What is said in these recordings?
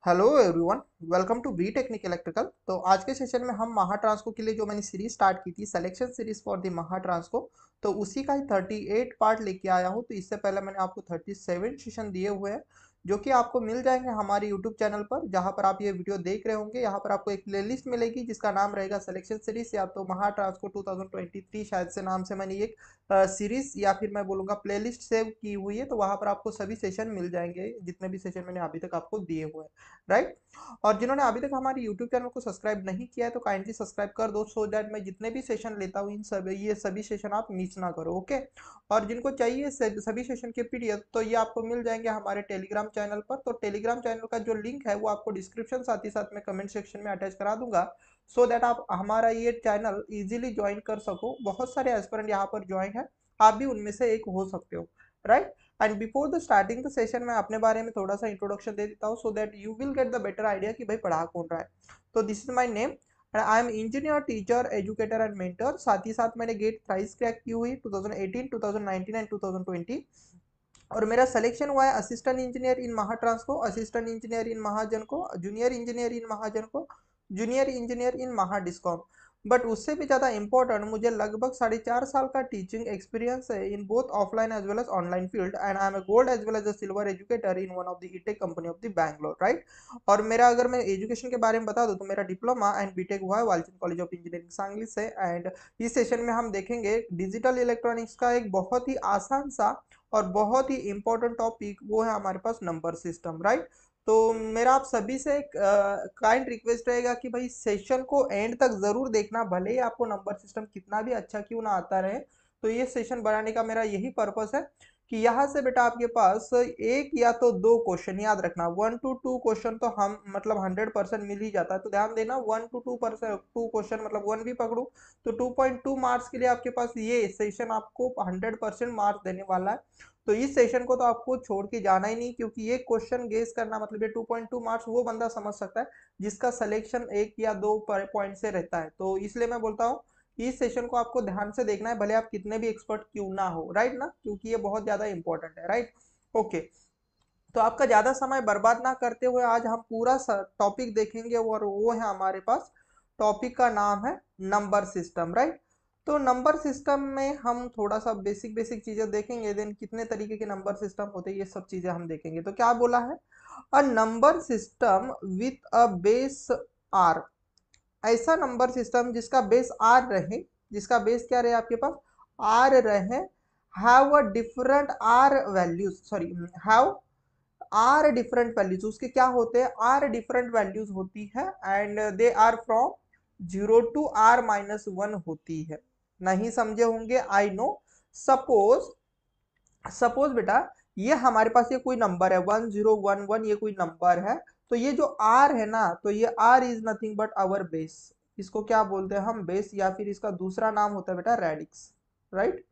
Hello everyone, welcome to B Technic electrical. तो आज के सेशन में हम महा ट्रांसको के लिए जो मैंने सीरीज स्टार्ट की थी, सिलेक्शन सीरीज फॉर द महा ट्रांसको, तो उसी का ही 38 पार्ट लेके आया हूँ। तो इससे पहले मैंने आपको 37 सेशन दिए हुए हैं, जो कि आपको मिल जाएंगे हमारे यूट्यूब चैनल पर, जहाँ पर आप ये वीडियो देख रहे होंगे। यहाँ पर आपको एक प्लेलिस्ट मिलेगी जिसका नाम रहेगा सिलेक्शन सीरीज, या तो महा ट्रांसको 2023 शायद से नाम से मैंने एक सीरीज या फिर मैं बोलूँगा प्लेलिस्ट सेव की हुई है। तो वहाँ पर आपको सभी सेशन मिल जाएंगे, जितने भी सेशन मैंने अभी तक आपको दिए हुए हैं, राइट। और जिन्होंने अभी तक हमारे यूट्यूब चैनल को सब्सक्राइब नहीं किया है तो काइंडली सब्सक्राइब कर दो, सो दैट मैं जितने भी सेशन लेता हूँ इन सभी ये सभी सेशन आप मिस ना करो, ओके। और जिनको चाहिए सभी सेशन के पीडीएफ, तो ये आपको मिल जाएंगे हमारे टेलीग्राम चैनल पर। तो टेलीग्राम चैनल का जो लिंक है वो आपको डिस्क्रिप्शन साथ ही साथ में कमेंट सेक्शन में अटैच करा दूंगा, सो दैट आप हमारा ये चैनल इजीली ज्वाइन कर सको। बहुत सारे एस्पिरेंट यहाँ पर ज्वाइन है, आप भी उनमें से एक हो सकते हो, right. And before the starting the session मैं अपने बारे में थोड़ा सा इंट्रोडक्शन दे देता हूँ, so that you will get the better idea कि भाई पढ़ा कौन रहा है। तो this is my name and I M engineer, teacher, educator and mentor. साथ ही साथ मैंने गेट थ्राइस क्रैक की हुई 2018, 2019 एंड 2020। और मेरा सिलेक्शन हुआ है असिस्टेंट इंजीनियर इन महाट्रांस को, असिस्टेंट इंजीनियर इन महाजन को, जूनियर इंजीनियर इन महाजन को, junior engineer in Mahadiscom. But उससे भी ज़्यादा इंपॉर्टेंट, मुझे लगभग 4.5 साल का टीचिंग एक्सपीरियंस है in both offline as well as online field, and I am a gold as well as a silver educator in one of the edtech company of the Bangalore, right. और मेरा अगर मैं education के बारे में बता दूं तो मेरा डिप्लोमा एंड बीटेक हुआ है Walchand college of engineering Sangli से। एंड इस सेशन में हम देखेंगे डिजिटल इलेक्ट्रॉनिक्स का एक बहुत ही आसान सा और बहुत ही इंपॉर्टेंट टॉपिक, वो है हमारे पास नंबर सिस्टम, राइट। तो मेरा आप सभी से एक काइंड रिक्वेस्ट रहेगा कि भाई सेशन को एंड तक जरूर देखना, भले ही आपको नंबर सिस्टम कितना भी अच्छा क्यों ना आता रहे। तो ये सेशन बनाने का मेरा यही पर्पस है कि यहाँ से बेटा आपके पास एक या तो दो क्वेश्चन, याद रखना 1 to 2 क्वेश्चन तो हम मतलब 100% मिल ही जाता है। तो ध्यान देना, 1 to 2 क्वेश्चन मतलब 1 भी पकड़ू तो 2.2 मार्क्स के लिए आपके पास ये सेशन आपको 100% मार्क्स देने वाला है। तो इस सेशन को तो आपको छोड़ के जाना ही नहीं, क्योंकि ये क्वेश्चन गेस करना मतलब ये 2.2 मार्क्स वो बंदा समझ सकता है जिसका सिलेक्शन एक या दो पॉइंट से रहता है। तो इसलिए मैं बोलता हूँ इस सेशन को आपको ध्यान से देखना है, भले आप कितने भी एक्सपर्ट क्यों ना हो, राइट ना, क्योंकि ये बहुत ज्यादा इंपॉर्टेंट है, राइट। ओके। तो आपका ज्यादा समय बर्बाद ना करते हुए आज हम पूरा टॉपिक देखेंगे, और वो है हमारे पास टॉपिक का नाम है नंबर सिस्टम, राइट। तो नंबर सिस्टम में हम थोड़ा सा बेसिक बेसिक चीजें देखेंगे, देन कितने तरीके के नंबर सिस्टम होते हैं ये सब चीजें हम देखेंगे। तो क्या बोला है, a number system with a base R, ऐसा नंबर सिस्टम जिसका बेस आर रहे, जिसका बेस क्या रहे आपके पास आर रहे, have a different R values, sorry, have R different values, उसके क्या होते हैं आर डिफरेंट वैल्यूज होती है, and they are from 0 to r-1 होती है। नहीं समझे होंगे, आई नो। सपोज सपोज बेटा ये हमारे पास ये कोई नंबर है 1011, ये कोई नंबर है। तो ये जो आर है ना, तो ये R is nothing but our base. इसको क्या बोलते हैं हम, बेस, या फिर इसका दूसरा नाम होता है बेटा रेडिक्स, राइट।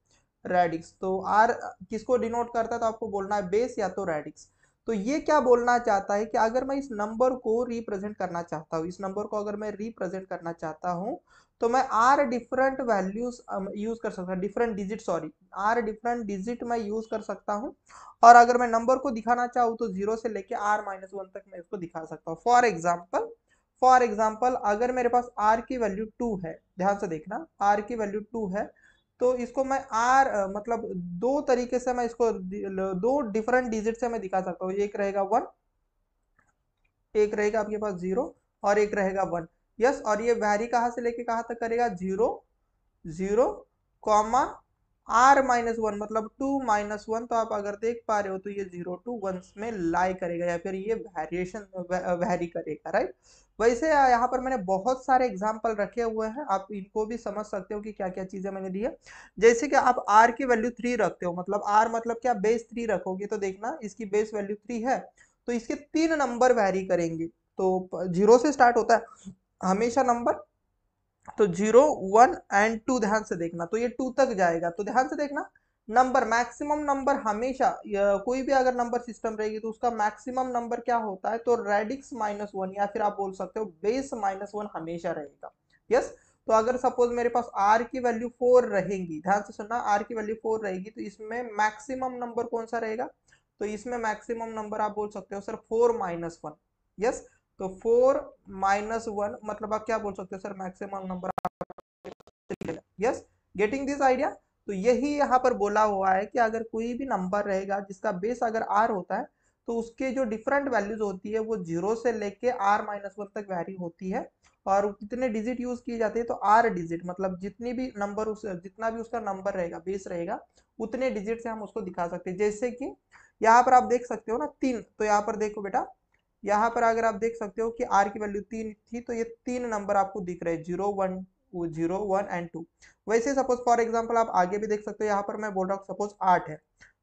रेडिक्स। तो आर किसको डिनोट करता है, तो आपको बोलना है बेस या तो रेडिक्स। तो ये क्या बोलना चाहता है कि अगर मैं इस नंबर को रिप्रेजेंट करना चाहता हूँ, इस नंबर को अगर मैं रिप्रेजेंट करना चाहता हूँ, तो मैं आर डिफरेंट वैल्यूज यूज कर सकता हूँ, different digit, sorry, R different digit मैं यूज कर सकता हूँ। और अगर मैं नंबर को दिखाना चाहूँ तो 0 से लेके r-1 तक मैं इसको दिखा सकता हूँ। फॉर एग्जाम्पल अगर मेरे पास r की वैल्यू 2 है, ध्यान से देखना, r की वैल्यू 2 है, तो इसको मैं मतलब दो तरीके से मैं इसको दो डिफरेंट डिजिट से मैं दिखा सकता हूँ। एक रहेगा 1, एक रहेगा आपके पास 0, और एक रहेगा 1। यस, और ये वैरी कहाँ से लेके कहाँ तक करेगा, 0, 0, कॉमा r-1 मतलब 2-1। तो आप अगर देख पा रहे हो तो ये 0 to 1 में लाई करेगा, या फिर ये वेरिएशन वैरी करेगा, राइट। वैसे यहाँ पर मैंने बहुत सारे एग्जाम्पल रखे हुए हैं, आप इनको भी समझ सकते हो कि क्या क्या चीजें मैंने दी है। जैसे कि आप r की वैल्यू 3 रखते हो, मतलब r मतलब क्या, बेस 3 रखोगे, तो देखना इसकी बेस वैल्यू 3 है, तो इसके 3 नंबर वैरी करेंगे। तो 0 से स्टार्ट होता है हमेशा नंबर, तो 0, 1 एंड 2, ध्यान से देखना, तो ये 2 तक जाएगा। तो ध्यान से देखना, नंबर मैक्सिमम नंबर हमेशा कोई भी अगर नंबर सिस्टम रहेगी तो उसका मैक्सिमम नंबर क्या होता है, तो रेडिक्स -1, या फिर आप बोल सकते हो बेस -1 हमेशा रहेगा। यस। तो अगर सपोज मेरे पास आर की वैल्यू 4 रहेगी, ध्यान से सुनना, आर की वैल्यू 4 रहेगी, तो इसमें मैक्सिमम नंबर कौन सा रहेगा, तो इसमें मैक्सिमम नंबर आप बोल सकते हो सर 4-1, यस, तो 4 - 1 मतलब आप क्या बोल सकते हो sir, maximum number. Yes, getting this idea. तो यही यहाँ पर बोला हुआ है कि अगर कोई भी नंबर रहेगा जिसका बेस अगर आर होता है तो उसके जो डिफरेंट वैल्यूज होती है वो 0 से लेके r-1 तक वैरी होती है। और कितने डिजिट यूज किए जाते हैं, तो आर डिजिट, मतलब जितनी भी नंबर उस जितना भी उसका नंबर रहेगा, बेस रहेगा, उतने डिजिट से हम उसको दिखा सकते हैं। जैसे कि यहाँ पर आप देख सकते हो ना 3, तो यहाँ पर देखो बेटा, यहाँ पर अगर आप देख सकते हो कि आर की वैल्यू 3 थी, तो ये 3 नंबर आपको दिख रहे हैं, 0 1 वैसे सपोज फॉर एग्जांपल आप आगे भी देख सकते हो, यहाँ पर मैं बोल रहा हूँ सपोज 8 है,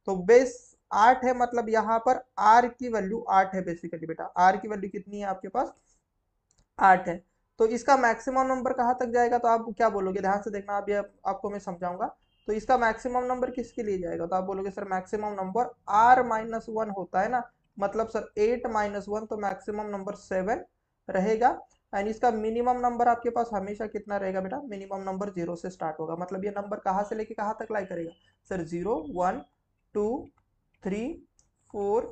तो बेस 8 है, मतलब यहाँ पर आर की वैल्यू 8 है बेसिकली बेटा। आर की वैल्यू कितनी है आपके पास, 8 है। तो इसका मैक्सिमम नंबर कहाँ तक जाएगा, तो आप क्या बोलोगे, ध्यान से देखना, अभी आपको मैं समझाऊंगा। तो इसका मैक्सिमम नंबर किसके लिए जाएगा, तो आप बोलोगे सर मैक्सिमम नंबर r-1 होता है ना, मतलब सर 8 - 1, तो मैक्सिमम नंबर 7 रहेगा। एंड इसका मिनिमम नंबर आपके पास हमेशा कितना रहेगा बेटा, मिनिमम नंबर 0 से स्टार्ट होगा। मतलब ये नंबर कहाँ से लेके कहाँ तक लाई करेगा सर, 0 1 2 3 4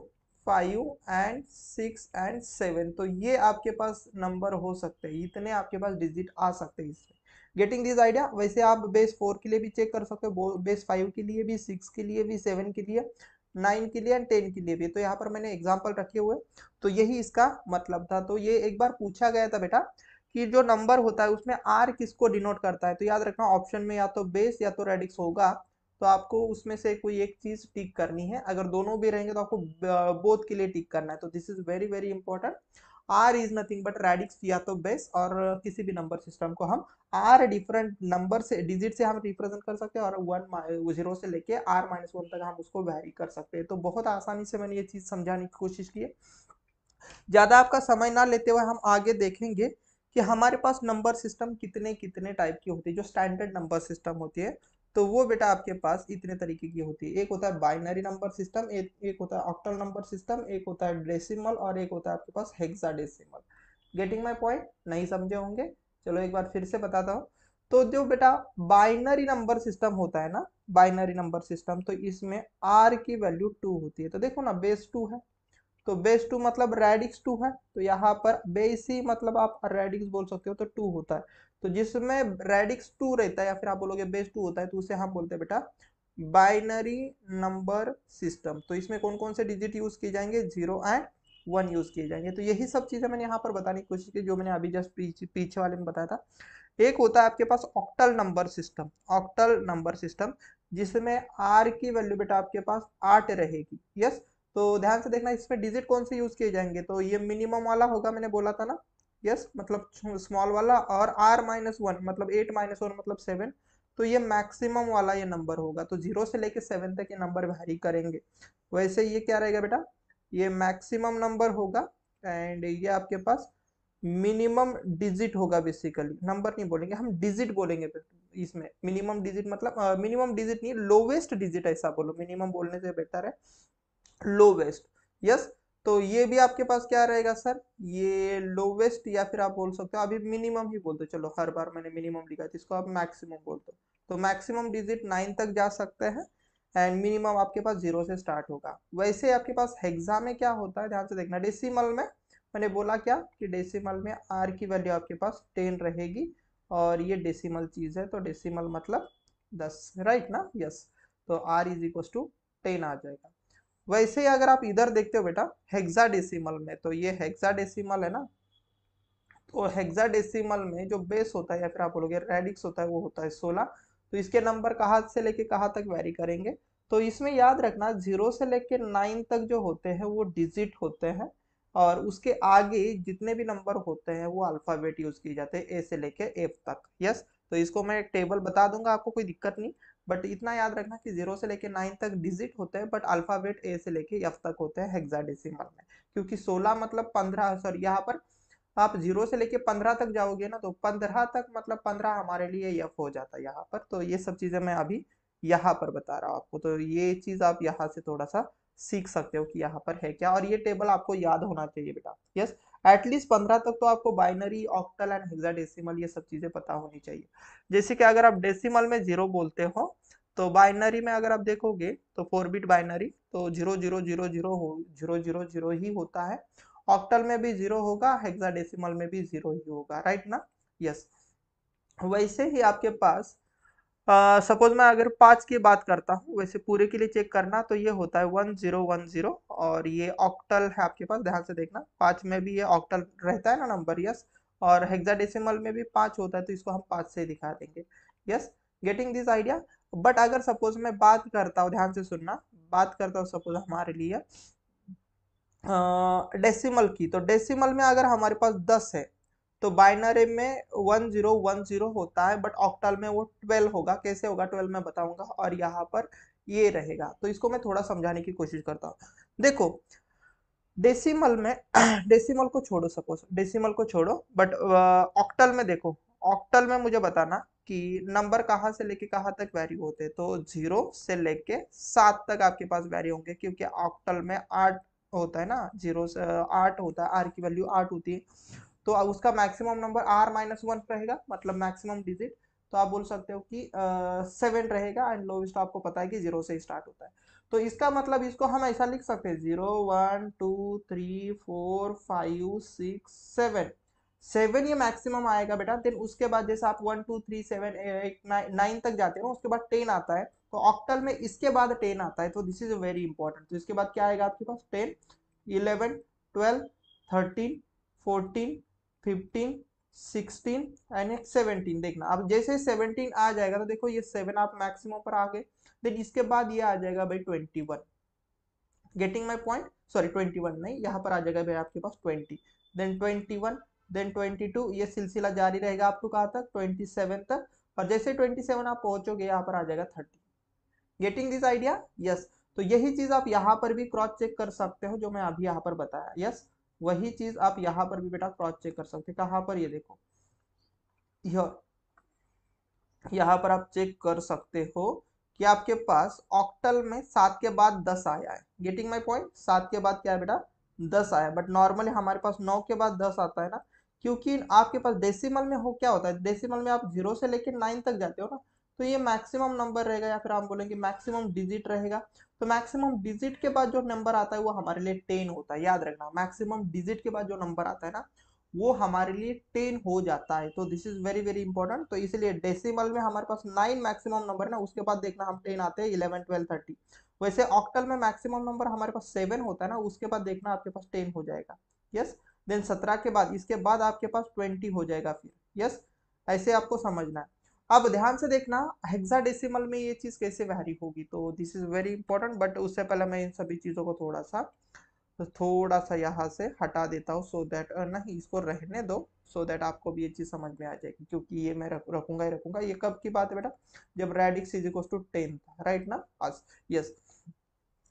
5 एंड 6 एंड 7, तो ये आपके पास नंबर हो सकते हैं, इतने आपके पास डिजिट आ सकते हैं इसमें। Getting this idea. वैसे आप बेस 4 के लिए भी चेक कर सकते हो, बेस 5 के लिए भी, 6 के लिए भी, 7 के लिए, 9 के लिए एंड 10 के लिए भी। तो यहाँ पर मैंने एग्जाम्पल रखे हुए, तो यही इसका मतलब था। तो ये एक बार पूछा गया था बेटा कि जो नंबर होता है उसमें आर किसको डिनोट करता है, तो याद रखना ऑप्शन में या तो बेस या तो रेडिक्स होगा, तो आपको उसमें से कोई एक चीज टिक करनी है। अगर दोनों भी रहेंगे तो आपको बोथ के लिए टिक करना है। तो this is very very important. R is nothing but radix या तो बेस, और किसी भी नंबर सिस्टम को हम आर डिफरेंट नंबर से, डिजिट से हम रिप्रेजेंट कर सकते हैं, और 0 से लेके r-1 तक हम उसको वैरी कर सकते हैं। तो बहुत आसानी से मैंने ये चीज समझाने की कोशिश की है। ज्यादा आपका समय ना लेते हुए हम आगे देखेंगे कि हमारे पास नंबर सिस्टम कितने कितने टाइप की होती है। जो स्टैंडर्ड नंबर सिस्टम होती है, तो वो बेटा आपके पास इतने तरीके की होती है। एक होता है बाइनरी नंबर सिस्टम, एक होता है ऑक्टल नंबर सिस्टम, एक होता है डेसिमल, और एक होता है आपके पास हेक्साडेसिमल। गेटिंग माय पॉइंट, नहीं समझे होंगे, चलो एक बार फिर से बताता हूँ। तो जो बेटा बाइनरी नंबर सिस्टम होता है ना, बाइनरी नंबर सिस्टम, तो इसमें आर की वैल्यू 2 होती है। तो देखो ना, बेस 2 है, तो बेस 2 मतलब रेडिक्स 2 है, तो यहाँ पर बेसी मतलब आप रेडिक्स बोल सकते हो, तो 2 होता है। तो जिसमें रेडिक्स 2 रहता है, या फिर आप बोलोगे बेस 2 होता है, तो उसे हम बोलते हैं बेटा बाइनरी नंबर सिस्टम। तो इसमें कौन कौन से डिजिट यूज किए जाएंगे, 0 एंड 1 यूज किए जाएंगे। तो यही सब चीजें मैंने यहाँ पर बताने की कोशिश की, जो मैंने अभी जस्ट पीछे वाले में बताया था। एक होता है आपके पास octal number system, octal number system, जिसमें आर की वैल्यू बेटा आपके पास 8 रहेगी। यस, तो ध्यान से देखना इसमें डिजिट कौन से यूज किए जाएंगे, तो ये मिनिमम वाला होगा, मैंने बोला था ना। यस, मतलब स्मॉल वाला, और r-1 मतलब 8 - 1 मतलब 7, तो ये मैक्सिमम वाला ये नंबर होगा। तो 0 से लेके 7 तक ये नंबर वैरी करेंगे। वैसे ये क्या रहेगा बेटा, ये मैक्सिमम नंबर होगा, एंड ये आपके पास मिनिमम डिजिट होगा। बेसिकली नंबर नहीं बोलेंगे हम, डिजिट बोलेंगे। इसमें मिनिमम डिजिट मतलब मिनिमम डिजिट नहीं, लोवेस्ट डिजिट ऐसा बोलो, मिनिमम बोलने से बेटर है लोवेस्ट। यस, तो ये भी आपके पास क्या रहेगा सर, ये लोवेस्ट, या फिर आप बोल सकते हो, अभी मिनिमम ही बोलते हो, चलो हर बार मैंने मिनिमम लिखा है, तो इसको आप मैक्सिमम बोलते हो। तो मैक्सिमम डिजिट 9 तक जा सकते हैं, एंड मिनिमम आपके पास 0 से स्टार्ट होगा। वैसे आपके पास हेक्सा में क्या होता है, ध्यान से देखना। डेसिमल में मैंने बोला क्या कि डेसिमल में आर की वैल्यू आपके पास 10 रहेगी, और ये डेसिमल चीज है, तो डेसिमल मतलब 10, राइट ना। यस, तो आर इज इक्वल टू 10 आ जाएगा। वैसे ही अगर आप इधर देखते हो बेटा हेक्साडेसिमल में, तो ये हेक्साडेसिमल है ना, तो हेक्साडेसिमल में जो बेस होता है, या फिर आप बोलोगे रेडिक्स होता है, वो होता है 16। तो इसके नंबर कहाँ से लेके कहाँ तक वेरी करेंगे, तो इसमें याद रखना 0 से लेके 9 तक जो होते हैं वो डिजिट होते हैं, और उसके आगे जितने भी नंबर होते हैं वो अल्फाबेट यूज किए जाते हैं, ए से लेके एफ तक। यस, तो इसको मैं एक टेबल बता दूंगा आपको, कोई दिक्कत नहीं। बट इतना याद रखना कि 0 से लेके 9 तक डिजिट होते हैं, बट अल्फाबेट ए से लेके एफ तक होते हैं हेक्साडेसिमल में। क्योंकि 16 मतलब 15, सॉरी यहाँ पर आप 0 से लेके 15 तक जाओगे ना, तो 15 तक मतलब 15 हमारे लिए यफ हो जाता है यहाँ पर। तो ये सब चीजें मैं अभी यहाँ पर बता रहा हूँ आपको, तो ये चीज आप यहाँ से थोड़ा सा सीख सकते हो कि यहाँ पर है क्या, और ये टेबल आपको याद होना चाहिए बेटा। यस, एटलीस्ट 15 तक तो आपको बाइनरी, ऑक्टल एंड हेक्साडेसिमल ये सब चीजें पता होनी चाहिए। जैसे कि अगर आप डेसिमल में 0 बोलते हो, तो बाइनरी में अगर आप देखोगे तो 4 बिट बाइनरी, तो 0 0 0 0 हो, 0 0 0 ही होता है। ऑक्टल में भी 0 होगा, हेक्साडेसिमल में भी 0 ही होगा, राइट ना। यस। वैसे ही आपके पास सपोज मैं अगर 5 की बात करता हूँ, वैसे पूरे के लिए चेक करना तो ये होता है 1010, और ये ऑक्टल है आपके पास, ध्यान से देखना 5 में भी ये ऑक्टल रहता है ना नंबर, यस। और हेक्साडेसिमल में भी 5 होता है, तो इसको हम 5 से दिखा देंगे। Yes, getting this idea. But अगर सपोज मैं बात करता हूँ, ध्यान से सुनना, बात करता हूँ सपोज हमारे लिए डेसिमल की, तो डेसिमल में अगर हमारे पास 10 है तो बाइनरी में 1010 होता है, बट ऑक्टल में वो 12 होगा। कैसे होगा 12 मैं बताऊंगा, और यहाँ पर ये रहेगा। तो इसको मैं थोड़ा समझाने की कोशिश करता हूँ। देखो डेसिमल में डेसिमल को छोड़ो, सपोज डेसिमल को छोड़ो, बट ऑक्टल में देखो, ऑक्टल में मुझे बताना कि नंबर कहाँ से लेके कहाँ तक वैरी होते हैं। तो 0 से लेके 7 तक आपके पास वैरी होंगे, क्योंकि ऑक्टल में 8 होता है ना, 0 से 8 होता है, आर की वैल्यू 8 होती है। तो अब उसका मैक्सिमम नंबर r-1 रहेगा, मतलब मैक्सिमम डिजिट। तो आप बोल सकते हो कि 7 रहेगा, एंड लोवेस्ट आपको पता है कि 0 से स्टार्ट होता है। तो इसका मतलब इसको हम ऐसा लिख सकते हैं 0 1 2 3 4 5 6 7। 7 ये मैक्सिमम आएगा बेटा। देन उसके बाद जैसे आप 1 2 3 7 8 9 तक जाते हो, उसके बाद 10 आता है। तो ऑक्टल में इसके बाद 10 आता है, तो दिस इज वेरी इंपॉर्टेंट। तो इसके बाद क्या आएगा आपके पास 10 11 12 13 14 15 16 एंड 17। देखना अब जैसे 17 आ जाएगा तो देखो ये 7 आप मैक्सिमम पर आ गए। देन इसके बाद ये आ जाएगा भाई 21। गेटिंग माई पॉइंट, सॉरी 21 नहीं, यहाँ पर आ जाएगा भाई आपके पास 20, देन 21, देन 22। ये सिलसिला जारी रहेगा आप तो कहाँ तक 27 तक, और जैसे 27 आप पहुंचोगे यहाँ पर आ जाएगा 30। Getting this idea, yes. तो यही चीज आप यहाँ पर भी क्रॉस चेक कर सकते हो जो मैं अभी यहाँ पर बताया, यस। वही चीज आप यहाँ पर भी बेटा क्रॉस चेक कर सकते हो। कहाँ पर, ये देखो, यहाँ पर आप चेक कर सकते हो कि आपके पास ऑक्टल में 7 के बाद 10 आया है। गेटिंग माई पॉइंट, 7 के बाद क्या है बेटा 10 आया, बट नॉर्मली हमारे पास 9 के बाद 10 आता है ना, क्योंकि आपके पास डेसिमल में हो क्या होता है, डेसिमल में आप 0 से लेकर 9 तक जाते हो ना, तो ये मैक्सिमम नंबर रहेगा, या फिर हम बोलेंगे मैक्सिमम डिजिट रहेगा। तो मैक्सिमम डिजिट के बाद जो नंबर आता है वो हमारे लिए 10 होता है, याद रखना। मैक्सिमम डिजिट के बाद जो नंबर आता है ना वो हमारे लिए 10 हो जाता है। तो this is very very important. तो इसलिए डेसिमल में हमारे पास 9 मैक्सिमम नंबर है ना, उसके बाद देखना हम 10 आते हैं 11 12 13। वैसे ऑक्टल में मैक्सिमम नंबर हमारे पास 7 होता है ना, उसके बाद देखना आपके पास 10 हो जाएगा, यस। देन 17 के बाद, इसके बाद आपके पास 20 हो जाएगा फिर, यस। ऐसे आपको समझना है। अब ध्यान से देखना हेक्साडेसिमल में ये चीज कैसे वैरी होगी, तो this is very important. But उससे पहले मैं इन सभी चीजों को थोड़ा सा यहाँ से हटा देता हूँ, सो दैट नहीं, इसको रहने दो, सो दैट आपको भी ये चीज समझ में आ जाएगी, क्योंकि ये मैं रखूंगा ही रखूंगा। ये कब की बात है बेटा, जब रेडिक्स इज इक्वल टू 10 था, राइट ना, आज, यस।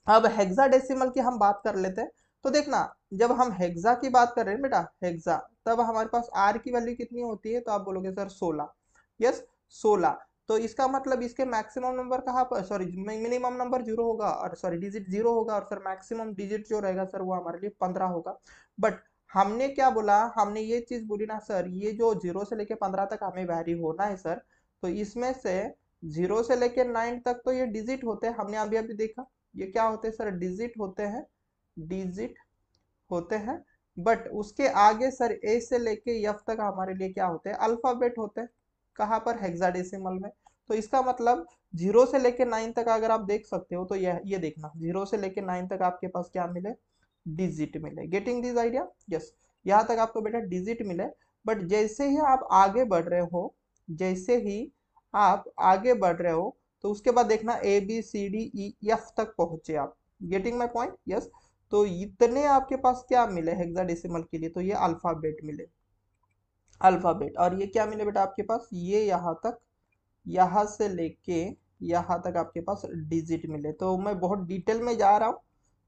अब हेक्साडेसिमल की हम बात कर लेते हैं। तो देखना जब हम हेक्सा की बात कर रहे हैं बेटा, हेक्सा, तब हमारे पास आर की वैल्यू कितनी होती है, तो आप बोलोगे सर 16, यस 16। तो इसका मतलब इसके मैक्सिमम नंबर कहाँ पर, सॉरी मिनिमम नंबर 0 होगा, और सॉरी डिजिट 0 होगा, और सर मैक्सिमम डिजिट जो रहेगा सर वो हमारे लिए 15 होगा। बट हमने क्या बोला, हमने ये चीज बोली ना सर, ये जो 0 से लेके 15 तक हमें वैरी होना है सर, तो इसमें से 0 से लेके 9 तक तो ये डिजिट होते हैं, हमने अभी अभी देखा। ये क्या होते हैं सर, डिजिट होते हैं, डिजिट होते हैं। बट उसके आगे सर ए से लेके एफ तक हमारे लिए क्या होते हैं, अल्फाबेट होते हैं। कहाँ पर, हेक्साडेसिमल में। तो इसका मतलब 0 से लेके 9 तक अगर आप देख सकते हो, तो ये देखना 0 से लेके 9 तक आपके पास क्या मिले, डिजिट मिले। Getting this idea, yes. यहाँ तक आपको बेटा डिजिट मिले। बट जैसे ही आप आगे बढ़ रहे हो, जैसे ही आप आगे बढ़ रहे हो, तो उसके बाद देखना A B C D E F तक पहुंचे आप। Getting my point, yes. तो इतने आपके पास क्या मिले हेक्साडेसिमल के लिए, तो ये अल्फाबेट मिले, अल्फाबेट। और ये क्या मिले बेटा आपके पास, ये यहाँ तक, यहाँ से लेके यहाँ तक आपके पास डिजिट मिले। तो मैं बहुत डिटेल में जा रहा हूँ,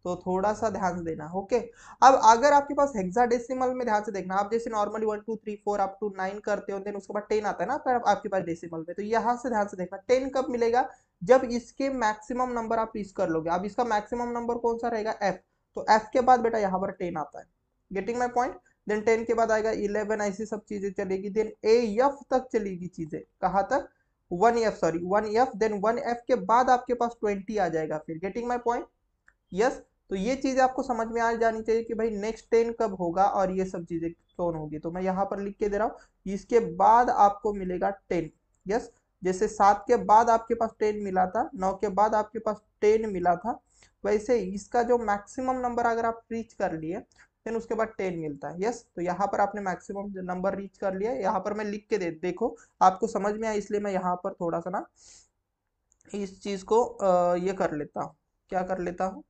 तो थोड़ा सा ध्यान देना, ओके। अब अगर आपके पास हेक्साडेसिमल में, ध्यान से देखना, आप जैसे नॉर्मली 1 2 3 4 अप टू 9 करते हो, देन उसके बाद 10 आता है ना पर आपके पास डेसिमल में। तो यहाँ से ध्यान से देखना 10 कब मिलेगा, जब इसके मैक्सिमम नंबर आप रीच कर लोगे। अब इसका मैक्सिमम नंबर कौन सा रहेगा, एफ। तो एफ के बाद बेटा यहाँ पर 10 आता है। Getting my point. देन 10 के बाद आएगा 11, ऐसी सब चीजें चलेगी। देन ए एफ तक चलेगी चीजें, कहाँ तक, 1F, sorry 1F। Then 1F के बाद आपके पास 20 आ जाएगा फिर। Getting my point, yes. तो ये चीज़ आपको समझ में आ जानी चाहिए कि भाई नेक्स्ट 10 कब होगा और ये सब चीज़ें कौन होगी। तो मैं यहाँ पर लिख के दे रहा हूँ, इसके बाद आपको मिलेगा 10। यस, जैसे 7 के बाद आपके पास 10 मिला था, 9 के बाद आपके पास 10 मिला था, वैसे इसका जो मैक्सिमम नंबर अगर आप रीच कर लिए देन उसके बाद 10 मिलता है। यस, तो यहाँ पर आपने मैक्सिमम नंबर रीच कर लिया। यहाँ पर मैं लिख के दे देखो आपको समझ में आया, इसलिए मैं यहाँ पर थोड़ा सा ना इस चीज को ये कर लेता हूँ, क्या कर लेता हूँ,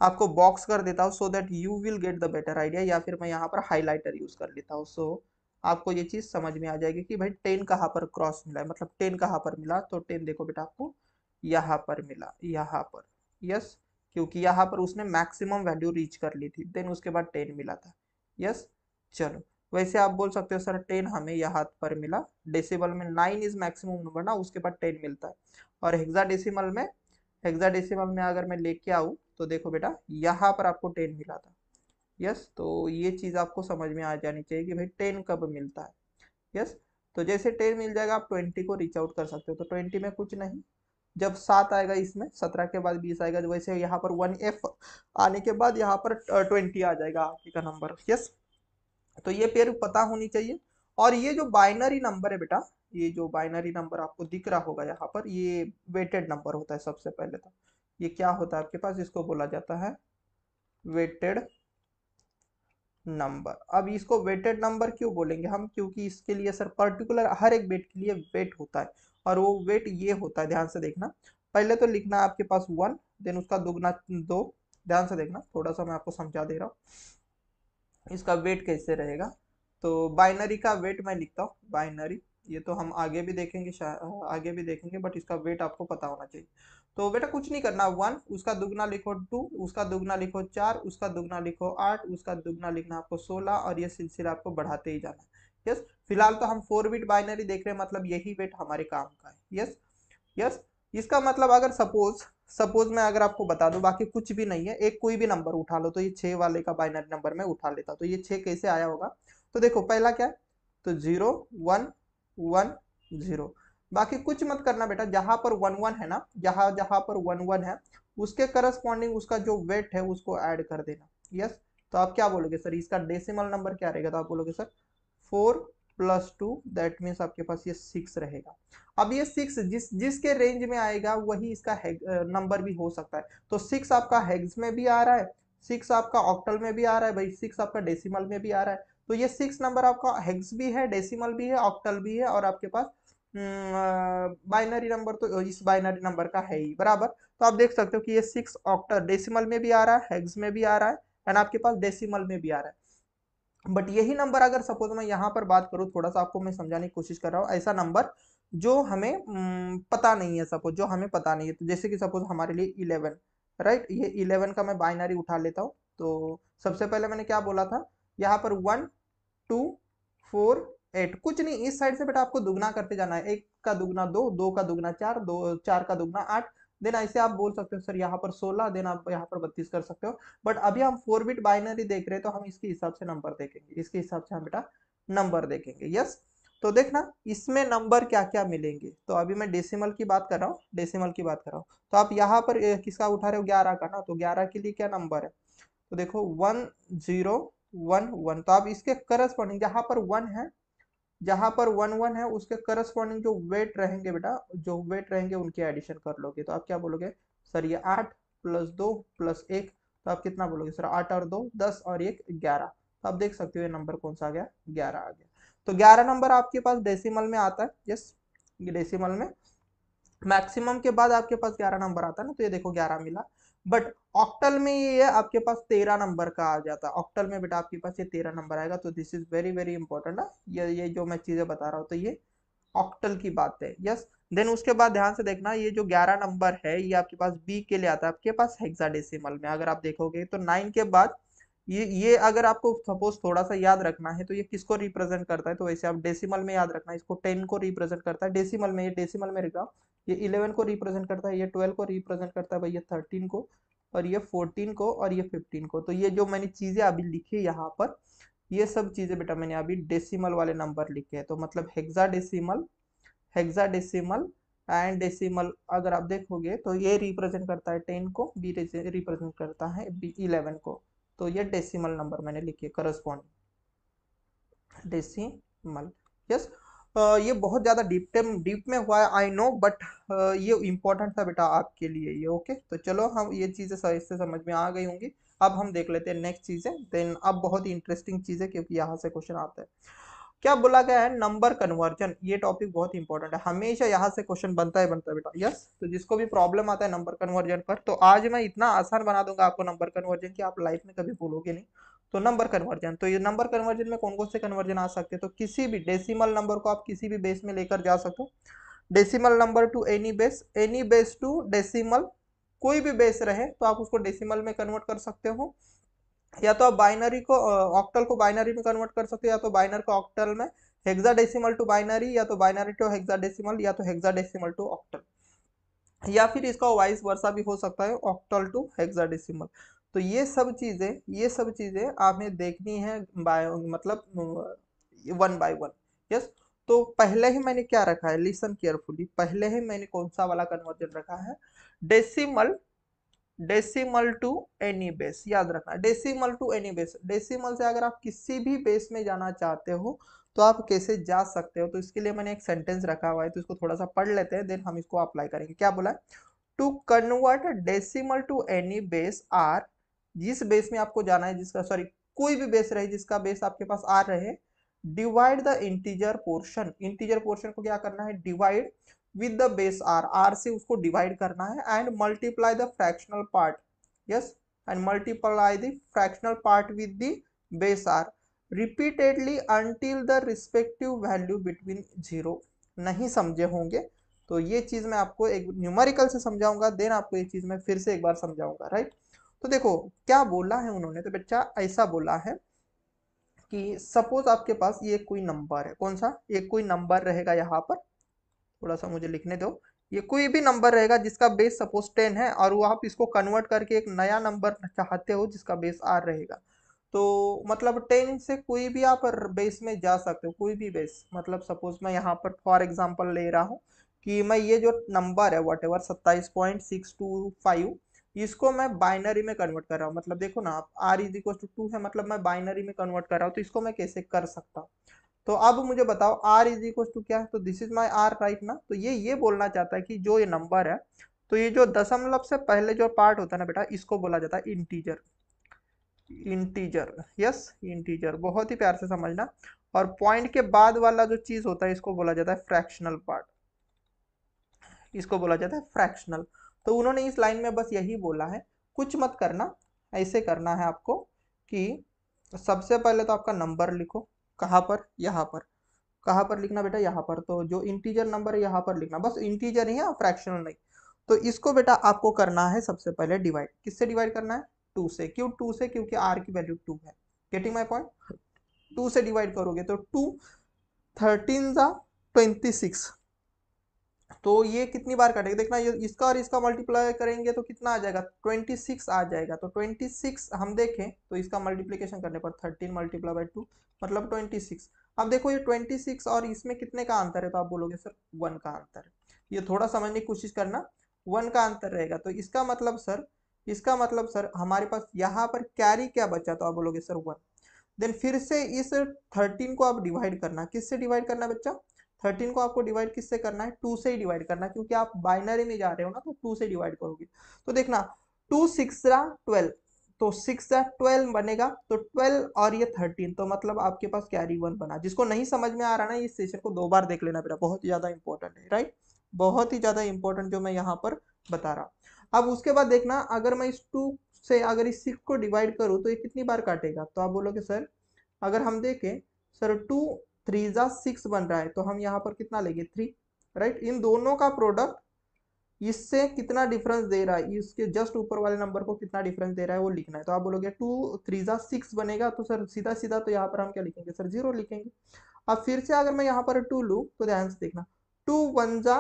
आपको बॉक्स कर देता हूँ so that you will get the better idea, या फिर मैं यहाँ पर हाइलाइटर यूज कर लेता हूँ। सो आपको ये चीज समझ में आ जाएगी कि भाई 10 कहाँ पर क्रॉस मिला है, मतलब 10 कहाँ पर मिला। तो 10 देखो बेटा आपको यहाँ पर मिला, यहाँ पर। यस, क्योंकि यहाँ पर उसने मैक्सिमम वैल्यू रीच कर ली थी, देन उसके बाद 10 मिला था। यस, चलो वैसे आप बोल सकते हो सर 10 हमें यहाँ पर मिला, डेसिमल में 9 इज मैक्सिमम नंबर ना, उसके बाद 10 मिलता है। और हेक्साडेसिमल में अगर मैं लेके आऊँ तो देखो बेटा यहाँ पर आपको 10 मिला था। यस, तो ये चीज़ आपको समझ में आ जानी चाहिए कि भाई 10 कब मिलता है। यस, तो जैसे 10 मिल जाएगा आप 20 को रीच आउट कर सकते हो। तो 20 में कुछ नहीं, जब 7 आएगा इसमें, 17 के बाद 20 आएगा, तो वैसे यहाँ पर 1F आने के बाद यहाँ पर 20 आ जाएगा आगे का नंबर। यस, तो ये पेयर पता होनी चाहिए। और ये जो बाइनरी नंबर है बेटा, ये जो बाइनरी नंबर आपको दिख रहा होगा यहाँ पर, ये वेटेड नंबर होता है। सबसे पहले तो ये क्या होता है आपके पास, इसको बोला जाता है वेटेड नंबर। अब इसको वेटेड नंबर क्यों बोलेंगे हम, क्योंकि इसके लिए सर पर्टिकुलर हर एक वेट के लिए वेट होता है, और वो वेट ये होता है, ध्यान से देखना। पहले तो लिखना है आपके पास 1, देन उसका दुगना 2। ध्यान से देखना, थोड़ा सा मैं आपको समझा दे रहा हूँ इसका वेट कैसे रहेगा। तो बाइनरी का वेट मैं लिखता हूँ, बाइनरी, ये तो हम आगे भी देखेंगे, आगे भी देखेंगे, बट इसका वेट आपको पता होना चाहिए। तो बेटा कुछ नहीं करना, 1 उसका दुगना लिखो 2, उसका दुगना लिखो 4, उसका दुगना लिखो 8, उसका दुगना लिखना आपको 16, और ये सिलसिला आपको बढ़ाते ही जाना है। यस, फिलहाल तो हम 4 बिट बाइनरी देख रहे हैं, मतलब यही वेट हमारे काम का है। यस, यस, इसका मतलब अगर सपोज सपोज मैं अगर आपको बता दूं, बाकी कुछ भी नहीं है, एक कोई भी नंबर उठा लो, तो ये 6 वाले का बाइनरी नंबर मैं उठा लेता, तो ये 6 कैसे आया होगा। तो देखो पहला क्या है, तो 0 1 1 0। बाकी कुछ मत करना बेटा, जहां पर 1 1 है ना, जहां जहां पर 1 1 है उसके करस्पॉन्डिंग उसका जो वेट है उसको ऐड कर देना। यस, तो आप क्या बोलोगे सर, इसका डेसिमल नंबर क्या रहेगा, तो आप बोलोगे सर 4 + 2, दैट मीन्स आपके पास ये 6 रहेगा। अब ये 6 जिसके रेंज में आएगा वही इसका नंबर भी हो सकता है। तो 6 आपका हेक्स में भी आ रहा है, 6 आपका ऑक्टल में भी आ रहा है भाई, 6 आपका डेसिमल में भी आ रहा है। तो ये 6 नंबर आपका हेक्स भी है, डेसिमल भी है, ऑक्टल भी है, और आपके पास बाइनरी नंबर तो इस बाइनरी नंबर का है ही बराबर। तो आप देख सकते हो कि ये 6 ऑक्टल डेसिमल में भी आ रहा है, हेक्स में भी आ रहा है, एंड आपके पास डेसिमल में भी आ रहा है। बट यही नंबर अगर सपोज मैं यहाँ पर बात करूँ, थोड़ा सा आपको मैं समझाने की कोशिश कर रहा हूँ, ऐसा नंबर जो हमें पता नहीं है, सपोज जो हमें पता नहीं है, तो जैसे कि सपोज हमारे लिए 11, राइट, ये 11 का मैं बाइनरी उठा लेता हूँ। तो सबसे पहले मैंने क्या बोला था, यहाँ पर 1 2 4 8, कुछ नहीं, इस साइड से बेटा आपको दुगना करते जाना है, 1 का दुगना 2, 2 का दुगना 4, 2 4 का दुगना 8, देन ऐसे आप बोल सकते हो सर यहाँ पर 16, देन आप यहाँ पर 32 कर सकते हो। बट अभी हम 4 बिट बाइनरी देख रहे हैं, तो हम इसके हिसाब से नंबर देखेंगे, इसके हिसाब से हम बेटा नंबर देखेंगे। यस, तो देखना इसमें नंबर क्या क्या मिलेंगे। तो अभी मैं डेसिमल की बात कर रहा हूँ, डेसिमल की बात कर रहा हूँ। तो आप यहाँ पर किसका उठा रहे हो, 11 का ना, तो 11 के लिए क्या नंबर है, तो देखो 1 0 1 1। तो आप इसके करस्पॉन्डिंग जहां पर 1 है, जहां पर 1 1 है उसके करस्पॉन्डिंग जो वेट रहेंगे बेटा, जो वेट रहेंगे उनके एडिशन कर लोगे। तो आप क्या बोलोगे सर, ये 8 + 2 + 1, तो आप कितना बोलोगे सर, 8 और 2 10 और 1 11। तो आप देख सकते हो ये नंबर कौन सा आ गया, 11 आ गया। तो 11 नंबर आपके पास डेसिमल में आता है। यस, ये डेसिमल में मैक्सिमम के बाद आपके पास 11 नंबर आता है ना, तो ये देखो 11 मिला। बट ऑक्टल में ये आपके पास 13 नंबर का आ जाता है, ऑक्टल में बेटा आपके पास ये 13 नंबर आएगा। तो this is very very important ना, ये जो मैं चीजें बता रहा हूँ, तो ये ऑक्टल की बात है। यस, देन उसके बाद ध्यान से देखना, ये जो 11 नंबर है ये आपके पास बी के लिए आता है, आपके पास हेक्साडेसिमल में अगर आप देखोगे तो 9 के बाद ये अगर आपको सपोज थोड़ा सा याद रखना है, तो ये किसको रिप्रेजेंट करता है, तो वैसे आप डेसिमल में याद रखना, इसको 10 को रिप्रेजेंट करता है डेसिमल में, ये डेसिमल में रखा। ये 11 को रिप्रेजेंट करता है, ये 12 को रिप्रेजेंट करता है भाई, ये 13 को, और ये 14 को, और ये 15 को। तो ये जो मैंने चीजें अभी लिखी यहाँ पर, ये सब चीजें बेटा मैंने अभी डेसिमल वाले नंबर लिखे हैं। तो मतलब हेक्साडेसिमल, हेक्साडेसिमल एंड डेसिमल अगर आप देखोगे तो ये रिप्रेजेंट करता है 10 को, बी रिप्रेजेंट करता है बी 11 को। तो ये डेसिमल नंबर मैंने लिखे करस्पॉन्डिंग डेसिमल। यस, ये बहुत ज़्यादा डीप में हुआ है आई नो, बट ये इम्पोर्टेंट था बेटा आपके लिए ये। ओके, तो चलो हम ये चीज़ें सही से समझ में आ गई होंगी। अब हम देख लेते हैं नेक्स्ट चीज़ें, देन अब बहुत ही इंटरेस्टिंग चीज़ है क्योंकि यहाँ से क्वेश्चन आता है। क्या बोला गया है, नंबर कन्वर्जन। ये टॉपिक बहुत इंपॉर्टेंट है, हमेशा यहाँ से क्वेश्चन बनता है बेटा। यस, तो जिसको भी प्रॉब्लम आता है नंबर कन्वर्जन पर, तो आज मैं इतना आसान बना दूंगा आपको नंबर कन्वर्जन कि आप लाइफ में कभी भूलोगे नहीं। तो नंबर कन्वर्जन, तो ये नंबर कन्वर्जन में कौन कौन से कन्वर्जन आ सकते हैं, तो किसी भी डेसिमल नंबर को आप किसी भी बेस में लेकर जा सकते हो। Decimal number to any base to decimal, कोई भी बेस रहे तो आप उसको डेसिमल में कन्वर्ट कर सकते हो। या तो आप बाइनरी को ऑक्टल को बाइनरी में कन्वर्ट कर सकते हो, या तो बाइनर को ऑक्टल में, हेक्साडेसिमल टू बाइनरी, या तो बाइनरी टू हेक्साडेसिमल, या तो हेक्साडेसिमल टू ऑक्टल, या फिर इसका वाइस वर्सा भी हो सकता है, ऑक्टल टू हेक्साडेसिमल। तो ये सब चीजें आपने देखनी है बाय मतलब वन बाय वन। यस, तो पहले ही मैंने क्या रखा है, लिसन केयरफुली, पहले ही मैंने कौन सा वाला कन्वर्जन रखा है, decimal decimal to any base. याद रखना, decimal to any base, decimal से अगर आप किसी भी बेस में जाना चाहते हो तो आप कैसे जा सकते हो। तो इसके लिए मैंने एक सेंटेंस रखा हुआ है, तो इसको थोड़ा सा पढ़ लेते हैं, देन हम इसको अप्लाई करेंगे। क्या बोला है, to convert decimal to any base R, जिस बेस में आपको जाना है, जिसका सॉरी कोई भी बेस रहे जिसका बेस आपके पास आर रहे, divide the integer portion, integer portion को क्या करना है, divide with the base R, R से उसको डिवाइड करना है, and multiply the fractional part. Yes, and multiply the fractional part with the base R repeatedly until the respective value between zero. नहीं समझे होंगे तो ये चीज मैं आपको एक न्यूमेरिकल से समझाऊंगा, देन आपको ये चीज मैं फिर से एक बार समझाऊंगा, राइट। तो देखो क्या बोला है उन्होंने, तो बच्चा ऐसा बोला है कि सपोज आपके पास ये कोई नंबर है, कौन सा, ये कोई नंबर रहेगा यहाँ पर, थोड़ा सा मुझे लिखने दो। ये कोई भी नंबर रहेगा जिसका बेस सपोज 10 है, और वो आप इसको कन्वर्ट करके एक नया नंबर चाहते हो जिसका बेस आर रहेगा। तो मतलब 10 से कोई भी आप बेस में जा सकते हो, कोई भी बेस, मतलब सपोज मैं यहाँ पर फॉर एग्जांपल ले रहा हूँ कि मैं ये जो नंबर है वट एवर 27.625, इसको मैं बाइनरी में कन्वर्ट कर रहा हूँ। मतलब देखो ना आप, आर इज इक्वल टू 2 है, मतलब मैं बाइनरी में कन्वर्ट कर रहा हूँ, तो इसको मैं कैसे कर सकता हूँ। तो अब मुझे बताओ आर इज इक्वल टू क्या है, तो this is my R right ना। तो ये बोलना चाहता है कि जो ये नंबर है, तो ये जो दशमलव से पहले जो पार्ट होता है ना बेटा, इसको बोला जाता है इंटीजर। इंटीजर, यस, इंटीजर, बहुत ही प्यार से समझना। और पॉइंट के बाद वाला जो चीज होता है इसको बोला जाता है फ्रैक्शनल पार्ट, इसको बोला जाता है फ्रैक्शनल। तो उन्होंने इस लाइन में बस यही बोला है, कुछ मत करना, ऐसे करना है आपको कि सबसे पहले तो आपका नंबर लिखो, कहाँ पर, यहाँ पर, कहाँ पर लिखना बेटा, यहाँ पर। तो जो इंटीजर नंबर है यहाँ पर लिखना, बस इंटीजर ही है, फ्रैक्शनल नहीं। तो इसको बेटा आपको करना है सबसे पहले डिवाइड, किससे डिवाइड करना है, 2 से। क्यों 2 से, क्योंकि आर की वैल्यू 2 है। गेटिंग माई पॉइंट, 2 से डिवाइड करोगे तो 2 13 जा 26, तो ये कितनी बार काटेगा, देखना ये इसका और इसका मल्टीप्लाई करेंगे तो कितना आ जाएगा, 26 आ जाएगा। तो 26 हम देखें तो इसका मल्टीप्लीकेशन करने पर 13 मल्टीप्लाई बाई 2 मतलब 26। अब देखो ये 26 और इसमें कितने का अंतर है, तो आप बोलोगे सर 1 का अंतर है। ये थोड़ा समझने की कोशिश करना, 1 का अंतर रहेगा, तो इसका मतलब सर हमारे पास यहाँ पर कैरी क्या बचा, तो आप बोलोगे सर 1। देन फिर से इस 13 को आप डिवाइड करना, किससे डिवाइड करना है बच्चा, 13 को आपको डिवाइड किससे करना है, 2 से ही डिवाइड करना है, क्योंकि आप बाइनरी में जा रहे हो ना, तो 2 से डिवाइड करोगे। तो देखना 2 6 12, तो 6 12 बनेगा, तो 12 और ये 13, तो मतलब आपके पास कैरी 1 बना। जिसको नहीं समझ में आ रहा ना, इस सेशन को 2 बार देख लेना बेटा, बहुत ही ज्यादा इंपॉर्टेंट है, राइट, बहुत ही ज्यादा इंपॉर्टेंट जो मैं यहाँ पर बता रहा। अब उसके बाद देखना, अगर मैं इस 2 से अगर इस 6 को डिवाइड करूँ तो ये कितनी बार काटेगा, तो आप बोलोगे सर अगर हम देखें सर 2 3 जा 6 बन रहा है, तो हम यहाँ पर कितना लेंगे 3, राइट। इन दोनों का प्रोडक्ट इससे कितना डिफरेंस दे रहा है, इसके जस्ट ऊपर वाले नंबर को कितना डिफरेंस दे रहा है वो लिखना है। तो आप बोलोगे 2 3 जा 6 बनेगा, तो सर सीधा सीधा तो यहाँ पर हम क्या लिखेंगे सर 0 लिखेंगे। अब फिर से अगर मैं यहाँ पर 2 लूँ तो ध्यान से देखना, 2 1 जा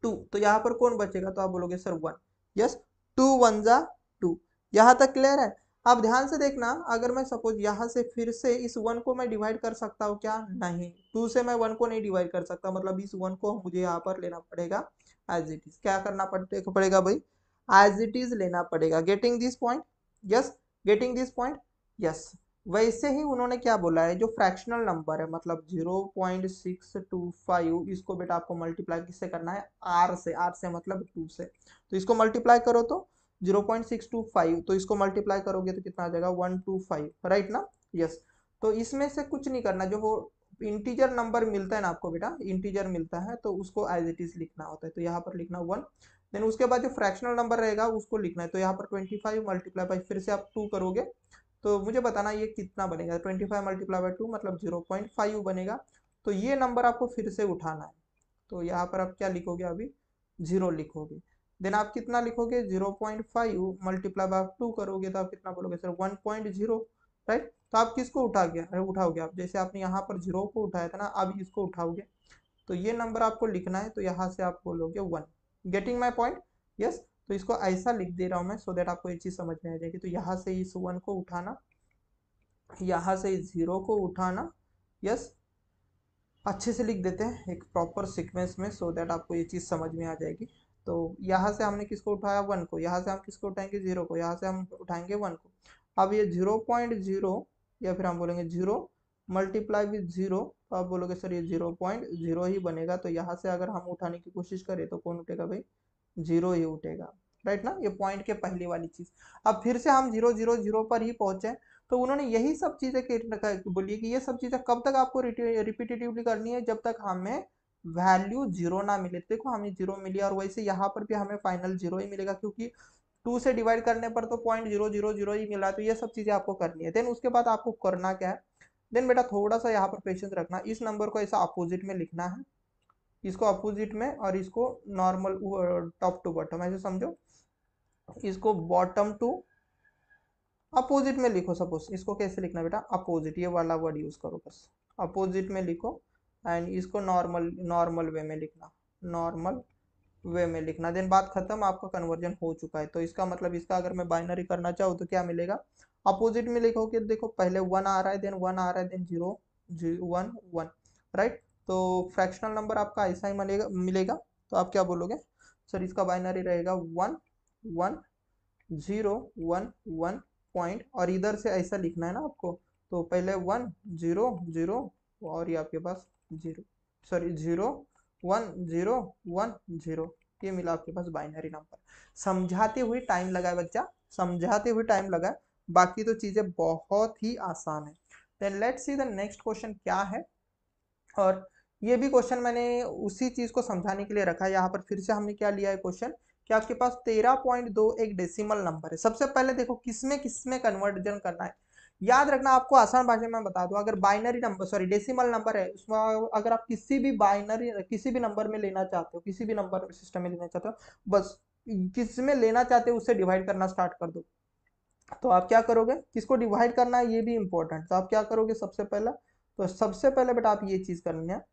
2, तो यहाँ पर कौन बचेगा, तो आप बोलोगे सर 1। यस, 2 1 जा 2, यहाँ तक क्लियर है। अब ध्यान से देखना, अगर मैं सपोज यहाँ से फिर से इस 1 को मैं डिवाइड कर सकता हूँ क्या? नहीं, 2 से मैं 1 को नहीं डिवाइड कर सकता, मतलब इस 1 को मुझे यहाँ पर लेना पड़ेगा एज इट इज। क्या करना पड़ेगा भाई? एज इट इज लेना पड़ेगा। Getting this point? Yes, getting this point? Yes. वैसे ही उन्होंने क्या बोला है, जो फ्रैक्शनल नंबर है मतलब 0.625, इसको बेटा आपको मल्टीप्लाई किससे करना है? आर से। आर से मतलब 2 से। तो इसको मल्टीप्लाई करो तो 0.625, तो इसको मल्टीप्लाई करोगे तो कितना आ जाएगा? 125, राइट ना? यस। तो इसमें से कुछ नहीं करना, जो वो इंटीजर नंबर मिलता है ना आपको बेटा, इंटीजर मिलता है तो उसको एज इट इज लिखना होता है। तो यहाँ पर लिखना 1, देन उसके बाद जो फ्रैक्शनल नंबर रहेगा उसको लिखना है। तो यहाँ पर 25 मल्टीप्लाई बाई, फिर से आप 2 करोगे तो मुझे बताना ये कितना बनेगा। 25 मल्टीप्लाई बाई 2 मतलब 0.5 बनेगा। तो ये नंबर आपको फिर से उठाना है। तो यहाँ पर आप क्या लिखोगे? अभी 0 लिखोगे। देन आप कितना लिखोगे? 0.5 मल्टीप्लाई बाय 2 करोगे तो आप कितना बोलोगे सर? 1.0, राइट? तो आप किसको उठाओगे आप? जैसे आपने यहाँ पर 0 को उठाया था ना, अब इसको उठाओगे तो ये नंबर आपको लिखना है, तो यहाँ से आप बोलोगे 1। Getting my point? यस। तो इसको ऐसा लिख दे रहा हूँ मैं, सो दैट आपको ये चीज़ समझ में आ जाएगी। तो यहाँ से इस 1 को उठाना, यहाँ से इस 0 को उठाना। यस, अच्छे से लिख देते हैं एक प्रॉपर सीक्वेंस में, सो दैट आपको ये चीज़ समझ में आ जाएगी। तो यहाँ से हमने किसको उठाया? 1 को। यहाँ से हम किसको उठाएंगे? 0 को। यहाँ से हम उठाएंगे 1 को। अब ये 0.0, या फिर हम बोलेंगे 0 मल्टीप्लाई विथ 0, तो आप बोलोगे सर ये 0.0 ही बनेगा। तो यहाँ से अगर हम उठाने की कोशिश करें तो कौन उठेगा भाई? 0 ही उठेगा, राइट ना? ये पॉइंट के पहली वाली चीज़। अब फिर से हम 0 0 0 पर ही पहुंचे। तो उन्होंने यही सब चीजें बोलिए कि ये सब चीजें कब तक आपको रिपीटेटिवली करनी है? जब तक हमें वैल्यू 0 ना मिले। देखो हमें 0 मिली, और वैसे यहाँ पर भी हमें फाइनल 0 ही मिलेगा, क्योंकि 2 से डिवाइड करने पर तो 0.000 ही मिला है। तो ये सब चीजें आपको करनी है। देन उसके बाद आपको करना क्या है? देन बेटा थोड़ा सा यहाँ पर पेशेंस रखना, इस नंबर को ऐसा अपोजिट में लिखना है, इसको अपोजिट में, और इसको नॉर्मल टॉप टू बॉटम ऐसे समझो, इसको बॉटम टू अपोजिट में लिखो। सपोज इसको कैसे लिखना बेटा? अपोजिट, ये वाला वर्ड यूज करो बस, अपोजिट में लिखो। एंड इसको नॉर्मल नॉर्मल वे में लिखना, नॉर्मल वे में लिखना। देन बात खत्म, आपका कन्वर्जन हो चुका है। तो इसका मतलब इसका अगर मैं बाइनरी करना चाहूँ तो क्या मिलेगा? अपोजिट में लिखोगे, देखो पहले 1 आ रहा है, देन 1 आ रहा है, देन 0 1 1, राइट? तो फ्रैक्शनल नंबर आपका ऐसा ही मिलेगा। तो आप क्या बोलोगे सर? इसका बाइनरी रहेगा 1 1 0 1 1 पॉइंट, और इधर से ऐसा लिखना है ना आपको। तो पहले 1 0 0, और ये आपके पास 0, सॉरी 0 1 0 1 0, ये मिला आपके पास बाइनरी नंबर। समझाते हुए टाइम लगा है बच्चा, समझाते हुए टाइम लगा है, बाकी तो चीजें बहुत ही आसान है। Then let's see the next question क्या है। और ये भी क्वेश्चन मैंने उसी चीज को समझाने के लिए रखा है। यहाँ पर फिर से हमने क्या लिया है क्वेश्चन, कि आपके पास 13.2 एक डेसिमल नंबर है। सबसे पहले देखो किसमें किसमें कन्वर्जन करना है। याद रखना, आपको आसान भाषा में बता दूं, अगर binary number sorry decimal number है, उसमें अगर आप किसी भी बाइनरी किसी भी नंबर में लेना चाहते हो, किसी भी नंबर सिस्टम में लेना चाहते हो, बस किस में लेना चाहते हो उससे डिवाइड करना स्टार्ट कर दो। तो आप क्या करोगे? किसको डिवाइड करना है ये भी इंपॉर्टेंट। तो आप क्या करोगे सबसे पहला? तो सबसे पहले बेटा आप ये चीज करनी है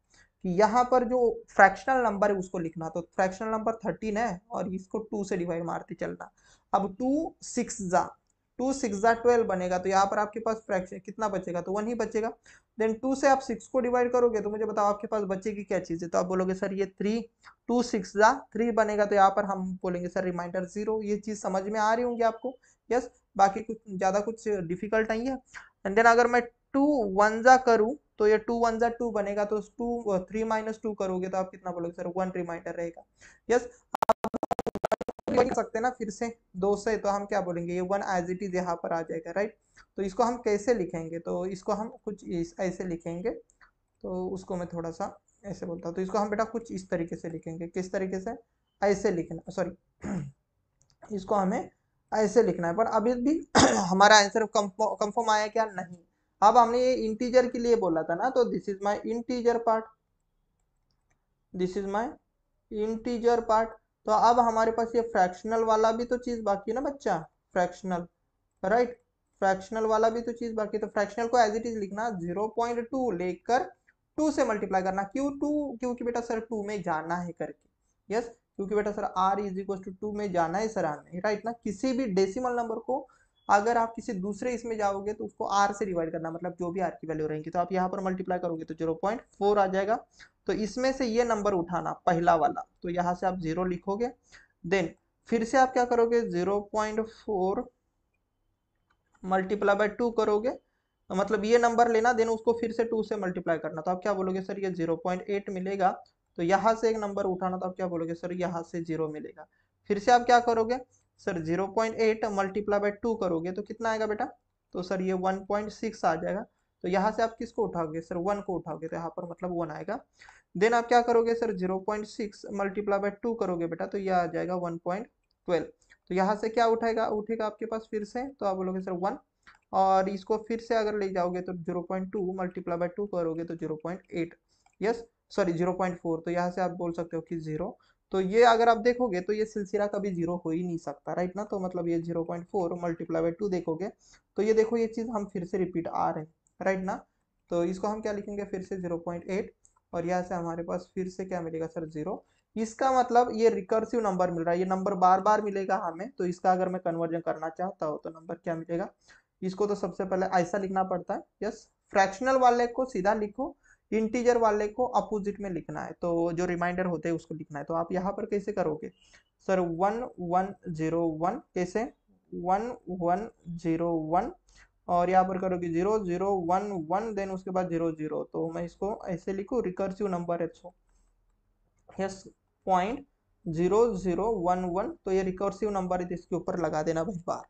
कि यहाँ पर जो फ्रैक्शनल नंबर है उसको लिखना। तो फ्रैक्शनल नंबर 13 है, और इसको 2 से डिवाइड मारते चलना। अब 2 6 जा 12 बनेगा। तो यहाँ पर आपके पास फ्रैक्शन कितना बचेगा? तो 1 ही बचेगा। देन 2 से आप 6 को डिवाइड करोगे तो मुझे बताओ आपके पास बचेगी क्या चीज है? तो आप बोलोगे सर ये 3, 2 6 जा 3 बनेगा। तो यहाँ पर हम बोलेंगे सर रिमाइंडर 0। ये चीज समझ में आ रही होंगी आपको? यस। बाकी कुछ ज्यादा कुछ डिफिकल्ट नहीं है। एंड देन अगर मैं 2 1 जा करूं तो ये 2 1 जा 2 बनेगा। तो 3 माइनस 2 करोगे तो आप कितना बोलोगे सर? 1 रिमाइंडर रहेगा। यस। लिख सकते हैं ना फिर से 2 से, तो हम क्या बोलेंगे? ये 1 एज इट इज यहाँ पर आ जाएगा, राइट? तो इसको हम कैसे लिखेंगे? तो इसको हम कुछ ऐसे लिखेंगे। तो उसको मैं थोड़ा सा ऐसे बोलता हूँ। तो इसको हम बेटा कुछ इस तरीके से लिखेंगे। किस तरीके से? ऐसे लिखना, सॉरी इसको हमें ऐसे लिखना है। पर अभी भी हमारा आंसर कंफर्म आया क्या? नहीं। अब हमने ये इंटीजर के लिए बोला था ना, तो this is my integer part, this is my integer part. तो अब हमारे पास ये फ्रैक्शनल वाला भी तो चीज बाकी है ना बच्चा, फ्रैक्शनल, राइट? फ्रैक्शनल वाला भी तो चीज बाकी है। तो फ्रैक्शनल को एज इट इज लिखना, 0.2 लेकर 2 से मल्टीप्लाई करना। क्यों 2? क्योंकि बेटा सर 2 में जाना है करके। यस, क्योंकि बेटा sir r is equal to 2 में जाना है सर हमें, राइट ना? किसी भी डेसिमल नंबर को अगर आप किसी दूसरे इसमें जाओगे तो उसको आर से डिवाइड करना, मतलब जो भी आर की वैल्यू रहेंगी, तो आप यहाँ पर मल्टीप्लाई करोगे तो 0.4 आ जाएगा। तो इसमें से ये नंबर उठाना पहला वाला, तो यहाँ से आप 0 लिखोगे। देन फिर से आप क्या करोगे, 0.4 मल्टीप्लाई बाय 2 करोगे, तो मतलब ये नंबर लेना, देन उसको फिर से 2 से मल्टीप्लाई करना। तो आप क्या बोलोगे सर, ये 0.8 मिलेगा। तो यहाँ से एक नंबर उठाना, तो आप क्या बोलोगे सर, यहाँ से 0 मिलेगा। फिर से आप क्या करोगे सर, 0.8 मल्टीप्लाई बाय 2 करोगे तो कितना आएगा बेटा, तो सर ये 1.6 आ जाएगा। तो यहाँ से आप किसको उठाओगे सर, 1 को उठाओगे, तो यहाँ पर मतलब 1 आएगा। देन आप क्या करोगे सर, 0.6 मल्टीप्लाई बाय 2 करोगे बेटा, तो यह आ जाएगा 1.12। तो यहाँ से क्या उठेगा आपके पास फिर से, तो आप बोलोगे सर 1, और इसको फिर से अगर ले जाओगे तो 0.2 मल्टीप्लाई बाय 2 करोगे तो 0.8, यस सॉरी 0.4। तो यहाँ से आप बोल सकते हो कि 0। तो ये अगर आप देखोगे तो ये सिलसिला कभी 0 हो ही नहीं सकता, राइट ना। तो मतलब ये 0.4 मल्टीप्लाई बाय 2 देखोगे तो ये देखो, ये चीज़ हम फिर से रिपीट आ रहे हैं, राइट ना। तो इसको हम क्या लिखेंगे फिर से 0.8, और यहाँ से हमारे पास फिर से क्या मिलेगा सर, 0। इसका मतलब ये रिकर्सिव नंबर मिल रहा है, ये नंबर बार बार मिलेगा हमें। तो इसका अगर मैं कन्वर्जन करना चाहता हूँ तो नंबर क्या मिलेगा, इसको तो सबसे पहले ऐसा लिखना पड़ता है, यस। फ्रैक्शनल वाले को सीधा लिखो, इंटीजर वाले को अपोजिट में लिखना है, तो जो रिमाइंडर होते हैं उसको लिखना है। तो आप यहाँ पर कैसे करोगे सर, 1101 कैसे, 1101, और यहाँ पर करोगे 0011, देन उसके बाद 00। तो मैं इसको ऐसे लिखूँ, रिकर्सिव नंबर है, यस 0.0011। तो ये रिकर्सिव नंबर है, इसके ऊपर लगा देना भाई बार।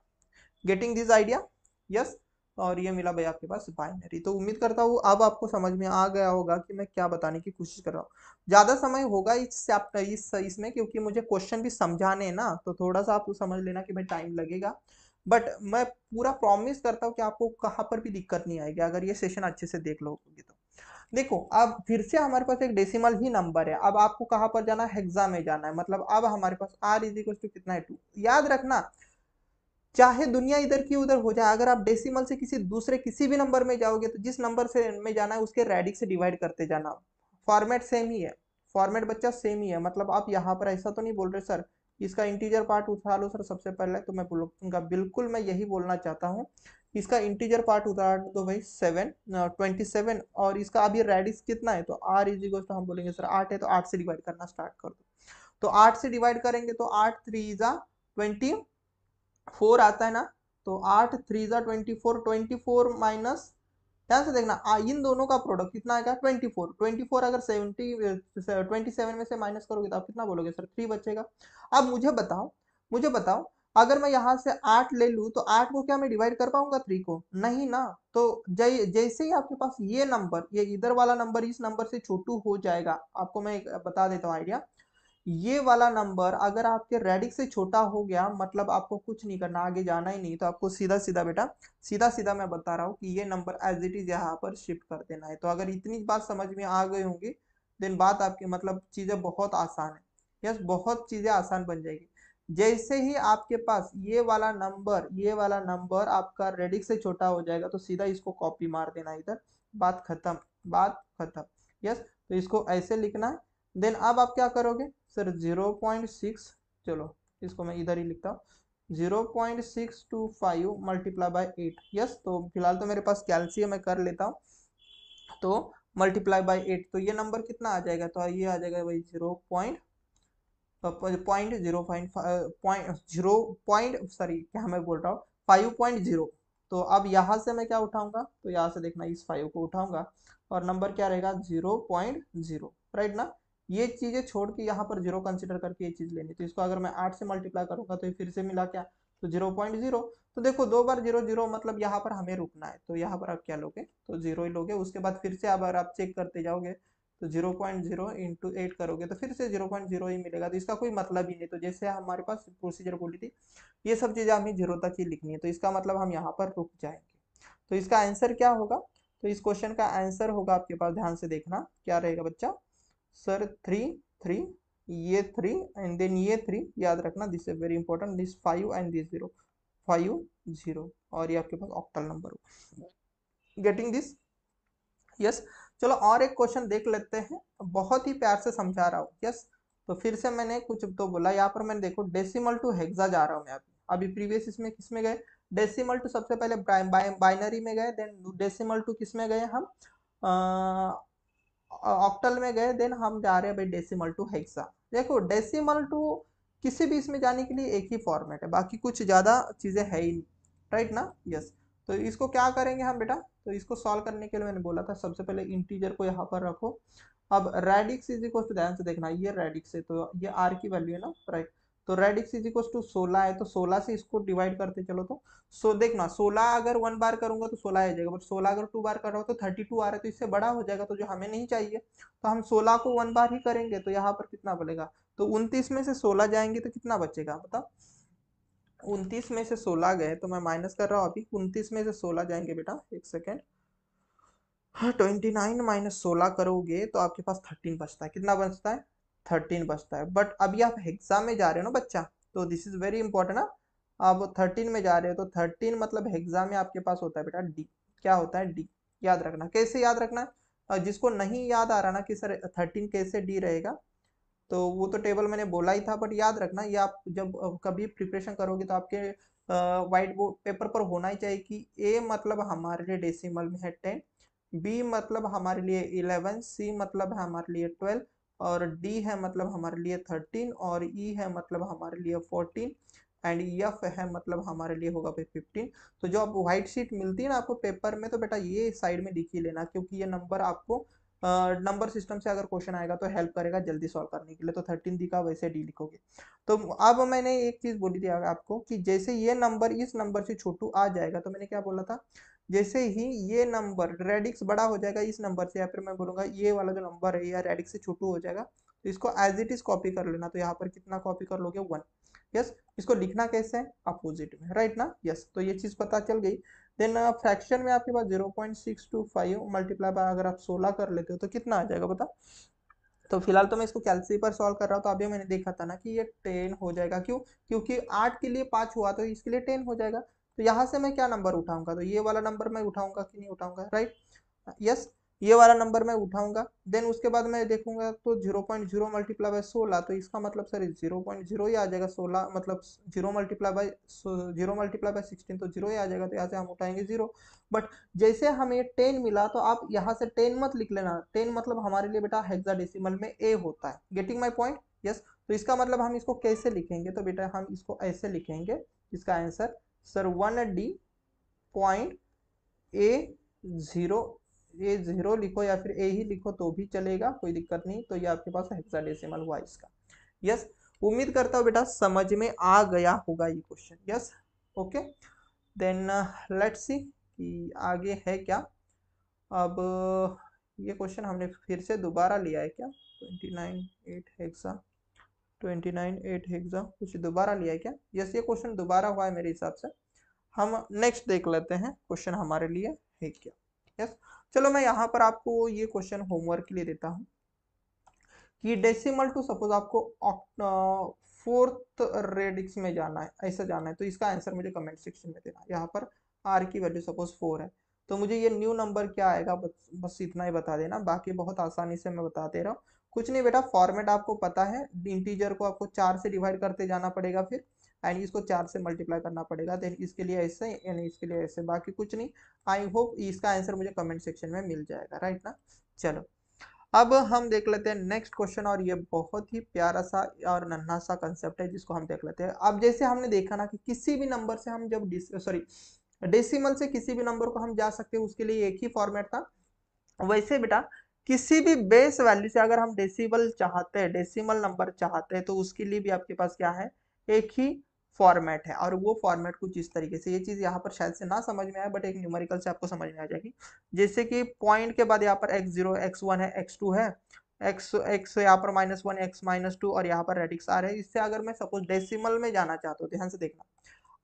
Getting this idea, yes. और ये मिला भाई आपके पास बाइनरी। तो उम्मीद करता हूँ अब आपको समझ में आ गया होगा कि मैं क्या बताने की कोशिश कर रहा हूँ। ज्यादा समय होगा इस चैप्टर इसमें, क्योंकि मुझे क्वेश्चन भी समझाने हैं ना, तो थोड़ा सा आप तो समझ लेना कि भाई टाइम लगेगा। बट मैं पूरा प्रॉमिस करता हूँ कि आपको कहाँ पर भी दिक्कत नहीं आएगी अगर ये सेशन अच्छे से देख लोगे तो। देखो अब फिर से हमारे पास एक डेसिमल ही नंबर है, अब आपको कहाँ पर जाना है, हेक्सा में जाना है। मतलब अब हमारे पास r इज इक्वल टू कितना है, 2। याद रखना, चाहे दुनिया इधर की उधर हो जाए, अगर आप डेसिमल से किसी दूसरे किसी भी नंबर में जाओगे तो जिस नंबर से में जाना है उसके रेडिक्स से डिवाइड करते जाना। फॉर्मेट सेम ही है, फॉर्मेट बच्चा सेम ही है। मतलब आप यहाँ पर ऐसा तो नहीं बोल रहे सर इसका इंटीजर पार्ट उठा लो सर सबसे पहले, तो मैं बोलूँगा बिल्कुल मैं यही बोलना चाहता हूँ, इसका इंटीजर पार्ट उतार दो भाई 27, और इसका अभी रेडिक्स कितना है, तो r इज इक्वल टू हम बोलेंगे सर 8 है, तो 8 से डिवाइड करना स्टार्ट कर दो। तो 8 से डिवाइड करेंगे तो 8 3 जा 24 आता है ना। तो 8 3 जा 24, 24 माइनस, ध्यान से देखना इन दोनों का प्रोडक्ट कितना आएगा, 24। 24 अगर 27 में से माइनस करोगे तो आप कितना बोलोगे सर, 3 बचेगा। अब मुझे बताओ अगर मैं यहाँ से 8 ले लूँ तो 8 को क्या मैं डिवाइड कर पाऊंगा 3 को, नहीं ना। तो जैसे ही आपके पास ये नंबर, ये इधर वाला नंबर इस नंबर से छोटू हो जाएगा, आपको मैं एक बता देता हूँ आइडिया। ये वाला नंबर अगर आपके रेडिक्स से छोटा हो गया, मतलब आपको कुछ नहीं करना, आगे जाना ही नहीं, तो आपको सीधा सीधा बेटा, सीधा सीधा मैं बता रहा हूँ कि ये नंबर एज इट इज यहाँ पर शिफ्ट कर देना है। तो अगर इतनी बात समझ में आ गई होंगी, देन बात आपकी मतलब चीजें बहुत आसान है, यस बहुत चीजें आसान बन जाएगी। जैसे ही आपके पास ये वाला नंबर आपका रेडिक्स से छोटा हो जाएगा, तो सीधा इसको कॉपी मार देना इधर, बात खत्म, बात खत्म, यस। तो इसको ऐसे लिखना है। देन अब आप क्या करोगे सर, 0.6, चलो इसको मैं इधर ही लिखता हूँ, 0.625 मल्टीप्लाई बाय 8, यस। तो फिलहाल तो मेरे पास कैल्शियम मैं कर लेता हूँ, तो मल्टीप्लाई बाय 8, तो ये नंबर कितना आ जाएगा, तो ये आ जाएगा भाई 0.0 सॉरी क्या मैं बोल रहा हूँ, 5.0। तो अब यहाँ से मैं क्या उठाऊंगा, तो यहाँ से देखना इस 5 को उठाऊंगा, और नंबर क्या रहेगा 0.0, राइट ना। ये चीजें छोड़ के यहाँ पर 0 कंसिडर करके ये चीज लेनी, तो इसको अगर मैं 8 से मल्टीप्लाई करूंगा तो ये फिर से मिला क्या, तो 0.0। तो देखो 2 बार 0 0, मतलब यहाँ पर हमें रुकना है, तो यहाँ पर आप क्या लोगे, तो 0 ही लोगे। उसके बाद फिर से अगर आप चेक करते जाओगे तो 0.0 इंटू 8 करोगे तो फिर से 0.0 ही मिलेगा, तो इसका कोई मतलब ही नहीं। तो जैसे हमारे पास प्रोसीजर बोली थी, ये सब चीजें हमें 0 तक ही लिखनी है, तो इसका मतलब हम यहाँ पर रुक जाएंगे। तो इसका आंसर क्या होगा, तो इस क्वेश्चन का आंसर होगा आपके पास, ध्यान से देखना क्या रहेगा बच्चा, सर 3 3, ये 3 एंड देन ये 3, याद रखना this is very important, this 5 and this 0, 5 0, और ये आपके पास ऑक्टल नंबर होगा। Getting this, yes. चलो और एक क्वेश्चन देख लेते हैं, बहुत ही प्यार से समझा रहा हूँ, यस। तो फिर से मैंने कुछ तो बोला, यहाँ पर मैंने देखो डेसिमल टू हेक्सा जा रहा हूँ मैं अभी प्रीवियस इसमें किस में गए, डेसिमल टू सबसे पहले बाइनरी में गए, देन डेसिमल टू किस में गए हम, ऑक्टल में गए, देन हम जा रहे हैं भाई डेसिमल टू हेक्सा। देखो डेसिमल टू किसी भी इसमें जाने के लिए एक ही फॉर्मेट है, बाकी कुछ ज़्यादा चीज़ें है ही नहीं, राइट ना। यस, तो इसको क्या करेंगे हम बेटा, तो इसको सॉल्व करने के लिए मैंने बोला था सबसे पहले इंटीजर को यहाँ पर रखो। अब रेडिक्स इज इक्वल टू, ध्यान से देखना, ये रेडिक्स है तो ये आर की वैल्यू है ना, राइट। तो रेडिक्स इज इक्वल टू 16 है, तो 16 से इसको डिवाइड करते चलो, तो देखना 16 अगर 1 बार करूंगा तो 16 आ जाएगा, बट 16 अगर 2 बार कर रहा हो तो 32 आ रहा है, तो इससे बड़ा हो जाएगा, तो जो हमें नहीं चाहिए, तो हम 16 को 1 बार ही करेंगे, तो यहाँ पर कितना बनेगा, तो 29 में से 16 जाएंगे तो कितना बचेगा बताओ। 29 में से 16 गए, तो मैं माइनस कर रहा हूँ अभी, 29 में से 16 जाएंगे बेटा, एक सेकेंड, हाँ 29 माइनस 16 करोगे तो आपके पास 13 बचता है, कितना बचता है, 13 बचता है। बट अभी आप हेक्सा में जा रहे हो ना बच्चा, तो दिस इज वेरी इंपॉर्टेंट ना, आप 13 में जा रहे हो, तो 13 मतलब हेक्सा में आपके पास होता है बेटा डी, क्या होता है डी, याद रखना। कैसे याद रखना है, जिसको नहीं याद आ रहा ना कि सर 13 कैसे डी रहेगा, तो वो तो टेबल मैंने बोला ही था, बट याद रखना ये आप जब कभी प्रिपरेशन करोगे तो आपके व्हाइट बोर्ड पेपर पर होना ही चाहिए कि ए मतलब हमारे लिए डेसिमल में है 10, बी मतलब हमारे लिए 11, सी मतलब है हमारे लिए 12, और डी है मतलब हमारे लिए 13, और ई है मतलब हमारे लिए 14, एंड एफ है मतलब हमारे लिए होगा भाई 15। तो जो आप व्हाइट शीट मिलती है ना आपको पेपर में, तो बेटा ये साइड में लिख ही लेना, क्योंकि ये नंबर आपको नंबर सिस्टम से अगर क्वेश्चन आएगा तो हेल्प करेगा जल्दी सॉल्व करने के लिए। तो 13 दी का वैसे डी लिखोगे। तो अब मैंने एक चीज बोली थी आपको कि जैसे ये नंबर इस नंबर से छोटू आ जाएगा, तो मैंने क्या बोला था, जैसे ही ये नंबर रेडिक्स बड़ा हो जाएगा इस नंबर से, या फिर मैं बोलूंगा ये वाला जो नंबर है या रेडिक्स से छोटू हो जाएगा, तो इसको एज इट इज कॉपी कर लेना। तो यहाँ पर कितना कॉपी कर लोगे, 1। यस, इसको लिखना कैसे है, अपोजिट में, राइट ना। यस, तो ये चीज पता चल गई। देन फ्रैक्शन में आपके पास 0.625 मल्टीप्लाई बाय अगर आप 16 कर लेते हो तो कितना आ जाएगा बता। तो फिलहाल तो मैं इसको कैलसी पर सॉल्व कर रहा हूँ, तो अभी मैंने देखा था ना कि ये 10 हो जाएगा, क्यों, क्योंकि 8 के लिए 5 हुआ तो इसके लिए 10 हो जाएगा। तो यहाँ से मैं क्या नंबर उठाऊंगा, तो ये वाला नंबर मैं उठाऊंगा कि नहीं उठाऊंगा, राइट। यस, ये वाला नंबर मैं उठाऊंगा। देन उसके बाद मैं देखूंगा तो 0.0 मल्टीप्लाई बाय 16, तो इसका मतलब सर 0.0 ही आ जाएगा, 16 मतलब 0 मल्टीप्लाई बाय 16, तो 0 ही आ जाएगा, तो यहाँ से हम उठाएंगे 0। बट जैसे हमें 10 मिला, तो आप यहाँ से 10 मत लिख लेना, 10 मतलब हमारे लिए बेटा हेक्साडेसिमल में ए होता है, गेटिंग माई पॉइंट। यस, तो इसका मतलब हम इसको कैसे लिखेंगे, तो बेटा हम इसको ऐसे लिखेंगे, इसका answer sir 1D point A 0, ए 0 लिखो या फिर ए ही लिखो तो भी चलेगा, कोई दिक्कत नहीं। तो ये आपके पास हेक्साडेसिमल हुआ इसका। यस, उम्मीद करता हूँ बेटा समझ में आ गया होगा ये question. Yes, okay, then let's see कि आगे है क्या। अब ये क्वेश्चन हमने फिर से दोबारा लिया है क्या, 29 8 हेक्सा, 29 8 हेक्सा कुछ दोबारा लिया है क्या। यस, ये क्वेश्चन दोबारा हुआ है मेरे हिसाब से। हम नेक्स्ट देख लेते हैं क्वेश्चन हमारे लिए है क्या। यस, चलो मैं यहाँ पर आपको ये क्वेश्चन होमवर्क के लिए देता हूँ कि डेसिमल टू सपोज आपको फोर्थ रेडिक्स में जाना है, ऐसा जाना है, तो इसका आंसर मुझे कमेंट सेक्शन में देना। यहाँ पर आर की वैल्यू सपोज 4 है, तो मुझे ये न्यू नंबर क्या आएगा, बस इतना ही बता देना, बाकी बहुत आसानी से मैं बता दे रहा हूँ। कुछ नहीं बेटा, फॉर्मेट आपको पता है, इंटीजर को आपको 4 से डिवाइड करते जाना पड़ेगा, फिर एंड इसको 4 से मल्टीप्लाई करना पड़ेगा, देन इसके लिए ऐसे यानी इसके लिए ऐसे, बाकी कुछ नहीं। आई होप इसका आंसर मुझे कमेंट सेक्शन में मिल जाएगा, राइट ना। चलो अब हम देख लेते हैं नेक्स्ट क्वेश्चन, और ये बहुत ही प्यारा सा और नन्हा सा कंसेप्ट है जिसको हम देख लेते हैं। अब जैसे हमने देखा ना कि किसी भी नंबर से हम जब डेसिमल से किसी भी नंबर को हम जा सकते हैं, उसके लिए एक ही फॉर्मेट था। वैसे बेटा किसी भी बेस वैल्यू से अगर हम डेसिमल चाहते हैं, डेसिमल नंबर चाहते हैं, तो उसके लिए भी आपके पास क्या है, एक ही फॉर्मेट है। और वो फॉर्मेट कुछ इस तरीके से, ये चीज यहाँ पर शायद से ना समझ में आए, बट एक न्यूमेरिकल से आपको समझ में आ जाएगी। जैसे कि पॉइंट के बाद यहाँ पर x0 x1 है, x2 है, x यहाँ पर -1 x-2, और यहाँ पर रेडिक्स आ रहे हैं। इससे अगर मैं सपोज डेसिमल में जाना चाहता हूँ, ध्यान से देखना,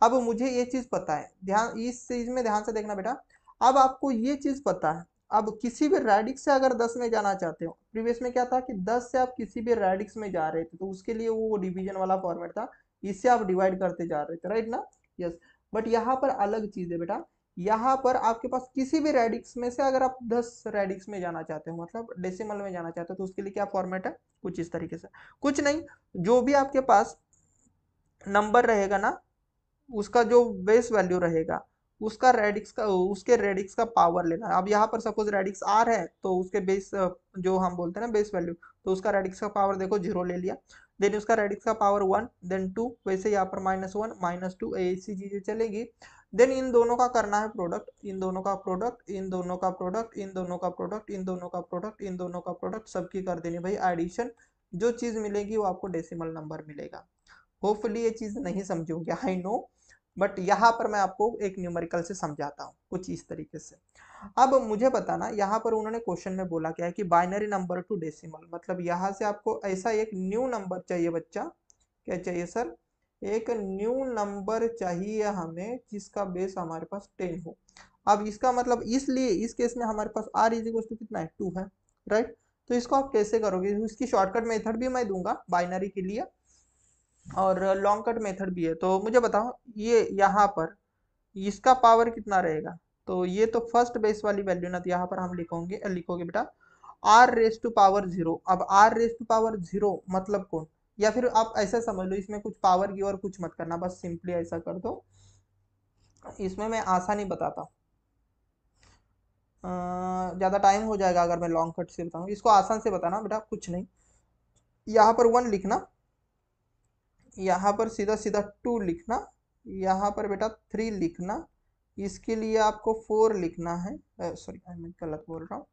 अब मुझे ये चीज पता है, ध्यान इस चीज में ध्यान से देखना बेटा। अब आपको ये चीज पता है, अब किसी भी रेडिक्स से अगर 10 में जाना चाहते हो, प्रीवियस में क्या था कि 10 से आप किसी भी रेडिक्स में जा रहे थे, तो उसके लिए वो डिवीजन वाला फॉर्मेट था, इससे आप डिवाइड करते जा रहे थे, राइट ना। यस, बट यहाँ पर अलग चीज है बेटा, यहाँ पर आपके पास किसी भी रेडिक्स में से अगर आप 10 रेडिक्स में जाना चाहते हो, मतलब डेसिमल में जाना चाहते हो, तो उसके लिए क्या फॉर्मेट है, कुछ इस तरीके से, कुछ नहीं, जो भी आपके पास नंबर रहेगा ना, उसका जो बेस वैल्यू रहेगा उसका रेडिक्स का उसके रेडिक्स का पावर लेना है। अब यहाँ पर सपोज रेडिक्स आर है तो उसके बेस जो हम बोलते हैं ना बेस वैल्यू, तो उसका रेडिक्स का पावर देखो 0 ले लिया, देन उसका रेडिक्स का पावर 1, देन 2, वैसे यहाँ पर -1 -2 ऐसी चीजें चलेगी। देन इन दोनों का करना है प्रोडक्ट, इन दोनों का प्रोडक्ट, इन दोनों का प्रोडक्ट, इन दोनों का प्रोडक्ट, इन दोनों का प्रोडक्ट, इन दोनों का प्रोडक्ट, सबकी कर देनी भाई एडिशन। जो चीज मिलेगी वो आपको डेसिमल नंबर मिलेगा। होपफुली ये चीज नहीं समझी होगी, आई नो, बट यहाँ पर मैं आपको एक न्यूमेरिकल से समझाता हूँ कुछ इस तरीके से। अब मुझे बताना, यहाँ पर उन्होंने क्वेश्चन में बोला क्या है कि बाइनरी नंबर टू डेसिमल, मतलब यहाँ से आपको ऐसा एक न्यू नंबर चाहिए बच्चा। क्या चाहिए सर? एक न्यू नंबर चाहिए हमें जिसका बेस हमारे पास 10 हो। अब इसका मतलब इसलिए इस केस में हमारे पास r इज इक्वल टू कितना है, 2 है, राइट। तो इसको आप कैसे करोगे, इसकी शॉर्टकट मेथड भी मैं दूंगा बाइनरी के लिए और लॉन्ग कट मेथड भी है। तो मुझे बताओ ये यहाँ पर इसका पावर कितना रहेगा, तो ये तो फर्स्ट बेस वाली वैल्यू ना, तो यहाँ पर हम लिखोगे बेटा आर रेस टू पावर 0। अब आर रेस टू पावर 0 मतलब कौन, या फिर आप ऐसा समझ लो इसमें कुछ पावर की और कुछ मत करना, बस सिंपली ऐसा कर दो। इसमें मैं आसानी बताता हूँ, ज़्यादा टाइम हो जाएगा अगर मैं लॉन्ग कट से बताऊँ, इसको आसान से बताना बेटा, कुछ नहीं। यहाँ पर 1 लिखना, यहाँ पर सीधा सीधा 2 लिखना, यहाँ पर बेटा 3 लिखना, इसके लिए आपको 4 लिखना है, सॉरी मैं गलत बोल रहा हूँ,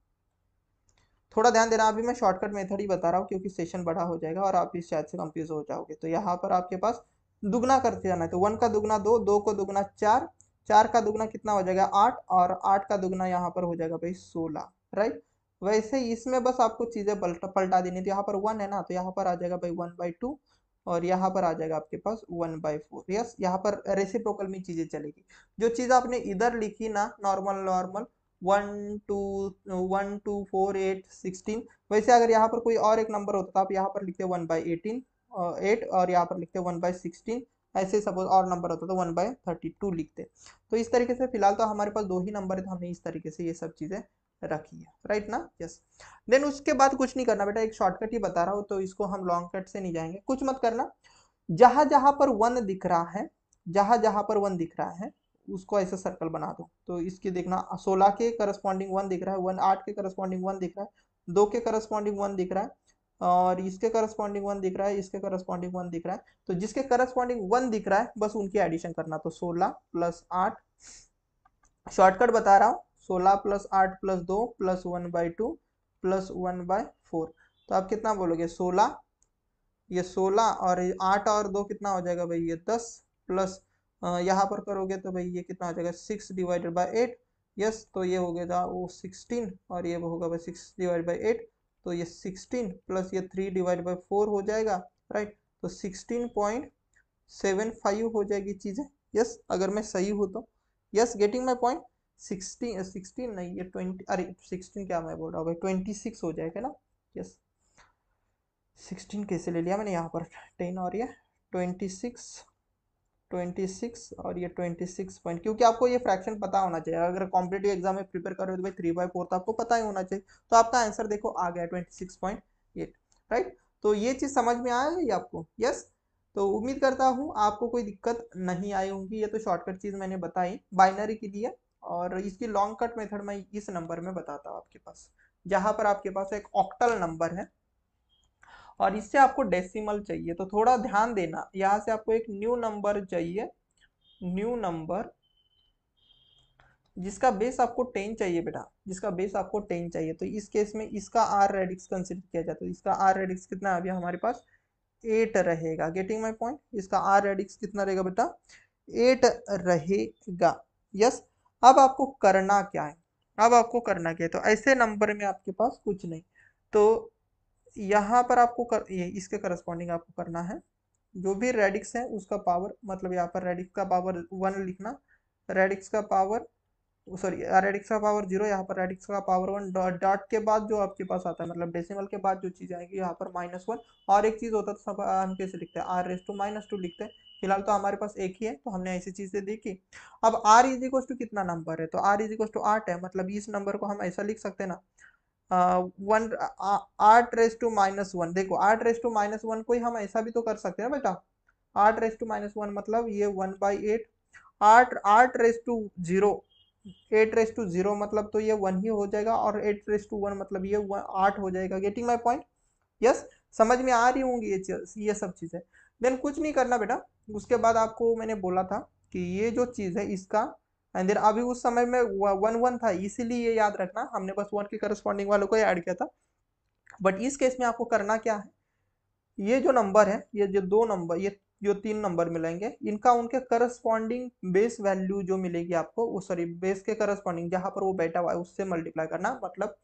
थोड़ा ध्यान देना। अभी मैं शॉर्टकट मेथड ही बता रहा हूँ क्योंकि सेशन बड़ा हो जाएगा और आप इस शायद से कंफ्यूज हो जाओगे। तो यहाँ पर आपके पास दुगना करते जाना है, तो 1 का दुगना 2, 2 को दुगना 4, 4 का दुगना कितना हो जाएगा 8, और 8 का दुगना यहाँ पर हो जाएगा भाई 16, राइट। वैसे इसमें बस आपको चीज़ें पलटा देनी थी, यहाँ पर 1 है ना, तो यहाँ पर आ जाएगा भाई 1/2, और यहाँ पर आ जाएगा आपके पास 1/4। यस, यहाँ पर रेसिप्रोकल में चीज़ें चलेगी। जो चीज़ आपने इधर लिखी ना नॉर्मल नॉर्मल 1 2 4 8 16, वैसे अगर यहाँ पर कोई और एक नंबर होता तो आप यहाँ पर लिखते 1/18 8, और यहाँ पर लिखते 1/16, ऐसे सपोज और नंबर होता तो 1/32 लिखते। तो इस तरीके से फिलहाल तो हमारे पास 2 ही नंबर है, तो हमने इस तरीके से ये सब चीज़ें रखी है, राइट ना। यस, देन उसके बाद कुछ नहीं करना बेटा, एक शॉर्टकट ही बता रहा हूँ, तो इसको हम लॉन्ग कट से नहीं जाएंगे, कुछ मत करना। जहां जहां पर 1 दिख रहा है, जहां जहां पर 1 दिख रहा है उसको ऐसे सर्कल बना दो। तो इसकी देखना 16 के करस्पॉन्डिंग 1 दिख रहा है, 8 के करस्पॉन्डिंग 1 दिख रहा है, 2 के करस्पॉन्डिंग 1 दिख रहा है, और इसके करस्पॉन्डिंग 1 दिख रहा है, इसके करस्पॉन्डिंग 1 दिख रहा है। तो जिसके करस्पॉन्डिंग 1 दिख रहा है बस उनकी एडिशन करना, तो 16 + 8, शॉर्टकट बता रहा हूँ, 16 + 8 + 2 + 1/2 + 1/4। तो आप कितना बोलोगे 16, ये 16, और 8 और 2 कितना हो जाएगा भाई ये 10, प्लस यहाँ पर करोगे तो भाई ये कितना हो जाएगा 6/8। यस, तो ये हो गया वो 16, और ये होगा भाई 6/8, तो ये 16 प्लस ये 3/4 हो जाएगा, राइट। तो 16.75 हो जाएगी चीज़ें। यस, अगर मैं सही हूँ तो, यस, गेटिंग माई पॉइंट। 16 नहीं, ये 20, अरे 16 क्या मैं बोल रहा हूँ भाई, 26 हो जाएगा ना। यस, 16 कैसे ले लिया मैंने यहाँ पर 10, और ये 26, 26, और ये 26 पॉइंट, क्योंकि आपको ये फ्रैक्शन पता होना चाहिए, अगर कॉम्पिटेटिव एग्जाम में प्रिपेयर कर रहे हो तो भाई 3/4 तो आपको पता ही होना चाहिए। तो आपका आंसर देखो आ गया 26.8, राइट। तो ये चीज़ समझ में आ गई आपको? यस। तो उम्मीद करता हूँ आपको कोई दिक्कत नहीं आई होगी, ये तो शॉर्टकट चीज़ मैंने बताई बाइनरी के लिए, और इसकी लॉन्ग कट मेथड मैं इस नंबर में बताता हूँ आपके पास, जहाँ पर आपके पास एक ऑक्टल नंबर है और इससे आपको डेसिमल चाहिए। तो थोड़ा ध्यान देना, यहाँ से आपको एक न्यू नंबर चाहिए, न्यू नंबर जिसका बेस आपको 10 चाहिए बेटा, जिसका बेस आपको 10 चाहिए। तो इस केस में इसका आर रेडिक्स कंसिडर किया जाता है, इसका आर रेडिक्स कितना है अभी हमारे पास 8 रहेगा। गेटिंग माई पॉइंट, इसका आर रेडिक्स कितना रहेगा बेटा 8 रहेगा। यस, अब आपको करना क्या है, अब आपको करना क्या है, तो ऐसे नंबर में आपके पास कुछ नहीं, तो यहाँ पर आपको ये इसके करस्पॉन्डिंग आपको करना है, जो भी रेडिक्स है उसका पावर, मतलब यहाँ पर रेडिक्स का पावर 1 लिखना, रेडिक्स का पावर, सॉरी रेडिक्स का पावर 0, यहाँ पर रेडिक्स का पावर 1, डॉट डॉट के बाद जो आपके पास आता है, मतलब डेसिमल के बाद जो चीज़ आएगी यहाँ पर -1, और एक चीज़ होता है तो सब हम कैसे लिखते हैं r⁻² लिखते हैं। फिलहाल तो हमारे पास एक ही है तो हमने ऐसी चीज़ें देखी। अब r इज इक्वल टू कितना नंबर है, तो r इज इक्वल टू 8 है, मतलब इस नंबर को हम ऐसा लिख सकते हैं ना, 8⁻1। देखो 8⁻1 को ही हम ऐसा भी तो कर सकते हैं बेटा, 8 रेस टू -1 मतलब ये 1/8, 8 8 रेस टू 0, 8 रेस टू 0 मतलब तो ये 1 ही हो जाएगा, और 8 रेस टू 1 मतलब ये 8 हो जाएगा। Getting my point? यस, समझ में आ रही होंगी ये सब चीज़ें। देन कुछ नहीं करना बेटा, उसके बाद आपको मैंने बोला था कि ये जो चीज़ है इसका, एंड देन अभी उस समय में 1 1 था, इसीलिए ये याद रखना हमने बस 1 के करस्पॉन्डिंग वालों को ऐड किया था। बट इस केस में आपको करना क्या है, ये जो नंबर है, ये जो दो नंबर, ये जो 3 नंबर मिलेंगे, इनका उनके करस्पॉन्डिंग बेस वैल्यू जो मिलेगी आपको, वो सॉरी बेस के करस्पॉन्डिंग जहां पर वो बैठा हुआ है उससे मल्टीप्लाई करना। मतलब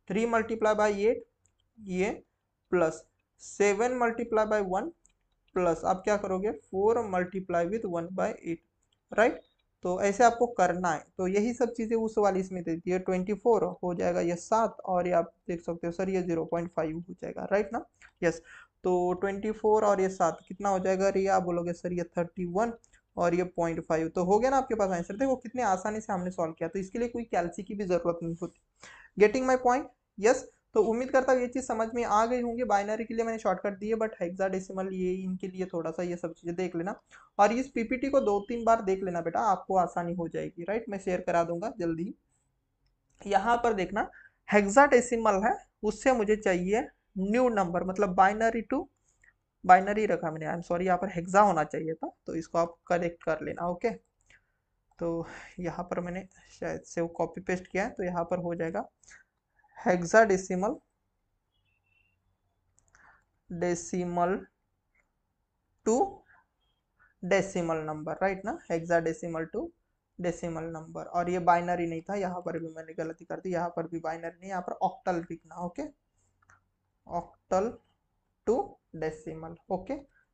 3 × 8 ये, प्लस 7 × 1 प्लस आप क्या करोगे 4 × 1/8, राइट। तो ऐसे आपको करना है। तो यही सब चीजें उस वाली इसमें देती है। 24 हो जाएगा ये 7, और ये आप देख सकते हो सर ये 0.5 हो जाएगा, राइट ना। यस, तो 24 और ये 7 कितना हो जाएगा, ये आप बोलोगे सर ये 31 और ये 0.5, तो हो गया ना आपके पास आंसर। देखो कितने आसानी से हमने सॉल्व किया, तो इसके लिए कोई कैलसी की भी जरूरत नहीं होती। Getting my point? यस। तो उम्मीद करता हूँ ये चीज़ समझ में आ गई होंगी। बाइनरी के लिए मैंने शॉर्टकट दिए, बट हेक्साडेसिमल ये इनके लिए थोड़ा सा ये सब चीज़ें देख लेना, और इस पीपीटी को 2 3 बार देख लेना बेटा, आपको आसानी हो जाएगी, राइट। मैं शेयर करा दूंगा जल्दी। यहाँ पर देखना हेक्साडेसिमल है, उससे मुझे चाहिए न्यू नंबर, मतलब बाइनरी टू बाइनरी रखा मैंने, आई एम सॉरी, यहाँ पर हेक्सा होना चाहिए था, तो इसको आप करेक्ट कर लेना, ओके। तो यहाँ पर मैंने शायद से वो कॉपी पेस्ट किया है, तो यहाँ पर हो जाएगा hexadecimal decimal to decimal number, right ना, हेक्साडेसिमल टू डेसिमल नंबर। और ये बाइनरी नहीं था, यहाँ पर भी मैंने गलती कर दी, यहाँ पर भी बाइनरी नहीं, यहाँ पर ऑक्टल लिखना, okay, octal to decimal, okay.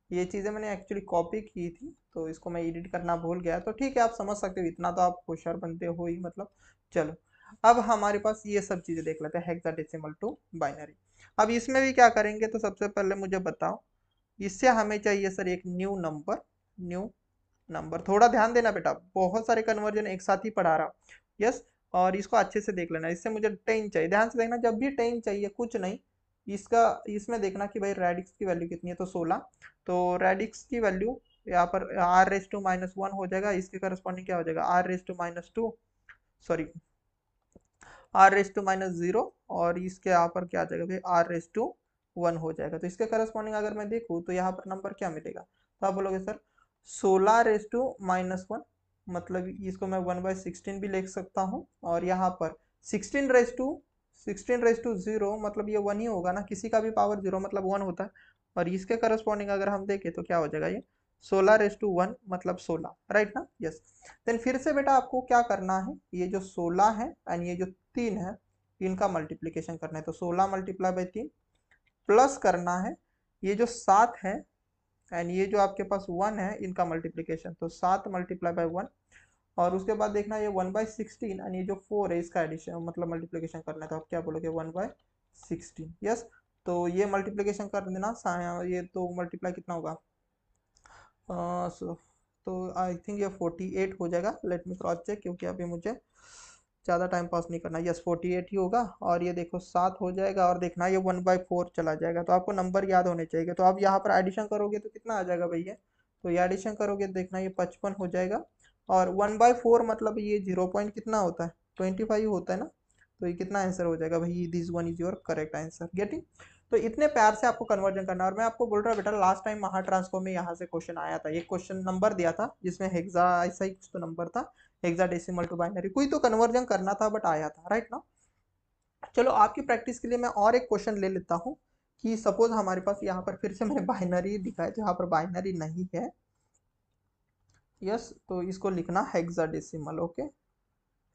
ये चीज़ें मैंने एक्चुअली कॉपी की थी, तो इसको मैं एडिट करना भूल गया, तो ठीक है आप समझ सकते हो, इतना तो आप होशियार बनते हो ही, मतलब। चलो, अब हमारे पास ये सब चीज़ें देख लेते हैं, हेक्साडेसिमल टू बाइनरी। अब इसमें भी क्या करेंगे, तो सबसे पहले मुझे बताओ, इससे हमें चाहिए सर एक न्यू नंबर, न्यू नंबर। थोड़ा ध्यान देना बेटा, बहुत सारे कन्वर्जन एक साथ ही पढ़ा रहा। यस, और इसको अच्छे से देख लेना। इससे मुझे 10 चाहिए, ध्यान से देखना, जब भी 10 चाहिए कुछ नहीं, इसका इसमें देखना कि भाई रेडिक्स की वैल्यू कितनी है, तो 16। तो रेडिक्स की वैल्यू यहाँ पर r⁻⁻1 हो जाएगा, इसके करस्पॉन्डिंग क्या हो जाएगा r⁻², सॉरी r⁻0, और इसके यहाँ पर क्या आ जाएगा भाई r⁻1 हो जाएगा। तो इसके करस्पॉन्डिंग अगर मैं देखूँ तो यहाँ पर नंबर क्या मिलेगा, तो आप बोलोगे सर 16⁻1, मतलब इसको मैं 1/16 भी लिख सकता हूँ, और यहाँ पर 16⁻0 मतलब ये 1 ही होगा ना, किसी का भी पावर 0 मतलब 1 होता है। और इसके करस्पॉन्डिंग अगर हम देखें तो क्या हो जाएगा, ये 16⁻1 मतलब 16, राइट ना। यस, देन फिर से बेटा आपको क्या करना है, ये जो 16 है एंड ये जो 3 है, इनका मल्टीप्लीकेशन करना है। तो 16 × 3 प्लस करना है ये जो 7 है एंड ये जो आपके पास 1 है, इनका मल्टीप्लीकेशन, तो 7 × 1, और उसके बाद देखना ये 1/16 एंड ये जो 4 है इसका एडिशन, मतलब मल्टीप्लीकेशन करना है। तो आप क्या बोलोगे 1/16, यस। तो ये मल्टीप्लीकेशन कर देना, ये तो मल्टीप्लाई कितना होगा, तो आई थिंक ये 48 हो जाएगा। लेट मी क्रॉस चेक, क्योंकि अभी मुझे ज़्यादा टाइम पास नहीं करना। यस 48 ही होगा, और ये देखो 7 हो जाएगा, और देखना ये 1/4 चला जाएगा। तो आपको नंबर याद होने चाहिए, तो आप यहाँ पर एडिशन करोगे तो कितना आ जाएगा भैया, तो ये एडिशन करोगे तो देखना ये 55 हो जाएगा, और 1/4 मतलब ये 0 पॉइंट कितना होता है 25 होता है ना। तो ये कितना आंसर हो जाएगा भाई, this one is your correct answer. Getting? तो इतने प्यार से आपको कन्वर्जन करना है। और मैं आपको बोल रहा हूँ बेटा, लास्ट टाइम महा ट्रांसफॉर्म में यहाँ से क्वेश्चन आया था, एक क्वेश्चन नंबर दिया था जिसमें हेक्सा ऐसा ही कुछ तो नंबर था, हेक्साडेसिमल टू बाइनरी, कोई तो कन्वर्जन करना था बट आया था, राइट ना। चलो आपकी प्रैक्टिस के लिए मैं और एक क्वेश्चन ले लेता हूँ, कि सपोज हमारे पास यहाँ पर फिर से मैंने बाइनरी लिखा है, तो यहाँ पर बाइनरी नहीं है। यस, तो इसको लिखना hexadecimal, okay,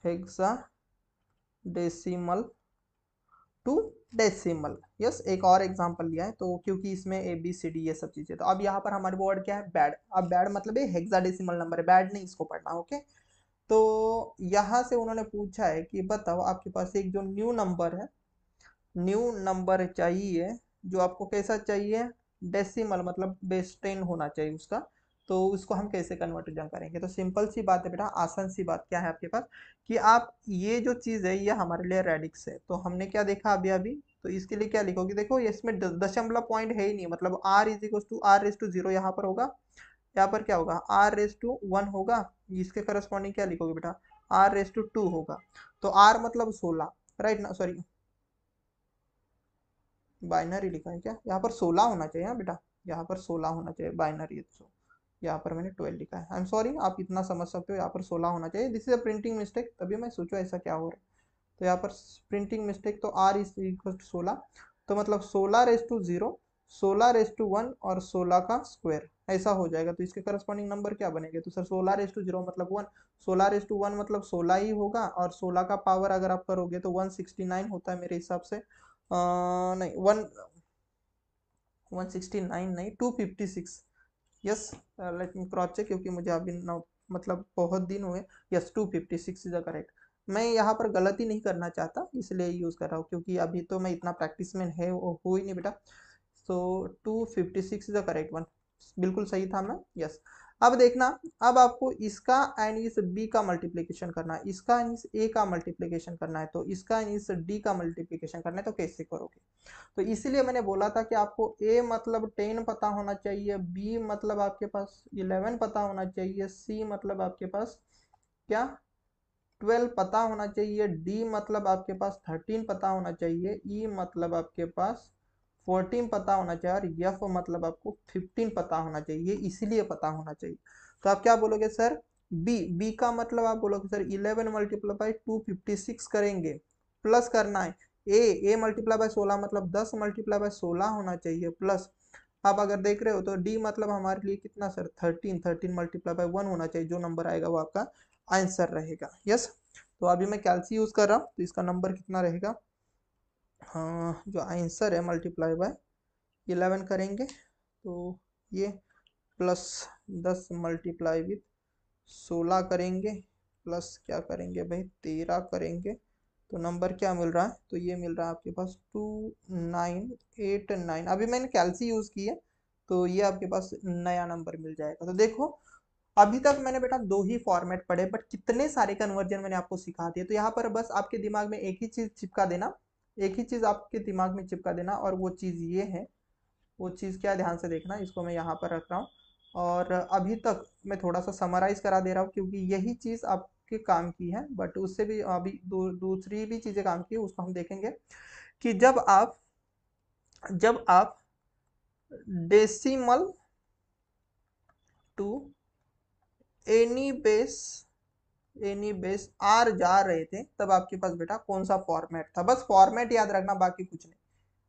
hexadecimal to decimal. Yes, एक और एग्जांपल लिया है, तो क्योंकि इसमें ए बी सी डी ये सब चीजें, तो अब यहाँ पर हमारे वर्ड क्या है, बैड। अब बैड मतलब ये हेक्साडेसिमल नंबर है, बैड नहीं इसको पढ़ना, ओके। तो यहाँ से उन्होंने पूछा है कि बताओ आपके पास एक जो न्यू नंबर है, न्यू नंबर चाहिए, जो आपको कैसा चाहिए, डेसिमल मतलब बेस 10 होना चाहिए उसका। तो उसको हम कैसे कन्वर्जन करेंगे, तो सिंपल सी बात है बेटा, आसान सी बात, क्या है आपके पास कि आप ये जो चीज़ है ये हमारे लिए रेडिक्स है, तो हमने क्या देखा अभी अभी, तो इसके लिए क्या लिखोगे, देखो इसमें दशमलव पॉइंट है ही नहीं, मतलब r = r⁻0 यहाँ पर होगा, यहाँ पर क्या होगा, आर रेस टू वन होगा, इसके करस्पॉन्डिंग क्या लिखोगे बेटा, आर रेस टू टू होगा। तो आर मतलब 16, राइट ना, सॉरी बाइनरी लिखा है क्या, यहाँ पर 16 होना चाहिए हाँ बेटा, यहाँ पर 16 होना चाहिए बाइनरी, तो यहाँ पर मैंने 12 लिखा है, आई एम सॉरी, आप इतना समझ सकते हो, यहाँ पर 16 होना चाहिए, this is a printing mistake, तभी मैं सोचूं ऐसा क्या हो रहा है। तो यहाँ पर प्रिंटिंग मिस्टेक, तो आर इज इक्वल टू 16, तो मतलब 16 रेस टू 0, 16 रेस टू 1 और 16 का स्क्वायर, ऐसा हो जाएगा। तो इसके करस्पॉन्डिंग नंबर क्या बनेंगे, तो सर 16 रेस टू 0 मतलब 1, 16 रेस टू 1 मतलब 16 ही होगा, और 16 का पावर अगर आप करोगे तो 169 होता है मेरे हिसाब से, नहीं 169 नहीं, 256, yes, let me cross check, क्योंकि मुझे अभी मतलब बहुत दिन हुए, यस 256 इज द करेक्ट। मैं यहाँ पर गलती नहीं करना चाहता, इसलिए यूज कर रहा हूँ, क्योंकि अभी तो मैं इतना प्रैक्टिस में है हो ही नहीं बेटा। सो 256 इज द करेक्ट वन, बिल्कुल सही था मैं, यस। अब देखना, अब आपको इसका एंड इस बी का मल्टीप्लीकेशन करना है, इसका एंड इस ए का मल्टीप्लीकेशन करना है, तो इसका एंड इस डी का मल्टीप्लीकेशन करना है, तो कैसे करोगे। तो इसीलिए मैंने बोला था कि आपको ए मतलब 10 पता होना चाहिए, बी मतलब आपके पास 11 पता होना चाहिए, सी मतलब आपके पास क्या 12 पता होना चाहिए, डी मतलब आपके पास 13 पता होना चाहिए, ई मतलब आपके पास 14 पता होना चाहिए, और एफ मतलब आपको 15 पता होना चाहिए, इसीलिए पता होना चाहिए। तो आप क्या बोलोगे सर, बी का मतलब आप बोलोगे सर 11 मल्टीप्लाई बाई 256 करेंगे, प्लस करना है ए मल्टीप्लाई बाय 16 मतलब 10 मल्टीप्लाई बाय 16 होना चाहिए, प्लस आप अगर देख रहे हो तो डी मतलब हमारे लिए कितना सर 13 मल्टीप्लाई बाय 1 होना चाहिए, जो नंबर आएगा वो आपका आंसर रहेगा, यस। तो अभी मैं कैलसी यूज कर रहा हूँ, तो इसका नंबर कितना रहेगा, हाँ जो आंसर है मल्टीप्लाई बाय 11 करेंगे, तो ये प्लस 10 मल्टीप्लाई विथ 16 करेंगे, प्लस क्या करेंगे भाई 13 करेंगे, तो नंबर क्या मिल रहा है, तो ये मिल रहा है आपके पास 2989, अभी मैंने कैलसी यूज की है, तो ये आपके पास नया नंबर मिल जाएगा। तो देखो अभी तक मैंने बेटा दो ही फॉर्मेट पढ़े, बट कितने सारे कन्वर्जन मैंने आपको सिखा दिए, तो यहाँ पर बस आपके दिमाग में एक ही चीज चिपका देना, एक ही चीज आपके दिमाग में चिपका देना, और वो चीज ये है, वो चीज़ क्या ध्यान से देखना, इसको मैं यहाँ पर रख रहा हूँ, और अभी तक मैं थोड़ा सा समराइज करा दे रहा हूँ, क्योंकि यही चीज़ आपके काम की है, बट उससे भी अभी दूसरी भी चीज़ें काम की है, उसको हम देखेंगे कि जब आप decimal to any base R जा रहे थे, तब आपके पास बेटा कौन सा फॉर्मेट था, बस फॉर्मेट याद रखना, बाकी कुछ नहीं।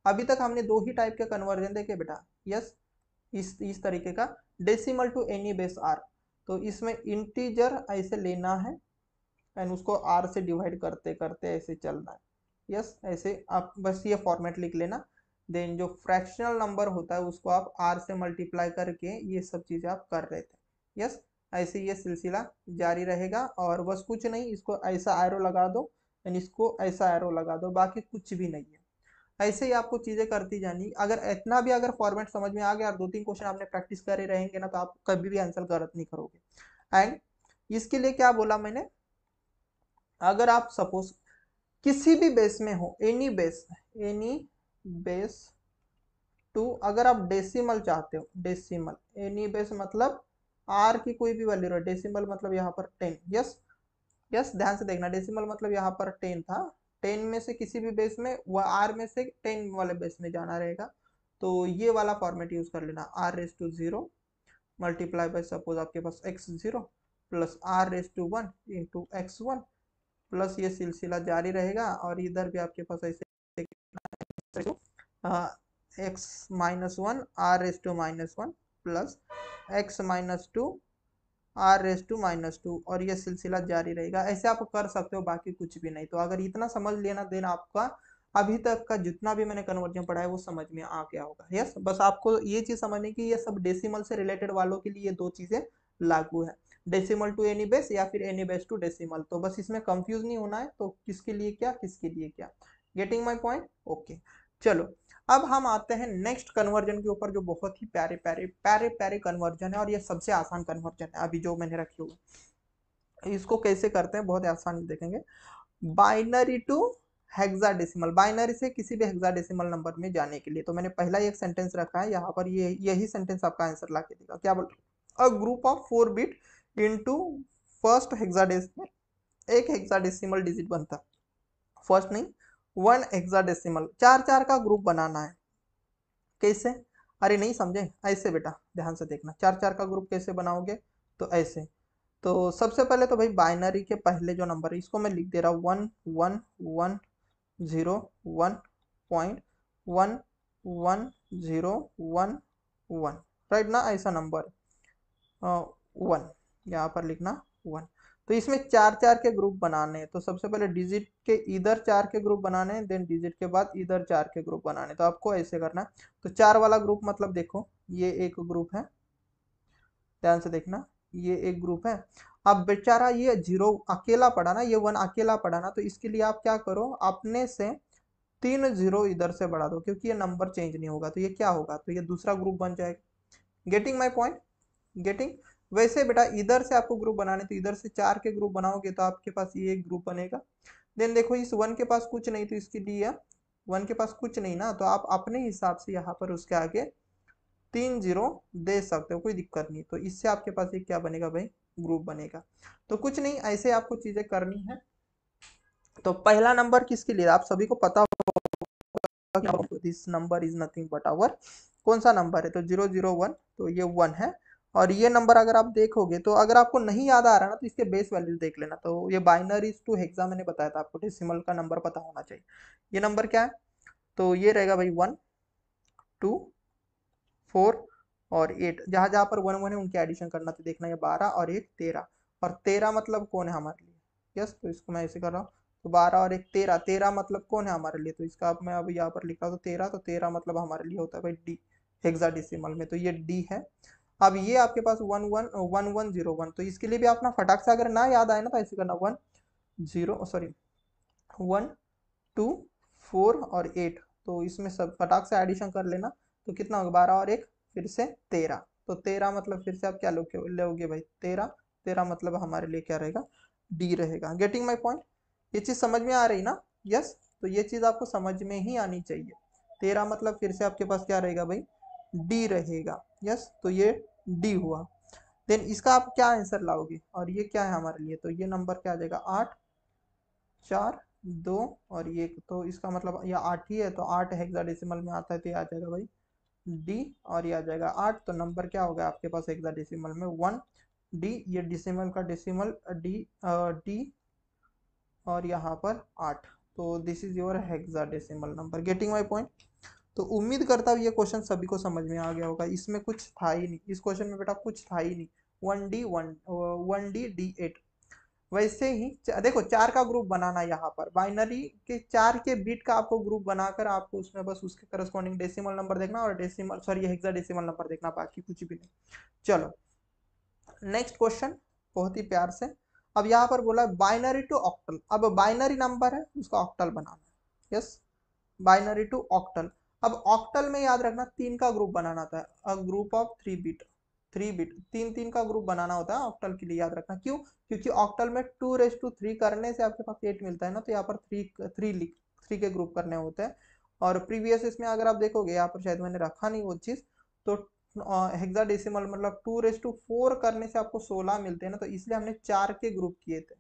अभी तक हमने दो ही टाइप के कन्वर्जन देखे बेटा, यस, इस तरीके का, decimal to any base R, तो इसमें इंटीजर ऐसे लेना है एंड उसको आर से डिवाइड करते करते ऐसे चलना है, यस, ऐसे आप बस ये फॉर्मेट लिख लेना। देन जो फ्रैक्शनल नंबर होता है उसको आप आर से मल्टीप्लाई करके ये सब चीज़ें आप कर रहे थे, यस, ऐसे ये सिलसिला जारी रहेगा, और बस कुछ नहीं, इसको ऐसा एरो लगा दो एंड इसको ऐसा एरो लगा दो, बाकी कुछ भी नहीं है। ऐसे ही आपको चीजें करती जानी, अगर इतना भी अगर फॉर्मेट समझ में आ गया और दो तीन क्वेश्चन आपने प्रैक्टिस करे रहेंगे ना, तो आप कभी भी आंसर गलत नहीं करोगे। एंड इसके लिए क्या बोला मैंने, अगर आप सपोज किसी भी बेस में हो, एनी बेस टू, अगर आप डेसिमल चाहते हो, डेसिमल एनी बेस मतलब आर की कोई भी वैल्यू रहो, डेसिमल मतलब यहाँ पर 10, यस, यस ध्यान से देखना, डेसिमल मतलब यहाँ पर 10 था, 10 में से किसी भी बेस में वह आर में से 10 वाले बेस में जाना रहेगा, तो ये वाला फॉर्मेट यूज कर लेना, r⁻0 मल्टीप्लाई बाय सपोज आपके पास x0 plus r⁻1 into x1, plus ये सिलसिला जारी रहेगा, और इधर भी आपके पास ऐसे x-1 r⁻1 plus x-2 r⁻2 और ये सिलसिला जारी रहेगा, ऐसे आप कर सकते हो, बाकी कुछ भी नहीं। तो अगर इतना समझ लेना, देन आपका अभी तक का जितना भी मैंने कन्वर्जन पढ़ा है वो समझ में आ गया होगा, यस। बस आपको ये चीज समझने की, ये सब डेसिमल से रिलेटेड वालों के लिए ये दो चीजें लागू है, डेसिमल टू एनी बेस या फिर एनी बेस टू डेसिमल, तो बस इसमें कंफ्यूज नहीं होना है, तो किसके लिए क्या किसके लिए क्या, गेटिंग माई पॉइंट, ओके। चलो अब हम आते हैं नेक्स्ट कन्वर्जन के ऊपर, जो बहुत ही प्यारे प्यारे प्यारे प्यारे कन्वर्जन है, और ये सबसे आसान कन्वर्जन है अभी जो मैंने रखी हुई। इसको कैसे करते हैं, बहुत आसानी देखेंगे, बाइनरी टू हेक्साडेसिमल, बाइनरी से किसी भी हेक्साडेसिमल नंबर में जाने के लिए, तो मैंने पहला एक सेंटेंस रखा है यहाँ पर, ये यही सेंटेंस आपका आंसर ला के देगा, क्या बोल a group of 4 bit into first hexadecimal, एक हेक्साडेसिमल डिजिट बनता है, फर्स्ट नहीं, 1 हेक्साडेसिमल, चार चार का ग्रुप बनाना है। कैसे? अरे नहीं समझे, ऐसे बेटा ध्यान से देखना, चार चार का ग्रुप कैसे बनाओगे, तो ऐसे। तो सबसे पहले तो भाई बाइनरी के पहले जो नंबर है इसको मैं लिख दे रहा हूँ 1 1 0 1.1 1 0 1 1, राइट ना, ऐसा नंबर 1, यहाँ पर लिखना 1। तो इसमें चार चार के ग्रुप बनाने हैं, तो सबसे पहले डिजिट के इधर चार के ग्रुप बनाने हैं, देन डिजिट के बाद इधर चार के ग्रुप बनाने, तो आपको ऐसे करना है। तो चार वाला ग्रुप मतलब देखो ये एक ग्रुप है, ध्यान से देखना, ये एक ग्रुप है। अब बेचारा ये जीरो अकेला पड़ा ना, ये 1 अकेला पड़ा ना, तो इसके लिए आप क्या करो, अपने से 3 जीरो इधर से बढ़ा दो, क्योंकि ये नंबर चेंज नहीं होगा, तो ये क्या होगा, तो ये दूसरा ग्रुप बन जाएगा। Getting my point? गेटिंग? वैसे बेटा इधर से आपको ग्रुप बनाने, तो इधर से चार के ग्रुप बनाओगे तो आपके पास ये एक ग्रुप बनेगा। देन देखो इस 1 के पास कुछ नहीं, तो इसके लिए 1 के पास कुछ नहीं ना, तो आप अपने हिसाब से यहाँ पर उसके आगे 3 जीरो दे सकते हो, कोई दिक्कत नहीं। तो इससे आपके पास एक क्या बनेगा भाई, ग्रुप बनेगा। तो कुछ नहीं, ऐसे आपको चीजें करनी है। तो पहला नंबर किसके लिए, आप सभी को पता होगा, this number is nothing but our, कौन सा नंबर है, तो 001, तो ये 1 है। और ये नंबर अगर आप देखोगे, तो अगर आपको नहीं याद आ रहा ना, तो इसके बेस वैल्यू देख लेना। तो ये बाइनरीज टू हेक्सा मैंने बताया था आपको, डेसिमल का नंबर पता होना चाहिए। ये नंबर क्या है, तो ये रहेगा भाई 1 2 4 और 8, जहां जहां पर 1 1 है उनके एडिशन करना, तो देखना ये 12 और 1 13, और 13 मतलब कौन है हमारे लिए, यस, तो इसको मैं ऐसे कर रहा हूँ। तो 12 और 1 13, 13 मतलब कौन है हमारे लिए, तो इसका अब मैं अब यहाँ पर लिख रहा हूँ, तो 13, तो 13 मतलब हमारे लिए होता है भाई डी, हेक्साडेसिमल में, तो ये डी है। अब ये आपके पास 1101, तो इसके लिए भी अपना फटाक से अगर ना याद आए ना, तो ऐसे करना 1 0 2 4 और 8, तो इसमें सब फटाक से एडिशन कर लेना। तो कितना होगा, 12 और 1 फिर से 13, तो 13 मतलब फिर से आप क्या लोगे भाई 13, 13 मतलब हमारे लिए क्या रहेगा, डी रहेगा। Getting my point? ये चीज समझ में आ रही ना, यस। तो ये चीज आपको समझ में ही आनी चाहिए, 13 मतलब फिर से आपके पास क्या रहेगा भाई, डी रहेगा, यस, तो ये डी हुआ। देन इसका आप क्या आंसर लाओगे, और ये क्या है हमारे लिए, तो ये नंबर क्या आ जाएगा, 8 4 2 और ये, तो इसका मतलब ये 8 ही है, तो 8 हेक्साडेसिमल में आता है, तो ये आ जाएगा भाई डी, और ये आ जाएगा 8। तो नंबर क्या होगा आपके पास हेक्साडेसिमल में, 1 डी, ये डेसिमल का डेसिमल डी, डी, और यहाँ पर 8, तो this is your hexadecimal number. Getting my point? तो उम्मीद करता हूँ ये क्वेश्चन सभी को समझ में आ गया होगा, इसमें कुछ था ही नहीं, इस क्वेश्चन में बेटा कुछ था ही नहीं। 1 डी वैसे ही देखो चार का ग्रुप बनाना, यहाँ पर बाइनरी के चार के बिट का आपको ग्रुप बनाकर आपको उसमें बस उसके करस्पॉन्डिंग डेसिमल नंबर देखना, और डेसिमल सॉरी हेक्साडेसिमल नंबर देखना, बाकी कुछ भी नहीं। चलो नेक्स्ट क्वेश्चन, बहुत ही प्यार से। अब यहाँ पर बोला बाइनरी टू ऑक्टल, अब बाइनरी नंबर है उसका ऑक्टल बनाना है, यस, बाइनरी टू ऑक्टल। अब ऑक्टल में याद रखना तीन का ग्रुप बनाना था, a group of 3 bit, 3 bit, तीन तीन का ग्रुप बनाना होता है ऑक्टल के लिए, याद रखना क्यों, क्योंकि ऑक्टल में 2 3 करने से आपके पास 8 मिलता है ना, तो यहाँ पर 3 के ग्रुप करने होते हैं। और प्रीवियस इसमें अगर आप देखोगे, यहाँ पर शायद मैंने रखा नहीं वो चीज, तो हेक्साडेसिमल मतलब 2 4 करने से आपको 16 मिलते हैं ना, तो इसलिए हमने 4 के ग्रुप किए थे,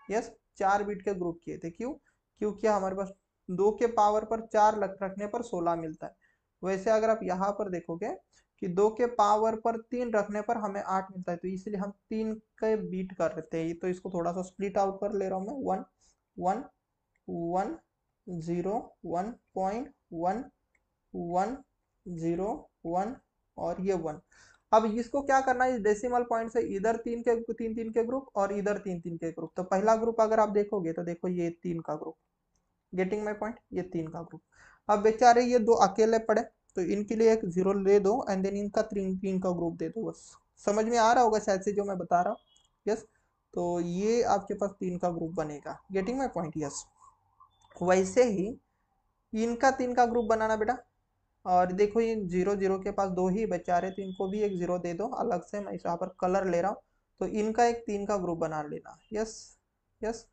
यस, 4 बिट के ग्रुप किए थे, क्यों, क्योंकि हमारे पास 2 के पावर पर 4 रखने पर 16 मिलता है। वैसे अगर आप यहाँ पर देखोगे कि 2 के पावर पर 3 रखने पर हमें 8 मिलता है, तो इसलिए हम 3 के बीट कर लेते हैं, तो इसको थोड़ा सा स्प्लिट आउट कर ले रहा हूँ मैं, 1 1 1 1 1 1 0 1 और ये 1। अब इसको क्या करना है, इस डेसिमल पॉइंट से इधर तीन के ग्रुप और इधर तीन के ग्रुप, तो पहला ग्रुप अगर आप देखोगे तो देखो ये 3 का ग्रुप, गेटिंग माई पॉइंट, ये 3 का ग्रुप। अब बेचारे ये दो अकेले पड़े, तो इनके लिए एक 0 ले दो, एंड देन इनका तीन का ग्रुप दे दो, बस समझ में आ रहा होगा शायद से जो मैं बता रहा हूँ, यस। तो ये आपके पास 3 का ग्रुप बनेगा, गेटिंग माई पॉइंट, यस। वैसे ही इनका 3 का ग्रुप बनाना बेटा, और देखो ये 0 0 के पास दो ही बचा रहे, तो इनको भी एक 0 दे दो अलग से, मैं यहाँ पर कलर ले रहा हूँ, तो इनका एक 3 का ग्रुप बना लेना, यस, यस।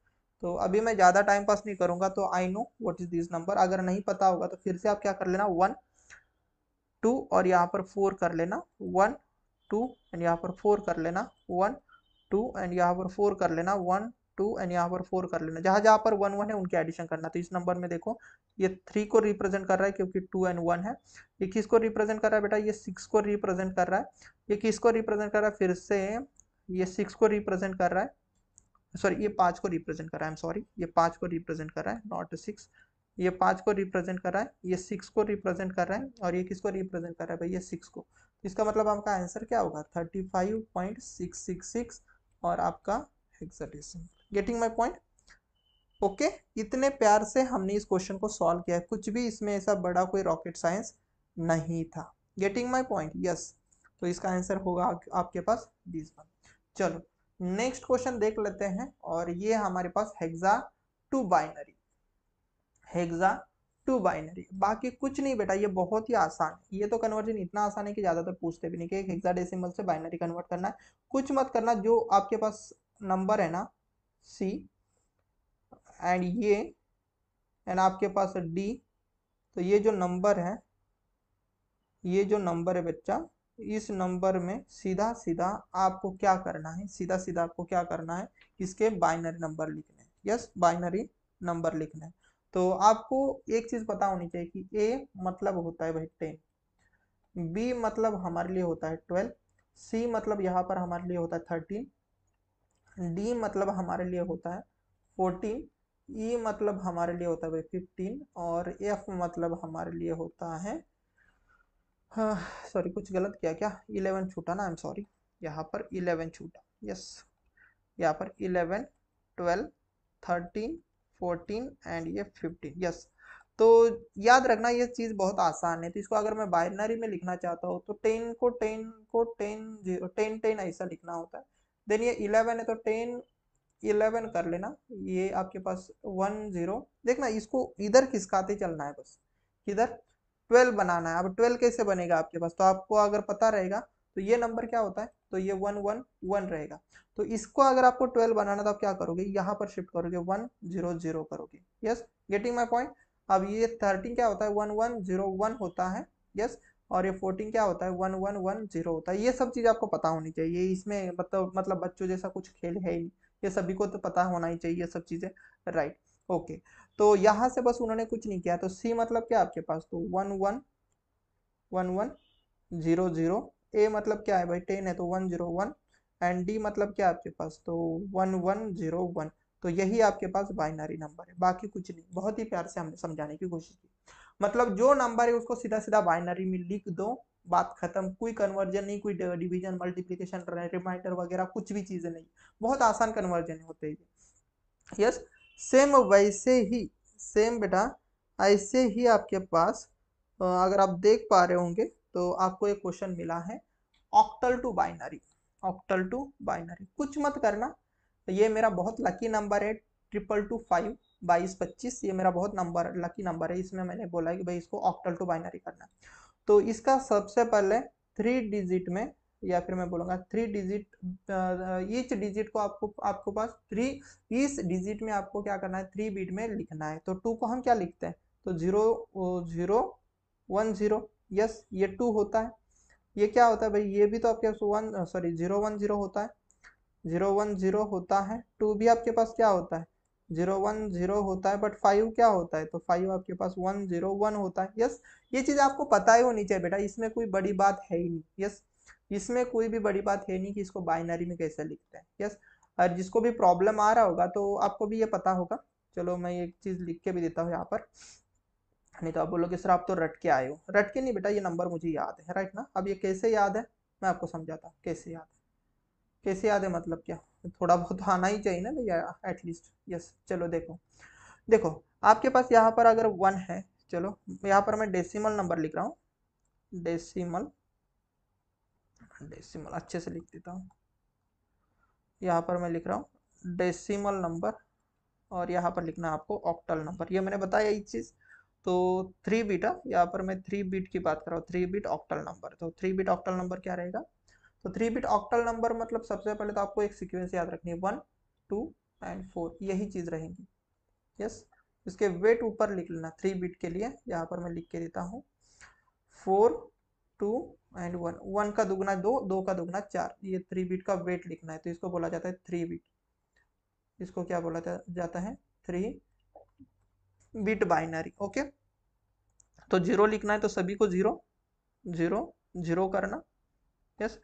तो अभी मैं ज़्यादा टाइम पास नहीं करूंगा, तो I know what is this number, अगर नहीं पता होगा तो फिर से आप क्या कर लेना, 1 2 और यहाँ पर 4 कर लेना, 1 2 एंड यहाँ पर 4 कर लेना 1 2 एंड यहाँ पर 4 कर लेना 1 2 एंड यहाँ पर 4 कर लेना, जहाँ जहाँ पर 1 1 है उनके एडिशन करना। तो इस नंबर में देखो ये 3 को रिप्रेजेंट कर रहा है क्योंकि 2 एंड 1 है। ये किसको रिप्रेजेंट कर रहा है बेटा, ये 6 को रिप्रेजेंट कर रहा है। ये किसको रिप्रेजेंट कर रहा है, फिर से ये 6 को रिप्रेजेंट कर रहा है, सॉरी ये 5 को रिप्रेजेंट कर रहा है, आई एम सॉरी, ये 5 को रिप्रेजेंट कर रहा है नॉट 6। ये 5 को रिप्रेजेंट कर रहा है, ये 6 को रिप्रेजेंट कर रहा है, और ये किसको रिप्रेजेंट कर रहा है भाई, ये 6 को। तो इसका मतलब आपका आंसर क्या होगा 35.666 और आपका hexadecimal. Getting my point? Okay, इतने प्यार से हमने इस क्वेश्चन को सॉल्व किया है, कुछ भी इसमें ऐसा बड़ा कोई रॉकेट साइंस नहीं था। Getting my point? यस। तो इसका आंसर होगा आपके पास 20। चलो नेक्स्ट क्वेश्चन देख लेते हैं, और ये हमारे पास hexa to binary, hexa to binary. बाकी कुछ नहीं बेटा, ये बहुत ही आसान है। ये तो कन्वर्जन इतना आसान है कि ज्यादातर पूछते भी नहीं कि हेक्साडेसिमल से बाइनरी कन्वर्ट करना है। कुछ मत करना, जो आपके पास नंबर है ना सी एंड ये एंड आपके पास डी, तो ये जो नंबर है, ये जो नंबर है बच्चा, इस नंबर में सीधा सीधा आपको क्या करना है, सीधा सीधा आपको क्या करना है, इसके बाइनरी नंबर लिखने हैं। यस, बाइनरी नंबर लिखने हैं। तो आपको एक चीज पता होनी चाहिए कि ए मतलब होता है भाई 10, बी मतलब हमारे लिए होता है 12, सी मतलब यहाँ पर हमारे लिए होता है 13, डी मतलब हमारे लिए होता है 14, ई मतलब हमारे लिए होता है भाई 15, और एफ मतलब हमारे लिए होता है, हाँ सॉरी कुछ गलत किया क्या, 11 छूटा ना, आई एम सॉरी, यहाँ पर 11 छूटा। यस, यहाँ पर 11 12 13 14 एंड ये 15। यस, तो याद रखना ये चीज़ बहुत आसान है। तो इसको अगर मैं बाइनरी में लिखना चाहता हूँ तो 10 को 10 को 10 0 10 10 ऐसा लिखना होता है। देन ये 11 है तो 10 11 कर लेना, ये आपके पास 1 0। देखना इसको इधर खिसकाते चलना है बस, किधर 12 बनाना है। अब 12 कैसे बनेगा आपके पास, तो आपको अगर पता रहेगा तो ये नंबर क्या होता है, तो ये 1 1 1 रहेगा। तो इसको अगर आपको 12 बनाना तो आप क्या करोगे, यहाँ पर शिफ्ट करोगे 1 0 0 करोगे। Yes, getting my point? अब ये 13 क्या होता है, 1 1 0 1 होता है। यस, और ये 14 क्या होता है, 1 1 1 0 होता है। ये सब चीज़ आपको पता होनी चाहिए, इसमें मतलब बच्चों जैसा कुछ खेल है ही नहीं, ये सभी को तो पता होना ही चाहिए ये सब चीज़ें, राइट। ओके, तो यहाँ से बस उन्होंने कुछ नहीं किया। तो सी मतलब क्या आपके पास, तो 1 1 1 1 0 0। ए मतलब क्या है भाई 10 है तो 1 0 1, एंड डी मतलब क्या है आपके पास, तो 1 1 0 1। तो यही आपके पास बाइनरी नंबर है, बाकी कुछ नहीं। बहुत ही प्यार से हमने समझाने की कोशिश की, मतलब जो नंबर है उसको सीधा सीधा बाइनरी में लिख दो, बात खत्म। कोई कन्वर्जन नहीं, कोई डिवीजन मल्टीप्लिकेशन रिमाइंडर वगैरह कुछ भी चीजें नहीं, बहुत आसान कन्वर्जन होते हैं। यस, सेम वैसे ही, सेम बेटा ऐसे ही आपके पास अगर आप देख पा रहे होंगे तो आपको एक क्वेश्चन मिला है octal to binary. Octal to binary कुछ मत करना, ये मेरा बहुत लकी नंबर है 222 22 25, ये मेरा बहुत नंबर लकी नंबर है। इसमें मैंने बोला है कि भाई इसको ऑक्टल टू बाइनरी करना है। तो इसका सबसे पहले 3 डिजिट में, या फिर मैं बोलूँगा 3 डिजिट, ईच डिजिट को आपको आपको पास 3, इस डिजिट में आपको क्या करना है 3 बिट में लिखना है। तो 2 को हम क्या लिखते हैं, तो 0 0 1 0। यस, ये 2 होता है। ये क्या होता है भाई, ये भी तो आपके पास 1 सॉरी 0 1 0 होता है, 0 1 0 होता है। 2 भी आपके पास क्या होता है, 0 1 0 होता है। बट 5 क्या होता है, तो 5 आपके पास 1 0 1 होता है। यस, ये चीज़ आपको पता ही होनी चाहिए बेटा, इसमें कोई बड़ी बात है ही नहीं। यस, इसमें कोई भी बड़ी बात है नहीं कि इसको बाइनरी में कैसे लिखते हैं। यस, और जिसको भी प्रॉब्लम आ रहा होगा तो आपको भी ये पता होगा। चलो मैं एक चीज़ लिख के भी देता हूँ यहाँ पर, नहीं तो आप बोलोगे सर आप तो रट के आए हो। रट के नहीं बेटा, ये नंबर मुझे याद है, राइट ना। अब ये कैसे याद है मैं आपको समझाता हूँ कैसे याद है। कैसे याद है मतलब क्या, थोड़ा बहुत आना ही चाहिए ना भैया एटलीस्ट। यस, चलो देखो, देखो आपके पास यहाँ पर अगर 1 है, चलो यहाँ पर मैं डेसिमल नंबर लिख रहा हूँ, डेसिमल, डेसिमल अच्छे से लिख देता हूँ। यहाँ पर मैं लिख रहा हूँ डेसिमल नंबर, और यहाँ पर लिखना है आपको ऑक्टल नंबर। ये मैंने बताया ये चीज़। तो 3 बिट, यहाँ पर मैं 3 बिट की बात कर रहा हूँ, 3 बिट ऑक्टल नंबर। तो 3 बिट ऑक्टल नंबर क्या रहेगा, तो 3 बिट ऑक्टल नंबर मतलब सबसे पहले तो आपको एक सीक्वेंस याद रखनी है, 1 2 एंड 4, यही चीज़ रहेगी। यस, इसके वेट ऊपर लिख लेना 3 बिट के लिए, यहाँ पर मैं लिख के देता हूँ 4 2 एंड 1, 1 का दुगना 2, 2 का दुगना 4, ये 3 बिट का वेट लिखना है तो इसको बोला जाता है 3 बिट। इसको क्या बोला जाता है? 3 बिट बाइनरी। ओके, तो 0 लिखना है तो सभी को 0 0 0 करना। यस,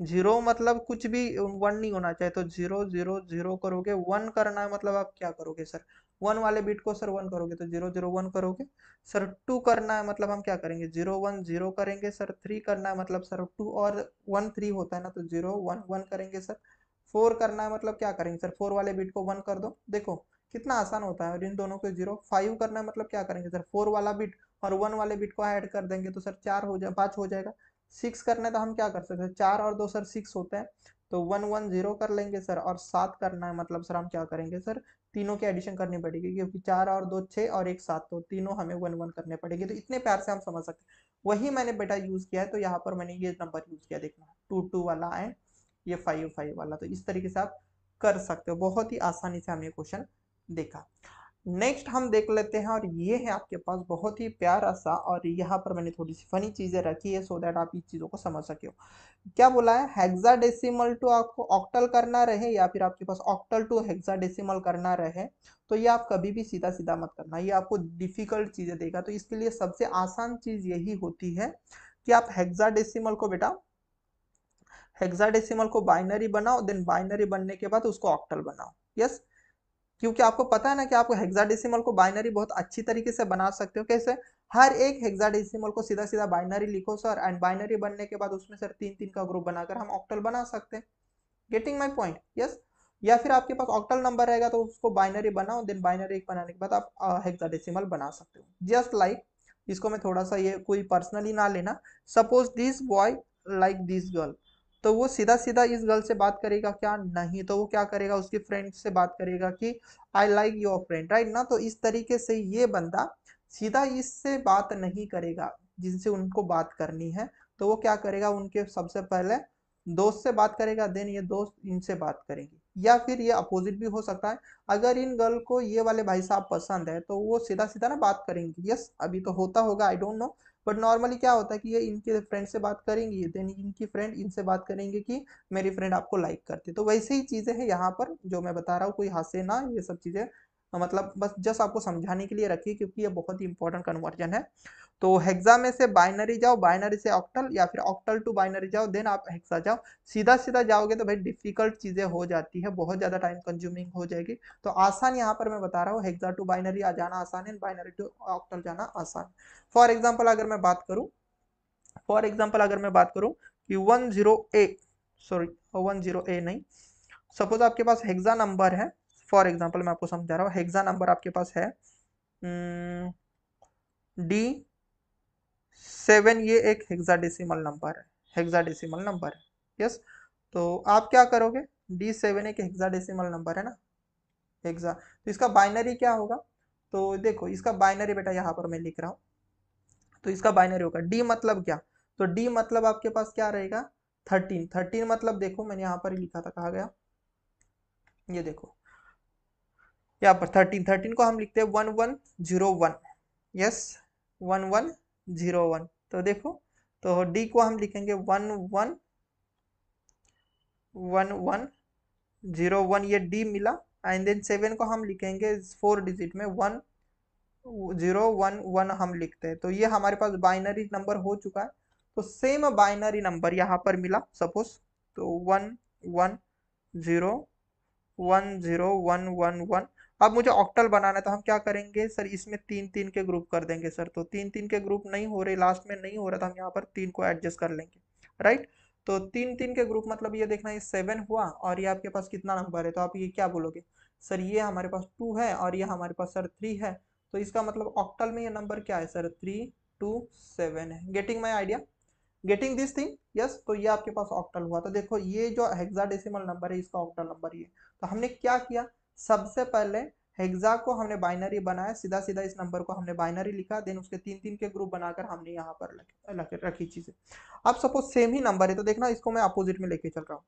0 मतलब कुछ भी 1 नहीं होना चाहिए, तो 0 0 0 करोगे। 1 करना है मतलब आप क्या करोगे सर? 1 वाले बिट को सर 1 करोगे तो 0 0 1 करोगे। सर 2 करना है मतलब हम क्या करेंगे? 0 1 0 करेंगे। सर 3 करना है मतलब सर 2 और 1 3 होता है ना, तो 0 1 1 करेंगे सर। 4 करना है मतलब क्या करेंगे सर? 4 वाले बिट को 1 कर दो। देखो कितना आसान होता है, और इन दोनों को 0। 5 करना है मतलब क्या करेंगे सर? 4 वाला बिट और 1 वाले बिट को ऐड कर देंगे तो सर 4 हो जाए 5 हो जाएगा। 6 करना है तो हम क्या कर सकते हैं? 4 और 2 सर 6 होते हैं, तो 1 1 0 कर लेंगे सर। और 7 करना है मतलब सर हम क्या करेंगे सर? तीनों की एडिशन करनी पड़ेगी, क्योंकि 4 और 2 6 और 1 7, तो तीनों हमें 1 1 करने पड़ेगी। तो इतने प्यार से हम समझ सकते हैं। वही मैंने बेटा यूज किया है, तो यहाँ पर मैंने ये नंबर यूज किया, देखना 2 2 वाला एंड ये 5 5 वाला। तो इस तरीके से आप कर सकते हो, बहुत ही आसानी से हमने क्वेश्चन देखा। नेक्स्ट हम देख लेते हैं, और ये है आपके पास बहुत ही प्यारा सा, और यहाँ पर मैंने थोड़ी सी फनी चीजें रखी है सो दैट आप इस चीजों को समझ सके। क्या बोला है? हेक्साडेसिमल टू आपको ऑक्टल करना रहे, या फिर आपके पास ऑक्टल टू हेक्साडेसिमल करना रहे, तो ये आप कभी भी सीधा सीधा मत करना, ये आपको डिफिकल्ट चीजें देगा। तो इसके लिए सबसे आसान चीज यही होती है कि आप हेक्साडेसिमल को बेटा, हेक्साडेसिमल को बाइनरी बनाओ, देन बाइनरी बनने के बाद उसको ऑक्टल बनाओ। यस, क्योंकि आपको पता है ना कि आपको हेक्साडेसिमल को बाइनरी बहुत अच्छी तरीके से बना सकते हो। कैसे? हर एक हेक्साडेसिमल को सीधा सीधा बाइनरी लिखो सर, एंड बाइनरी बनने के बाद उसमें सर 3 3 का ग्रुप बनाकर हम ऑक्टल बना सकते हैं। Getting my point? यस। या फिर आपके पास ऑक्टल नंबर रहेगा तो उसको बाइनरी बनाओ, देन बाइनरी बनाने के बाद आप हेक्साडेसिमल बना सकते हो। जस्ट लाइक, इसको मैं थोड़ा सा, ये कोई पर्सनली ना लेना। Suppose this boy like this girl, तो वो सीधा सीधा इस गर्ल से बात करेगा क्या? नहीं, तो वो क्या करेगा? उसकी फ्रेंड से बात करेगा कि I like your friend, right ना? तो इस तरीके से ये बंदा सीधा इससे बात नहीं करेगा जिनसे उनको बात करनी है। तो वो क्या करेगा? उनके सबसे पहले दोस्त से बात करेगा, देन ये दोस्त इनसे बात करेंगे। या फिर ये अपोजिट भी हो सकता है, अगर इन गर्ल को ये वाले भाई साहब पसंद है तो वो सीधा सीधा ना बात करेंगी। यस, अभी तो होता होगा, I don't know, but normally क्या होता है कि ये इनके फ्रेंड से बात करेंगी, देन इनकी फ्रेंड इनसे बात करेंगे कि मेरी फ्रेंड आपको लाइक करती है। तो वैसे ही चीजें हैं यहाँ पर जो मैं बता रहा हूँ, कोई हंसे ना, ये सब चीजें मतलब बस जस्ट आपको समझाने के लिए रखिए, क्योंकि ये बहुत ही इंपॉर्टेंट कन्वर्जन है। तो हेक्सा में से बाइनरी जाओ, बाइनरी से ऑक्टल, या फिर ऑक्टल टू बाइनरी जाओ, देन आप हेक्सा जाओ। सीधा सीधा जाओगे तो भाई डिफिकल्ट चीजें हो जाती है, बहुत ज्यादा टाइम कंज्यूमिंग हो जाएगी। तो आसान यहाँ पर मैं बता रहा हूँ, हेक्सा टू बाइनरी आ जाना आसान है, बाइनरी टू ऑक्टल जाना आसान। फॉर एग्जाम्पल अगर मैं बात करूँ, कि 10A, सॉरी 10A नहीं, सपोज आपके पास हेक्सा नंबर है। फॉर एग्जाम्पल मैं आपको समझा रहा हूँ, हेक्सा नंबर आपके पास है D7, ये एक हेक्साडेसिमल नंबर है, हेक्साडेसिमल नंबर है। यस, तो आप क्या करोगे? D7 एक हेक्साडेसिमल नंबर है ना, हेक्सा, तो इसका बाइनरी क्या होगा? तो देखो इसका बाइनरी बेटा यहाँ पर मैं लिख रहा हूँ, तो इसका बाइनरी होगा डी मतलब क्या? तो डी मतलब आपके पास क्या रहेगा? 13। 13 मतलब देखो मैंने यहाँ पर ही लिखा था, कहा गया, ये देखो यहाँ पर 13, 13 को हम लिखते हैं 1101। यस, 1101। तो देखो, तो डी को हम लिखेंगे 111101, ये डी मिला। एंड देन 7 को हम लिखेंगे 4 डिजिट में 1011 हम लिखते हैं। तो ये हमारे पास बाइनरी नंबर हो चुका है। तो सेम बाइनरी नंबर यहाँ पर मिला सपोज, तो 1101111। अब मुझे ऑक्टल बनाना है, तो हम क्या करेंगे सर? इसमें 3 3 के ग्रुप कर देंगे सर। तो 3 3 के ग्रुप नहीं हो रहे, लास्ट में नहीं हो रहा, तो हम यहाँ पर 3 को एडजस्ट कर लेंगे, राइट? तो 3 3 के ग्रुप मतलब ये देखना, ये 7 हुआ, और ये आपके पास कितना नंबर है? तो आप ये क्या बोलोगे सर? ये हमारे पास 2 है, और ये हमारे पास सर 3 है। तो इसका मतलब ऑक्टल में ये नंबर क्या है सर? 327 है। Getting my idea? Getting this thing? Yes, तो ये आपके पास ऑक्टल हुआ। तो देखो ये जो हेक्साडेसिमल नंबर है, इसका ऑक्टल नंबर ये। तो हमने क्या किया? सबसे पहले हेक्सा को हमने बाइनरी बनाया, सीधा सीधा इस नंबर को हमने बाइनरी लिखा, देन उसके 3 3 के ग्रुप बनाकर हमने यहाँ पर रखी चीजें। अब सपोज सेम ही नंबर है, तो देखना इसको मैं अपोजिट में लेके चल रहा हूँ।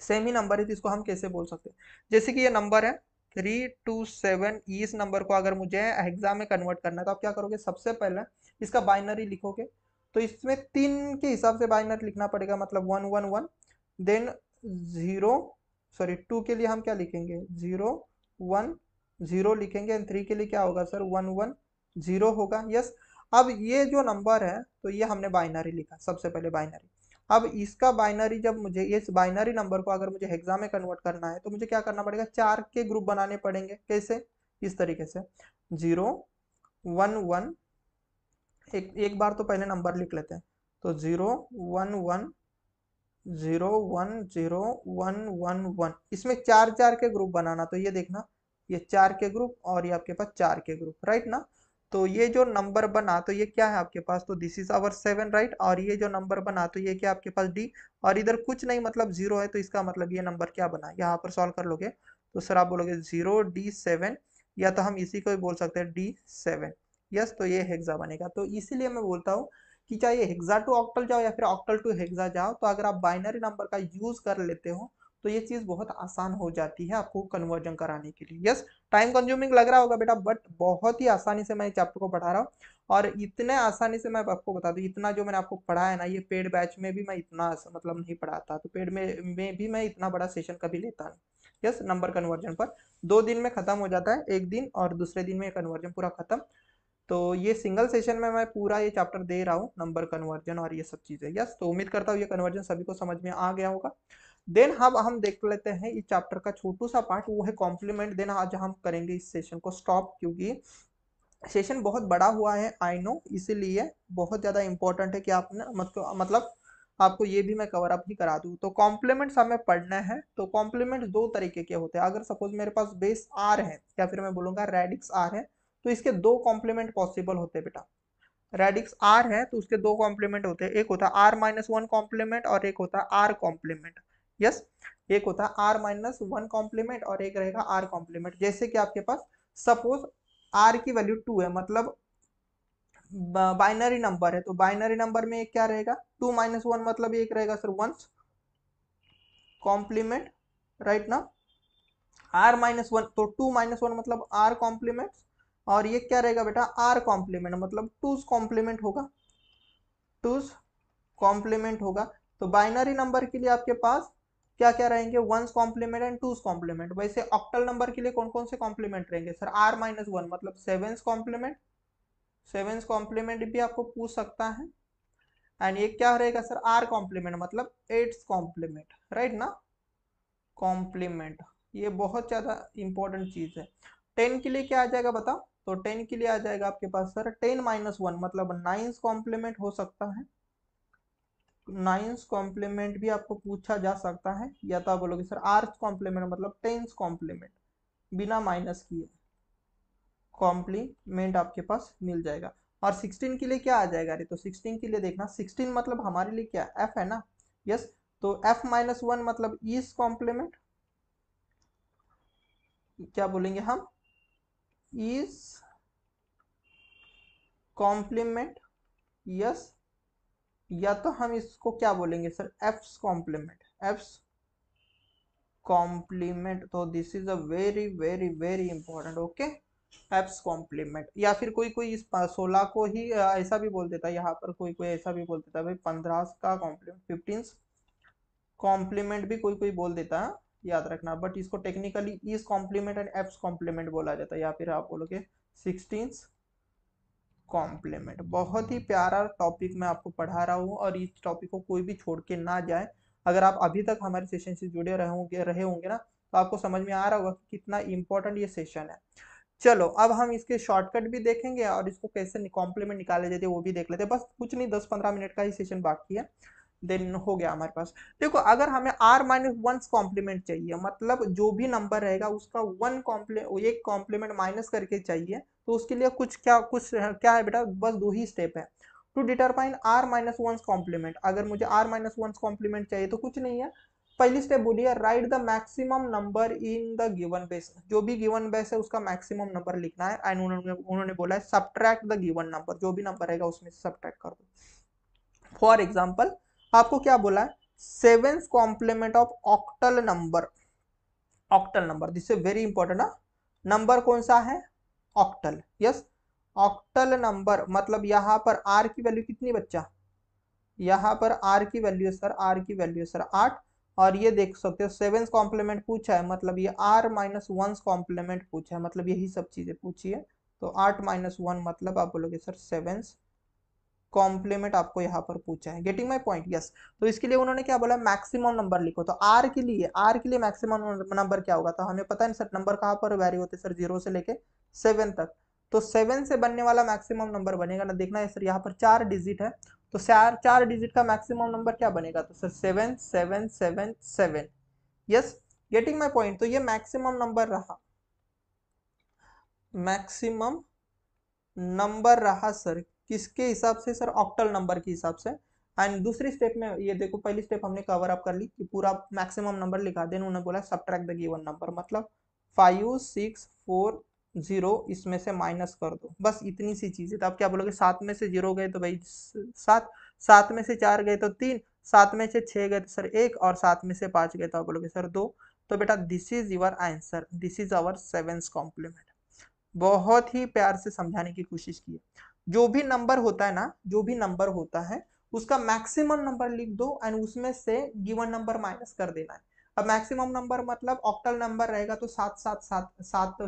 सेम ही नंबर है तो इसको हम कैसे बोल सकते हैं? जैसे कि ये नंबर है 327, इस नंबर को अगर मुझे हेक्सा में कन्वर्ट करना है, तो आप क्या करोगे? सबसे पहले इसका बाइनरी लिखोगे, तो इसमें 3 के हिसाब से बाइनरी लिखना पड़ेगा, मतलब 1 1 1, देन 0 सॉरी 2 के लिए हम क्या लिखेंगे 0 1 0 लिखेंगे, एंड 3 के लिए क्या होगा सर 1 1 0 होगा। यस, अब ये जो नंबर है तो ये हमने बाइनरी लिखा, सबसे पहले बाइनरी। अब इसका बाइनरी, जब मुझे इस बाइनरी नंबर को अगर मुझे हेक्सा में कन्वर्ट करना है तो मुझे क्या करना पड़ेगा, 4 के ग्रुप बनाने पड़ेंगे। कैसे, इस तरीके से 0 1 1, एक बार तो पहले नंबर लिख लेते हैं, तो 0 1 1 0 1 0 1 1 1, इसमें 4 4 के ग्रुप बनाना। तो ये देखना, ये 4 के ग्रुप और ये आपके पास 4 के ग्रुप, राइट ना। तो ये जो नंबर बना तो ये क्या है आपके पास, तो दिस इज आवर 7, राइट। और ये जो नंबर बना तो ये क्या आपके पास डी, और इधर कुछ नहीं मतलब 0 है, तो इसका मतलब ये नंबर क्या बना, यहाँ पर सॉल्व कर लोगे तो सर आप बोलोगे 0D7, या तो हम इसी को भी बोल सकते हैं D7। यस, तो ये हेक्सा बनेगा। तो इसीलिए मैं बोलता हूँ कि चाहे हेक्सा टू ऑक्टल जाओ या फिर ऑक्टल टू हेक्सा जाओ, तो अगर आप बाइनरी नंबर का यूज कर लेते हो तो ये चीज बहुत आसान हो जाती है आपको कन्वर्जन कराने के लिए। यस, टाइम कंज्यूमिंग लग रहा होगा बेटा, बट बहुत ही आसानी से मैं चैप्टर को पढ़ा रहा हूँ, और इतने आसानी से मैं आपको बता दूं, इतना जो मैंने आपको पढ़ा है ना, ये पेड बैच में भी मैं इतना मतलब नहीं पढ़ाता, तो पेड में भी मैं इतना बड़ा सेशन कभी लेता नहीं। यस, नंबर कन्वर्जन पर 2 दिन में खत्म हो जाता है, एक दिन और दूसरे दिन में कन्वर्जन पूरा खत्म। तो ये सिंगल सेशन में मैं पूरा ये चैप्टर दे रहा हूँ, नंबर कन्वर्जन और ये सब चीजें। यस, तो उम्मीद करता हूँ ये कन्वर्जन सभी को समझ में आ गया होगा। देन हम देख लेते हैं इस चैप्टर का छोटू सा पार्ट, वो है कॉम्प्लीमेंट। देन आज हम करेंगे इस सेशन को स्टॉप, क्योंकि सेशन बहुत बड़ा हुआ है आई नो, इसीलिए बहुत ज्यादा इंपॉर्टेंट है कि आप ना मतलब आपको ये भी मैं कवर अप ही करा दूँ। तो कॉम्प्लीमेंट्स हमें पढ़ना है। तो कॉम्प्लीमेंट 2 तरीके के होते हैं। अगर सपोज मेरे पास बेस आर है, या फिर मैं बोलूंगा रेडिक्स आर है, तो इसके 2 कॉम्प्लीमेंट पॉसिबल होते हैं बेटा। रेडिक्स आर है तो उसके 2 कॉम्प्लीमेंट होते हैं, एक होता है R-1 कॉम्प्लीमेंट और एक होता है आर कॉम्प्लीमेंट। यस, एक होता है R-1 कॉम्प्लीमेंट और एक रहेगा आर कॉम्प्लीमेंट। जैसे कि आपके पास सपोज आर की वैल्यू 2 है, मतलब बाइनरी नंबर है, तो बाइनरी नंबर में एक क्या रहेगा 2 - 1, मतलब एक रहेगा सर 1 कॉम्प्लीमेंट, राइट ना। R-1 तो 2 - 1 मतलब आर कॉम्प्लीमेंट, और ये क्या रहेगा बेटा आर कॉम्प्लीमेंट, मतलब 2 कॉम्प्लीमेंट होगा, 2 कॉम्प्लीमेंट होगा। तो बाइनरी नंबर के लिए आपके पास क्या क्या रहेंगे, 1 कॉम्प्लीमेंट एंड 2 कॉम्प्लीमेंट। वैसे ऑक्टल नंबर के लिए कौन कौन से कॉम्प्लीमेंट रहेंगे सर, R-1 मतलब 7 कॉम्प्लीमेंट, 7 कॉम्प्लीमेंट भी आपको पूछ सकता है। एंड ये क्या रहेगा सर आर कॉम्प्लीमेंट, मतलब 8 कॉम्प्लीमेंट, राइट ना, कॉम्प्लीमेंट। ये बहुत ज्यादा इंपॉर्टेंट चीज है। 10 के लिए क्या आ जाएगा बताओ, तो 10 के लिए आ जाएगा आपके पास सर 10 - 1 मतलब 9 कॉम्प्लीमेंट हो सकता है। 9 कॉम्प्लीमेंट भी आपको पूछा जा सकता है, या तो आप बोलोगे सर आर कॉम्प्लीमेंट मतलब 10 कॉम्प्लीमेंट बिना माइनस किए कॉम्प्लीमेंट आपके पास मिल जाएगा। और 16 के लिए क्या आ जाएगा, अरे तो 16 के लिए देखना, 16 मतलब हमारे लिए क्या एफ है ना। यस, तो F-1 मतलब इस कॉम्प्लीमेंट, क्या बोलेंगे हम, इस कॉम्प्लीमेंट। यस, या तो हम इसको क्या बोलेंगे sir F's complement, F's complement. तो this is a very very very important, okay, F's complement. या फिर कोई कोई इस 16 को ही ऐसा भी बोल देता है, यहाँ पर कोई कोई ऐसा भी बोल देता है भाई 15 का कॉम्प्लीमेंट, 15 कॉम्प्लीमेंट भी कोई कोई बोल देता है, याद रखना। बट इसको टेक्निकली इस कॉम्प्लीमेंट एंड एप्स कॉम्प्लीमेंट बोला जाता है, या फिर आप बोलोगे 16 कॉम्प्लीमेंट। बहुत ही प्यारा टॉपिक मैं आपको पढ़ा रहा हूँ, और इस टॉपिक को कोई भी छोड़ के ना जाए। अगर आप अभी तक हमारे सेशन से जुड़े रहे होंगे ना, तो आपको समझ में आ रहा होगा कि कितना इंपॉर्टेंट ये सेशन है। चलो अब हम इसके शॉर्टकट भी देखेंगे, और इसको कैसे कॉम्प्लीमेंट निकाले जाते हैं वो भी देख लेते हैं। बस कुछ नहीं, 10-15 मिनट का ही सेशन बाकी है, देन हो गया हमारे पास। देखो अगर हमें R-1 कॉम्प्लीमेंट चाहिए, मतलब जो भी नंबर रहेगा उसका 1 कॉम्प्लीमेंट माइनस करके चाहिए, तो उसके लिए कुछ क्या है बेटा, बस 2 ही स्टेप है टू डिटरमाइन R-1 कॉम्प्लीमेंट। अगर मुझे R-1 कॉम्प्लीमेंट चाहिए तो कुछ नहीं है, पहली स्टेप बोलिए right the maximum number in the given base, जो भी गिवन बेस है उसका मैक्सिमम नंबर लिखना है। एंड उन्होंने बोला है सब्ट्रैक्ट द गिवन नंबर, जो भी नंबर रहेगा उसमें से सब्ट्रैक्ट कर दो। फॉर एग्जाम्पल आपको क्या बोला है, 7 complement of octal number, octal number this is very important ना, नंबर कौन सा है ऑक्टल। यस, ऑक्टल नंबर मतलब यहाँ पर आर की वैल्यू कितनी बच्चा यहाँ पर आर की वैल्यू है सर, आर की वैल्यू है सर 8। और ये देख सकते हो सेवेंस कॉम्प्लीमेंट पूछा है, मतलब ये आर माइनस वन कॉम्प्लीमेंट पूछा है, मतलब यही सब चीजें पूछी है। तो 8 - 1 मतलब आप बोलोगे सर सेवेंस कॉम्प्लीमेंट आपको यहाँ पर पूछा है। Getting my point? यस। तो इसके लिए उन्होंने क्या बोला, मैक्सिमम नंबर लिखो। तो आर के लिए मैक्सिमम नंबर क्या होगा, तो हमें पता है सर नंबर कहाँ पर वैरी होते हैं सर, 0 से लेके 7 तक। तो 7 से बनने वाला मैक्सिमम नंबर बनेगा ना, देखना है सर यहाँ पर 4 डिजिट है, तो 4 डिजिट का मैक्सिमम नंबर क्या बनेगा, तो sir 7777। Yes, getting my point? तो ये मैक्सिमम नंबर रहा, मैक्सिमम नंबर रहा सर, किसके हिसाब से सर, ऑक्टल नंबर के हिसाब से। एंड दूसरी स्टेप में ये देखो, पहली स्टेप हमने कवर अप कर ली कि पूरा मैक्सिमम नंबर लिखा, देन उन्होंने बोला सब्ट्रैक्ट द गिवन नंबर, मतलब 5640 इसमें से माइनस कर दो, बस इतनी सी चीज है। तो आप क्या बोलोगे, 7 में से 0 गए तो भाई 7, 7 में से 4 गए तो 3, 7 में से 6 गए तो सर 1, और 7 में से 5 गए तो आप बोलोगे सर 2। तो बेटा this is your answer, this is our seventh complement. बहुत ही प्यार से समझाने की कोशिश की है। जो भी नंबर होता है ना, जो भी नंबर होता है उसका मैक्सिमम नंबर लिख दो एंड उसमें से गिवन नंबर माइनस कर देना है। अब मैक्सिमम नंबर मतलब ऑक्टल नंबर रहेगा तो 7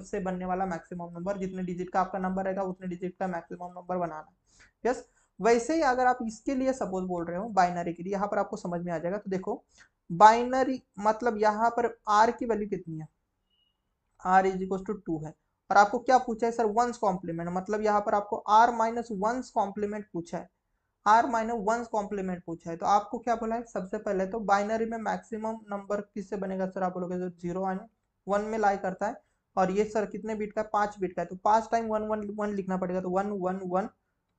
से बनने वाला मैक्सिमम नंबर, जितने डिजिट का आपका नंबर रहेगा उतने डिजिट का मैक्सिमम नंबर बनाना। यस। वैसे ही अगर आप इसके लिए सपोज बोल रहे हो बाइनरी के लिए, यहाँ पर आपको समझ में आ जाएगा। तो देखो बाइनरी मतलब यहाँ पर आर की वैल्यू कितनी है, आर इज इक्वल टू 2 है। और आपको क्या पूछा है सर, वंस कॉम्प्लीमेंट, मतलब यहाँ पर आपको आर माइनस वंस कॉम्प्लीमेंट पूछा है, आर माइनस वंस कॉम्प्लीमेंट पूछा है। तो आपको क्या बोला है, सबसे पहले तो बाइनरी में मैक्सिमम नंबर किससे बनेगा सर, आप बोलोगे सर 0 एंड 1 में लाई करता है। और ये सर कितने बिट का है, 5 बिट का है, तो 5 टाइम 1 1 1 लिखना पड़ेगा, तो 1 1 1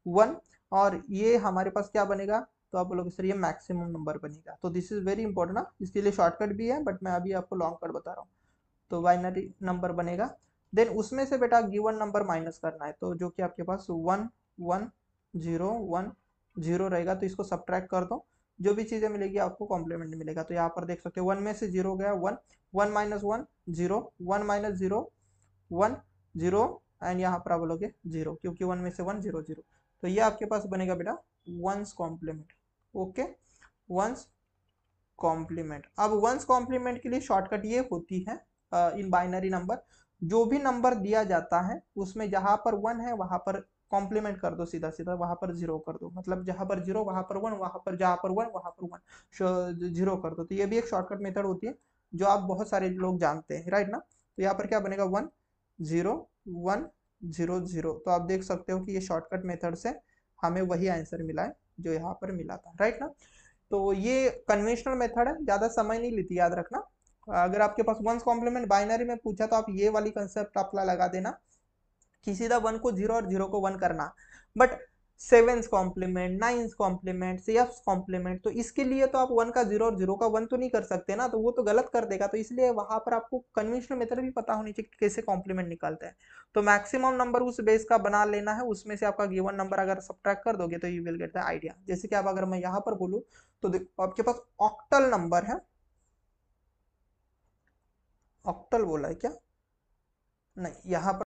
1। और ये हमारे पास क्या बनेगा, तो आप बोलोगे सर ये मैक्सिमम नंबर बनेगा। तो दिस इज वेरी इंपॉर्टेंट ना, इसके लिए शॉर्टकट भी है बट मैं अभी आपको लॉन्ग कट बता रहा हूँ। तो बाइनरी नंबर बनेगा, देन उसमें से बेटा गिवन नंबर माइनस करना है, तो जो कि आपके पास 1 1 0 1 0 रहेगा, तो इसको सब्ट्रैक्ट कर दो, जो भी चीजें मिलेगी आपको कॉम्प्लीमेंट मिलेगा। तो यहाँ पर देख सकते हो 1 में से 0 गया 1, 1 - 1 0, 1 - 0 1 0, एंड यहाँ पर आप बोलोगे 0, क्योंकि 1 में से 1 0 0। तो ये आपके पास बनेगा बेटा one's complement. Okay, one's complement. अब वंस कॉम्प्लीमेंट के लिए शॉर्टकट ये होती है, इन बाइनरी नंबर जो भी नंबर दिया जाता है उसमें जहां पर 1 है वहां पर कॉम्प्लीमेंट कर दो, सीधा सीधा वहां पर 0 कर दो, मतलब जहां पर 0 वहां पर 1, वहां पर जहां पर 1 वहां पर 1 0 कर दो। तो ये भी एक शॉर्टकट मेथड होती है जो आप बहुत सारे लोग जानते हैं, राइट ना। तो यहाँ पर क्या बनेगा 1 0 1 0 0। तो आप देख सकते हो कि ये शॉर्टकट मेथड से हमें वही आंसर मिला है जो यहाँ पर मिला था, राइट ना। तो ये कन्वेंशनल मेथड है, ज्यादा समय नहीं लेती, याद रखना। अगर आपके पास वंस कॉम्प्लीमेंट बाइनरी में पूछा तो आप ये वाली कंसेप्ट अपना लगा देना कि सीधा 1 को 0 और 0 को 1 करना। But seven's complement, ninth complement, F complement, तो इसके लिए तो आप 1 का 0 और 0 का 1 तो नहीं कर सकते ना, तो वो तो गलत कर देगा। तो इसलिए वहां पर आपको कन्वेंशनल मेथड भी पता होनी चाहिए कि कैसे कॉम्प्लीमेंट निकालते हैं। तो मैक्सिमम नंबर उस बेस का बना लेना है, उसमें से आपका गिवन नंबर अगर सब्ट्रैक्ट कर दोगे तो you will get the idea. जैसे कि आप अगर मैं यहाँ पर बोलूँ तो देखो आपके पास ऑक्टल नंबर है, ऑक्टल बोला है क्या, नहीं यहाँ पर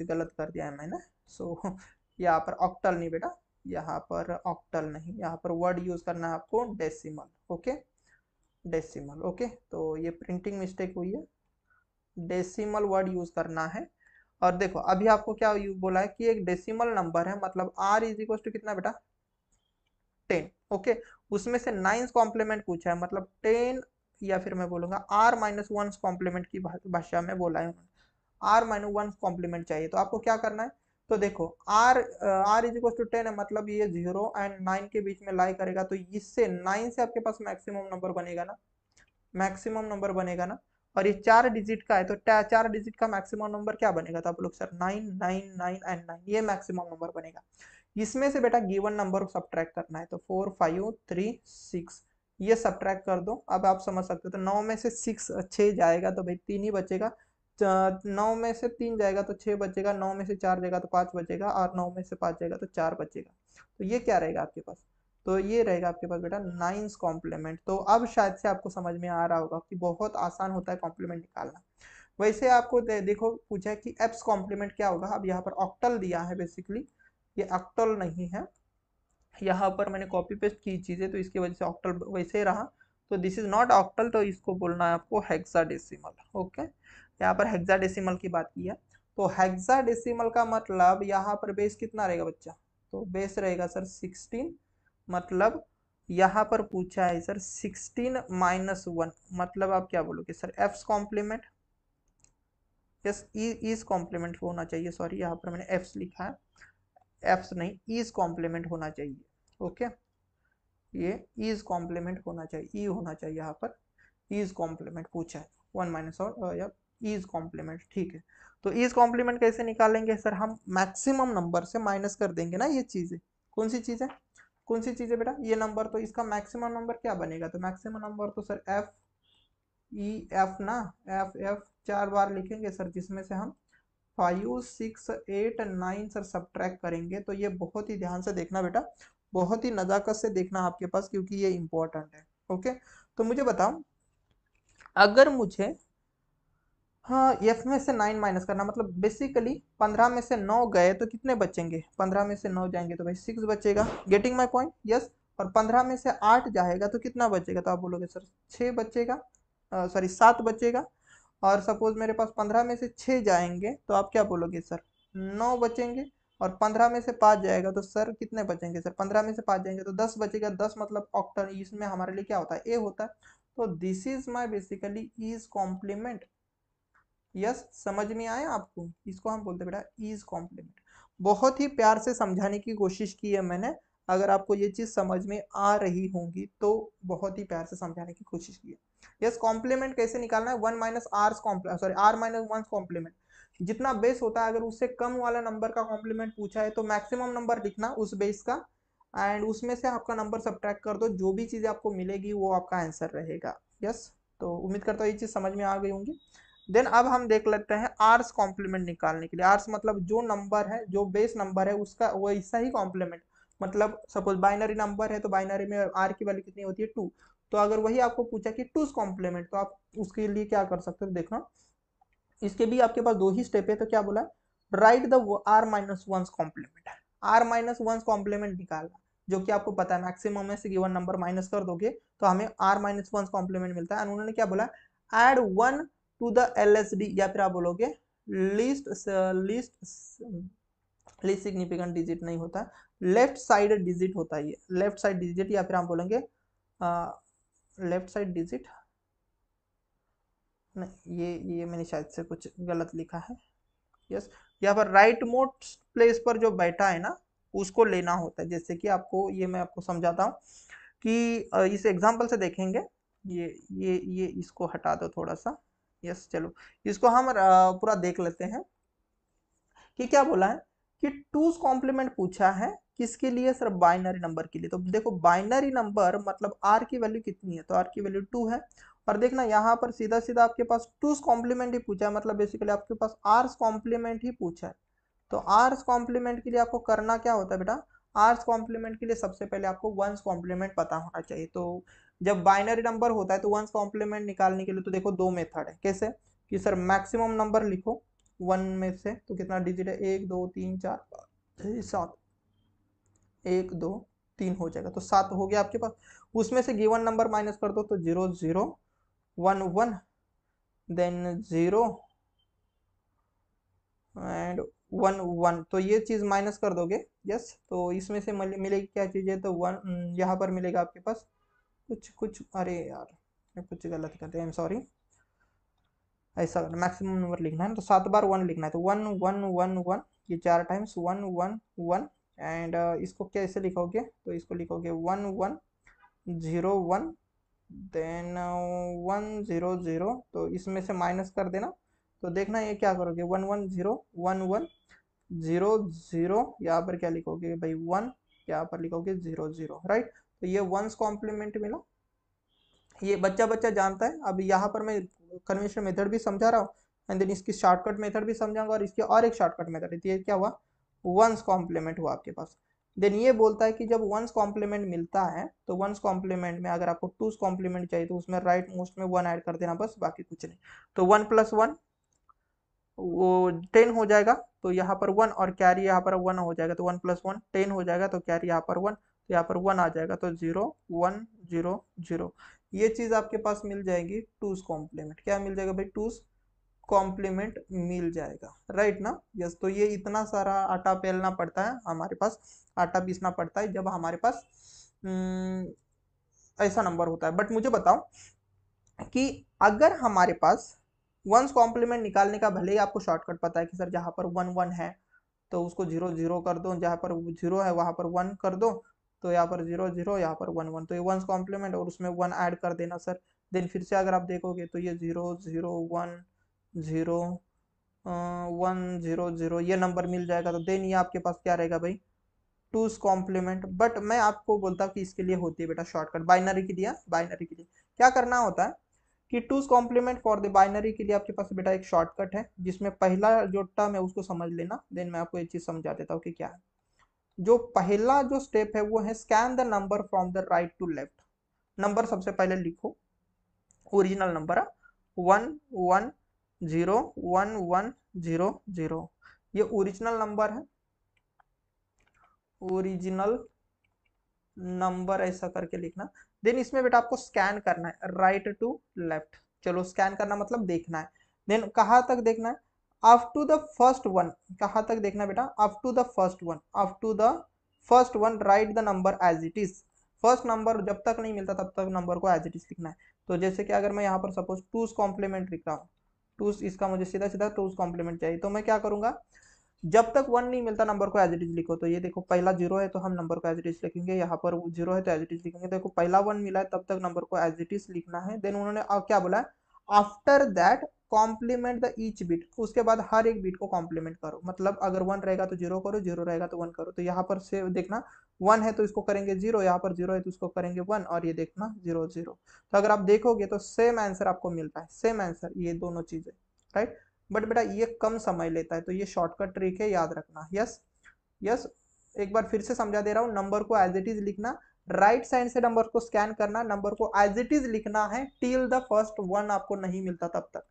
गलत कर दिया है मैंने। सो यहाँ पर ऑक्टल नहीं बेटा, यहाँ पर ऑक्टल नहीं, यहाँ पर वर्ड यूज करना है आपको डेसिमल। Okay, decimal. ओके, तो ये प्रिंटिंग मिस्टेक हुई है, डेसिमल वर्ड यूज करना है। और देखो अभी आपको क्या बोला है कि एक डेसिमल नंबर है, मतलब आर इज इक्वल टू कितना बेटा, 10। ओके, उसमें से नाइन्थ कॉम्प्लीमेंट पूछा है, मतलब 10, या फिर मैं बोलूंगा आर माइनस वन कॉम्प्लीमेंट की भाषा में बोला है उन्होंने, आर माइनस वन कॉम्प्लीमेंट चाहिए। तो आपको क्या करना है, तो देखो आर इज इक्वल टू 10 है, मतलब ये 0 एंड 9 के बीच में लाई करेगा, तो इससे 9 से आपके पास मैक्सिमम नंबर बनेगा ना, मैक्सिमम नंबर बनेगा ना। और ये 4 डिजिट का है, तो 4 डिजिट का मैक्सिमम नंबर क्या बनेगा, तो आप लोग सर 9 9 9 एंड 9, ये मैक्सिमम नंबर बनेगा। इसमें से बेटा गिवन नंबर सब्ट्रैक्ट करना है, तो 4 5 3 6, ये सब्ट्रैक्ट कर दो। अब आप समझ सकते हो, तो 9 में से 6 जाएगा तो भाई 3 ही बचेगा, 9 में से 3 जाएगा तो 6 बचेगा, 9 में से 4 जाएगा तो 5 बचेगा, और 9 में से 5 जाएगा तो 4 बचेगा। तो ये क्या रहेगा आपके पास, तो ये रहेगा आपके पास बेटा नाइन्स कॉम्प्लीमेंट। तो अब शायद से आपको समझ में आ रहा होगा कि बहुत आसान होता है कॉम्प्लीमेंट निकालना। वैसे आपको देखो पूछा है कि एप्स कॉम्प्लीमेंट क्या होगा। अब यहाँ पर ऑक्टल दिया है, बेसिकली ये ऑक्टल नहीं है, यहाँ पर मैंने कॉपी पेस्ट की चीज़ें, तो इसकी वजह से ऑक्टल वैसे ही रहा। तो दिस इज नॉट ऑक्टल, तो इसको बोलना है आपको हेक्साडेसिमल। ओके, यहाँ पर हेक्साडेसिमल की बात की है। तो हेक्साडेसिमल का मतलब यहाँ पर बेस कितना रहेगा बच्चा? तो बेस रहेगा सर 16। मतलब यहाँ पर पूछा है सर 16 - 1, मतलब आप क्या बोलोगे sir? F's complement. Yes, is complement होना चाहिए, सॉरी यहाँ पर मैंने एफ्स लिखा है, एफ्स नहीं, इज कॉम्प्लीमेंट होना चाहिए। ओके, ये इज कॉम्प्लीमेंट होना चाहिए, ई होना चाहिए यहाँ पर। इज कॉम्प्लीमेंट पूछा है, 1 - और या इज कॉम्प्लीमेंट, ठीक है। तो इज कॉम्प्लीमेंट कैसे निकालेंगे सर? हम मैक्सिमम नंबर से माइनस कर देंगे ना ये चीजें। कौन सी चीजें? कौन सी चीजें बेटा? ये नंबर, तो इसका मैक्सिमम नंबर क्या बनेगा? तो मैक्सिमम नंबर तो सर एफ ई एफ ना, एफ एफ 4 बार लिखेंगे सर, जिसमें से हम 5 6 8 9 सर सब्ट्रैक्ट करेंगे। तो ये बहुत ही ध्यान से देखना बेटा, बहुत ही नजाकत से देखना आपके पास, क्योंकि ये इंपॉर्टेंट है। ओके, तो मुझे बताओ, अगर मुझे हाँ एफ में से 9 माइनस करना, मतलब बेसिकली 15 में से 9 गए तो कितने बचेंगे? 15 में से 9 जाएंगे तो भाई 6 बचेगा। Getting my point? यस। और 15 में से 8 जाएगा तो कितना बचेगा? तो आप बोलोगे सर 6 बचेगा, सॉरी 7 बचेगा। और सपोज मेरे पास 15 में से 6 जाएंगे तो आप क्या बोलोगे सर? 9 बचेंगे। और 15 में से 5 जाएगा तो सर कितने बचेंगे सर? 15 में से 5 जाएंगे तो 10 बचेगा। 10 मतलब ऑक्टल, इसमें हमारे लिए क्या होता है? ए होता है। तो this is my basically is complement. Yes, समझ में आया आपको? इसको हम बोलते हैं बेटा इज कॉम्प्लीमेंट। बहुत ही प्यार से समझाने की कोशिश की है मैंने। अगर आपको ये चीज समझ में आ रही होंगी तो बहुत ही प्यार से समझाने की कोशिश की है। यस, कॉम्प्लीमेंट कैसे निकालना है? 1 - आर सॉरी R - 1 कॉम्प्लीमेंट। जितना बेस होता है, अगर उससे कम वाला नंबर का कॉम्प्लीमेंट पूछा है तो मैक्सिमम नंबर लिखना उस बेस का, एंड उसमें से आपका नंबर सब्ट्रैक्ट कर दो, जो भी चीजें आपको मिलेगी वो आपका आंसर रहेगा। यस, तो उम्मीद करता हूँ ये चीज समझ में आ गई होंगी। देन अब हम देख लेते हैं आर्स कॉम्प्लीमेंट निकालने के लिए। आर्स मतलब जो नंबर है, जो बेस नंबर है उसका वैसा ही कॉम्प्लीमेंट। मतलब सपोज बाइनरी नंबर है तो बाइनरी में आर की वैल्यू कितनी होती है? 2। तो अगर वही आपको पूछा कि 2 कॉम्प्लीमेंट, तो आप उसके लिए क्या कर सकते हो? देखना, इसके भी आपके पास 2 ही स्टेप है। तो क्या बोला? Write the R - 1 complement. R - 1 complement निकालना, जो कि आपको पता है मैक्सिमम में से गिवन नंबर माइनस कर दोगे तो हमें R - 1 कॉम्प्लीमेंट मिलता है। उन्होंने क्या बोला? एड 1 टू द LSD, या फिर आप बोलोगे least least least significant digit नहीं होता, लेफ्ट साइड डिजिट होता है ये, लेफ्ट साइड डिजिट, या फिर आप बोलेंगे लेफ्ट साइड डिजिट नहीं, ये मैंने शायद से कुछ गलत लिखा है। यस, यहाँ पर राइट मोस्ट प्लेस पर जो बैठा है ना उसको लेना होता है। जैसे कि आपको ये मैं आपको समझाता हूँ कि इस एग्जांपल से देखेंगे। ये इसको हटा दो थोड़ा सा। यस, चलो इसको हम पूरा देख लेते हैं कि क्या बोला है कि टूज कॉम्प्लीमेंट पूछा है किसके लिए? सिर्फ बाइनरी नंबर के लिए। तो देखो बाइनरी नंबर मतलब आर की वैल्यू कितनी है? तो आर की वैल्यू 2 है। और देखना यहाँ पर सीधा सीधा आपके पास टूज कॉम्प्लीमेंट ही पूछा है, मतलब बेसिकली आपके पास आर्स कॉम्प्लीमेंट ही पूछा है। तो आर्स कॉम्प्लीमेंट के लिए आपको करना क्या होता है बेटा? आर्स कॉम्प्लीमेंट के लिए सबसे पहले आपको वंस कॉम्प्लीमेंट पता होना चाहिए। तो जब बाइनरी नंबर होता है तो वंस कॉम्प्लीमेंट निकालने के लिए तो देखो 2 मेथड है। कैसे? कि सर मैक्सिमम नंबर लिखो 1 में से, तो कितना डिजिट है? 1 2 3 4 5 6 7, 1 2 3 हो जाएगा, तो 7 हो गया आपके पास। उसमें से गिवन नंबर माइनस कर दो तो 0 0 1 1, देन 0 एंड 1 1, तो ये चीज माइनस कर दोगे। यस, तो इसमें से मिलेगी क्या चीज है? तो 1 यहाँ पर मिलेगा आपके पास कुछ कुछ, अरे यार कुछ गलत कर दिया, आई एम सॉरी। ऐसा मैक्सिमम नंबर लिखना है ना, तो 7 बार 1 लिखना है, तो 1 1 1 1, ये 4 टाइम्स 1 1 1। एंड इसको कैसे लिखोगे? तो इसको लिखोगे 1 1 0 1, देन 1 0 0, तो इसमें से माइनस कर देना। तो देखना ये क्या करोगे? 1 1 0 1 1 0 0, यहाँ पर क्या लिखोगे भाई? 1, यहाँ पर लिखोगे 0 0, राइट। तो ये वंस कॉम्प्लीमेंट मिला। ये बच्चा बच्चा जानता है। अब यहाँ पर मैं कन्वेंशनल मेथड भी समझा रहा हूँ, एंड देन इसकी शॉर्टकट मेथड भी समझाऊंगा, और इसकी और एक शॉर्टकट मेथड है। तो ये क्या हुआ? वंस कॉम्प्लीमेंट हुआ आपके पास। देन ये बोलता है कि जब वंस कॉम्प्लीमेंट मिलता है तो वंस कॉम्प्लीमेंट में अगर आपको टूस कॉम्प्लीमेंट चाहिए तो उसमें राइट मोस्ट में 1 ऐड कर देना, बस, बाकी कुछ नहीं। तो 1 + 1 वो 10 हो जाएगा, तो यहाँ पर 1, और कैरी यहाँ पर 1 हो जाएगा, तो 1 + 1 10 हो जाएगा, तो कैरी यहाँ पर 1। तो यहाँ पर 1 आ जाएगा, तो 0 1 0 0। ये चीज आपके पास मिल जाएगी टूज कॉम्प्लीमेंट। क्या मिल जाएगा भाई? टूज कॉम्प्लीमेंट मिल जाएगा, राइट ना? यस। तो ये इतना सारा आटा पेलना पड़ता है हमारे पास, आटा पीसना पड़ता है जब हमारे पास ऐसा नंबर होता है। बट मुझे बताओ कि अगर हमारे पास वंस कॉम्प्लीमेंट निकालने का भले ही आपको शॉर्टकट पता है कि सर जहां पर 1 1 है तो उसको 0 0 कर दो, जहां पर 0 है वहां पर 1 कर दो, तो यहाँ पर 0 0, यहाँ पर 1 1, तो ये वंस कॉम्प्लीमेंट और उसमें 1 ऐड कर देना सर। देन फिर से अगर आप देखोगे तो ये 0 0 1 0 1 0 0 ये नंबर मिल जाएगा। तो देन ये आपके पास क्या रहेगा भाई? Twos complement. बट मैं आपको बोलता हूँ कि इसके लिए होती है बेटा शॉर्टकट, बाइनरी के लिए। बाइनरी के लिए क्या करना होता है कि twos complement for the binary के लिए आपके पास बेटा एक शॉर्टकट है, जिसमें पहला जो टर्म है उसको समझ लेना, देन मैं आपको एक चीज समझा देता हूँ कि क्या है। जो पहला जो स्टेप है वो है scan the number from the right to left. Number सबसे पहले लिखो, ओरिजिनल नंबर है 1 1 0 1 1 0 0, ये ओरिजिनल नंबर है। ओरिजिनल नंबर ऐसा करके लिखना। देन इसमें बेटा आपको स्कैन करना है राइट टू लेफ्ट। चलो स्कैन करना मतलब देखना है। देन कहाँ तक देखना है? Up to the first one. कहाँ तक देखना है बेटा? Up to the first one. Up to the first one right the number as it is. First number जब तक नहीं मिलता तब तक नंबर को एज इट इज लिखना है। तो जैसे कि अगर मैं यहाँ पर सपोज टूज कॉम्प्लीमेंट लिख रहा हूँ, टूज इसका मुझे सीधा सीधा टूज कॉम्प्लीमेंट चाहिए, तो मैं क्या करूंगा? जब तक 1 नहीं मिलता नंबर को एज इट इज लिखो। तो ये देखो पहला 0 है तो हम नंबर को एज इट इज लिखेंगे, यहाँ पर 0 है तो एज इट इज लिखेंगे। देखो पहला 1 मिला है तब तक नंबर को एज इट इज लिखना है। देन उन्होंने क्या बोला है? After that complement the each bit. उसके बाद हर एक बिट को कॉम्प्लीमेंट करो, मतलब अगर 1 रहेगा तो 0 करो, 0 रहेगा तो 1 करो। तो यहाँ पर से देखना 1 है तो इसको करेंगे 0, यहाँ पर 0 है तो इसको करेंगे 1, और ये देखना 0 0। तो अगर आप देखोगे तो सेम आंसर आपको मिल रहा है, सेम आंसर ये दोनों चीजें, राइट? बट बेटा ये कम समय लेता है, तो ये शॉर्टकट ट्रिक है, याद रखना। Yes yes. एक बार फिर से समझा दे रहा हूँ, नंबर को एज इट इज लिखना, राइट साइड से नंबर को स्कैन करना, नंबर को एज इट इज लिखना है टिल द फर्स्ट वन आपको नहीं मिलता तब तक।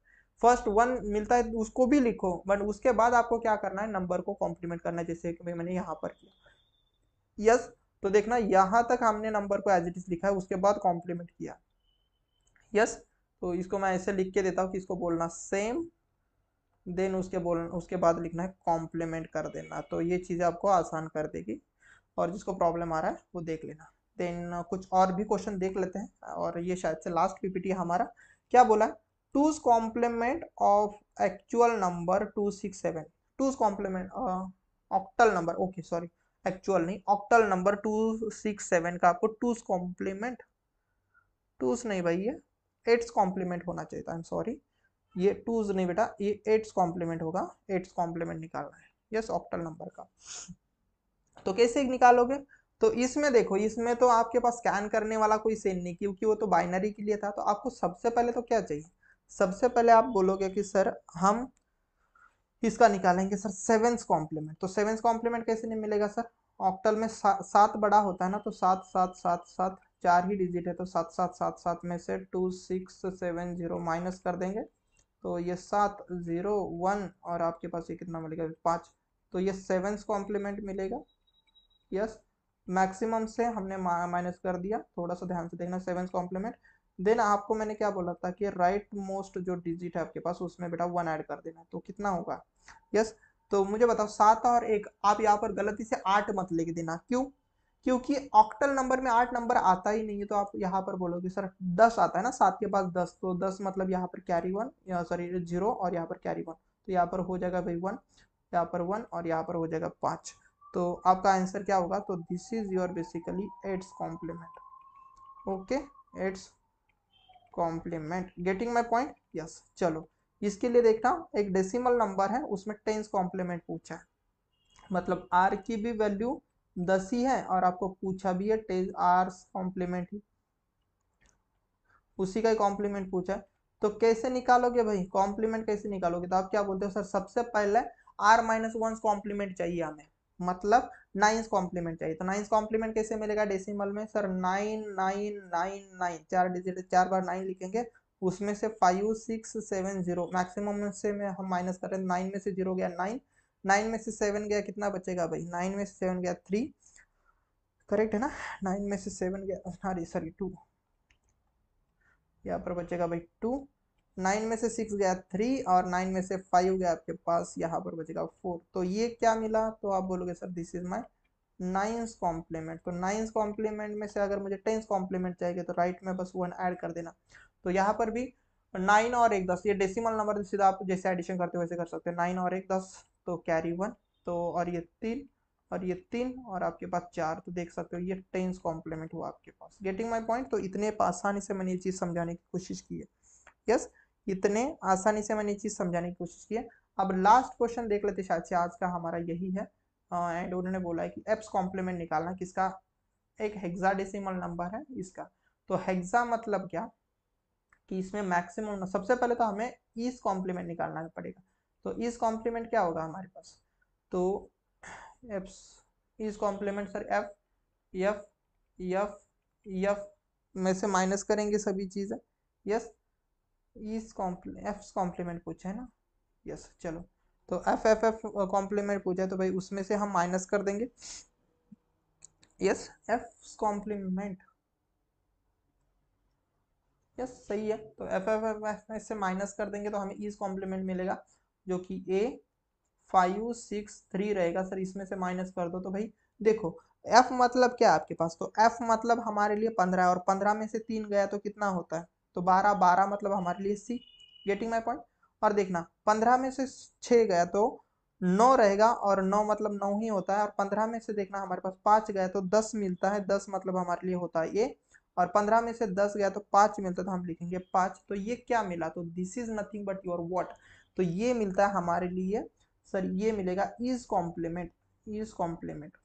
फर्स्ट 1 मिलता है उसको भी लिखो, बट उसके बाद आपको क्या करना है? नंबर को कॉम्प्लीमेंट करना है, जैसे कि मैंने यहाँ पर किया। यस। तो देखना यहाँ तक हमने नंबर को एज इट इज लिखा है, उसके बाद कॉम्प्लीमेंट किया। यस। तो इसको मैं ऐसे लिख के देता हूँ कि इसको बोलना सेम, देन उसके बाद लिखना है कॉम्प्लीमेंट कर देना। तो ये चीज़ आपको आसान कर देगी, और जिसको प्रॉब्लम आ रहा है वो देख लेना। देन कुछ और भी क्वेश्चन देख लेते हैं, और ये शायद से लास्ट पीपीटी है हमारा। क्या बोला है? Two's complement of actual number 267। Two's complement octal number, okay sorry, actual नहीं, ऑक्टल नंबर 267 का आपको टूज कॉम्प्लीमेंट, टूज नहीं भाई, ये एट्स कॉम्प्लीमेंट होना चाहिए था, आई एम सॉरी। ये टूज नहीं बेटा, ये एट्स कॉम्प्लीमेंट होगा, एट्स कॉम्प्लीमेंट निकालना है। यस, ऑक्टल नंबर का। तो कैसे निकालोगे? तो इसमें देखो, इसमें तो आपके पास स्कैन करने वाला कोई सेल नहीं, क्योंकि वो तो बाइनरी के लिए था। तो आपको सबसे पहले तो क्या चाहिए? सबसे पहले आप बोलोगे कि सर हम इसका निकालेंगे सर सेवेंस कॉम्प्लीमेंट। तो सेवेंस कॉम्प्लीमेंट कैसे नहीं मिलेगा सर? ऑक्टल में सात बड़ा होता है ना, तो सात सात सात सात, चार ही डिजिट है, तो सात सात सात सात में से 2670 माइनस कर देंगे, तो ये 7 0 1, और आपके पास ये कितना मिलेगा? 5। तो ये सेवेंस कॉम्प्लीमेंट मिलेगा। यस। मैक्सिमम से हमने माइनस कर दिया, थोड़ा सा ध्यान से देखना, सेवेंस कॉम्प्लीमेंट। देन आपको मैंने क्या बोला था कि राइट मोस्ट जो डिजिट है आपके पास उसमें बेटा 1 ऐड कर देना, तो कितना होगा? यस। तो मुझे बताओ, 7 और 1, आप यहाँ पर गलती से 8 मत लिख देना। क्यों? क्योंकि ऑक्टल नंबर में 8 नंबर आता ही नहीं है। तो आप यहाँ पर बोलोगे सर 10 आता है ना, 7 के पास 10, तो 10 मतलब यहाँ पर कैरी 1, सॉरी 0, और यहाँ पर कैरी 1, तो यहाँ पर हो जाएगा भाई 1, यहाँ पर 1, और यहाँ पर हो जाएगा 5। तो आपका आंसर क्या होगा? तो this is your basically eight's complement. Okay, eight's complement, getting my point? Yes. चलो इसके लिए देखना, एक डेसिमल नंबर है उसमें टेंस कॉम्प्लीमेंट पूछा है, मतलब आर की भी वैल्यू 10 ही है, और आपको पूछा भी है टेन आर कॉम्प्लीमेंट ही, उसी का ही कॉम्प्लीमेंट पूछा है। तो कैसे निकालोगे भाई कॉम्प्लीमेंट? कैसे निकालोगे? तो आप क्या बोलते हो सर? सबसे पहले आर माइनस वन कॉम्प्लीमेंट चाहिए हमें, मतलब नाइन्स कॉम्प्लीमेंट चाहिए। तो नाइन्स कॉम्प्लीमेंट कैसे मिलेगा डेसिमल में? सर 9999, 4 डिजिट, 4 बार 9 लिखेंगे, उसमें से 5670, मैक्सिमम में से में हम माइनस कर रहे हैं, 9 में से 0 गया 9, 9 में से 7 गया, कितना बचेगा भाई? 9 में से 7 गया 3, करेक्ट है ना। 9 में से 7 गया, सॉरी 2, यहाँ पर बचेगा भाई 2। 9 में से 6 गया 3, और 9 में से 5 गया आपके पास, यहाँ पर बचेगा 4। तो ये क्या मिला, तो आप बोलोगे sir this is my nine's complement. तो नाइन्स कॉम्प्लीमेंट में से अगर मुझे टेंस कॉम्प्लीमेंट चाहिए तो राइट में बस 1 ऐड कर देना। तो यहाँ पर भी 9 और 1 10, ये डेसिमल नंबर सीधा आप जैसे एडिशन करते हो वैसे कर सकते हो। 9 और 1 10, तो कैरी 1, तो और ये 3 और ये 3 और आपके पास 4, तो देख सकते हो ये टेंस कॉम्प्लीमेंट हुआ आपके पास। Getting my point. तो इतने आसानी से मैंने ये चीज़ समझाने की कोशिश की है। यस, इतने आसानी से मैंने ये चीज़ समझाने की कोशिश की है। अब लास्ट क्वेश्चन देख लेते, शायद से आज का हमारा यही है। एंड उन्होंने बोला है कि एप्स कॉम्प्लीमेंट निकालना, किसका, एक हेक्साडेसिमल नंबर है इसका। तो हेक्सा मतलब क्या, कि इसमें मैक्सिमम, सबसे पहले तो हमें ईस कॉम्प्लीमेंट निकालना पड़ेगा। तो ईस कॉम्प्लीमेंट क्या होगा हमारे पास, तो F's is complement sir F F F F में से माइनस करेंगे सभी चीज़ें। यस, ईस एफ कॉम्प्लीमेंट पूछा है ना। यस, चलो, तो एफ एफ एफ कॉम्प्लीमेंट पूछा है तो भाई उसमें से हम माइनस कर देंगे। यस, एफ कॉम्प्लीमेंट, यस सही है। तो एफ एफ एफ में से माइनस कर देंगे तो हमें ईज कॉम्प्लीमेंट मिलेगा, जो कि ए 5 6 3 रहेगा। सर इसमें से माइनस कर दो तो भाई देखो, एफ मतलब क्या है आपके पास, तो एफ मतलब हमारे लिए 15 है, और 15 में से 3 गया तो कितना होता है, तो 12, 12 मतलब हमारे लिए सी। Getting my point. और देखना 15 में से 6 गया तो 9 रहेगा, और 9 मतलब 9 ही होता है, और 15 में से देखना हमारे पास 5 गया तो 10 मिलता है, 10 मतलब हमारे लिए होता है ये। और 15 में से 10 गया तो 5 मिलता है, तो हम लिखेंगे 5। तो ये क्या मिला, तो this is nothing but your what, तो ये मिलता है हमारे लिए सर, ये मिलेगा is complement, is complement.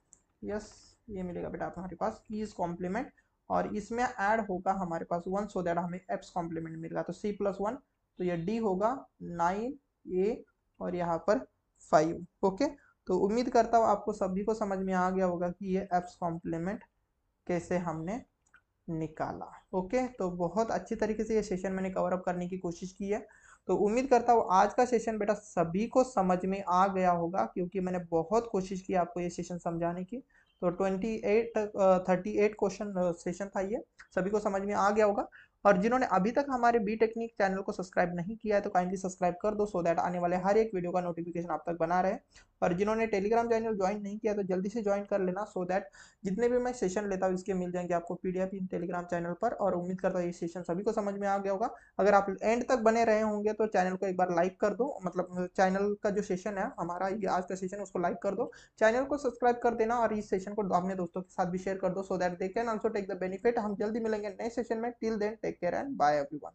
Yes, ये मिलेगा बेटा आप हमारे पास इज कॉम्प्लीमेंट, और इसमें ऐड होगा हमारे पास 1, सो दैट हमें एप्स कॉम्प्लीमेंट मिलेगा। तो C+1, तो ये डी होगा 9 और यहाँ पर 5। ओके, तो उम्मीद करता हूँ आपको सभी को समझ में आ गया होगा कि ये एप्स कॉम्प्लीमेंट कैसे हमने निकाला। ओके, तो बहुत अच्छी तरीके से ये सेशन मैंने कवर अप करने की कोशिश की है। तो उम्मीद करता हूँ आज का सेशन बेटा सभी को समझ में आ गया होगा, क्योंकि मैंने बहुत कोशिश की आपको ये सेशन समझाने की। तो 38 क्वेश्चन सेशन था ये, सभी को समझ में आ गया होगा। और जिन्होंने अभी तक हमारे बी टेक्निक चैनल को सब्सक्राइब नहीं किया है तो काइंडली सब्सक्राइब कर दो, सो दैट आने वाले हर एक वीडियो का नोटिफिकेशन आप तक बना रहे। और जिन्होंने टेलीग्राम चैनल ज्वाइन नहीं किया तो जल्दी से ज्वाइन कर लेना, सो दैट जितने भी मैं सेशन लेता हूँ इसके मिल जाएंगे आपको पीडीएफ इन टेलीग्राम चैनल पर। और उम्मीद करता हूँ ये सेशन सभी को समझ में आ गया होगा। अगर आप एंड तक बने रहे होंगे तो चैनल को एक बार लाइक कर दो, मतलब चैनल का जो सेशन है हमारा ये आज का सेशन, उसको लाइक कर दो, चैनल को सब्सक्राइब कर देना, और इस सेशन को अपने दोस्तों के साथ भी शेयर कर दो, so that they can also take the benefit. हम जल्दी मिलेंगे नए सेशन में, till then take care and bye everyone.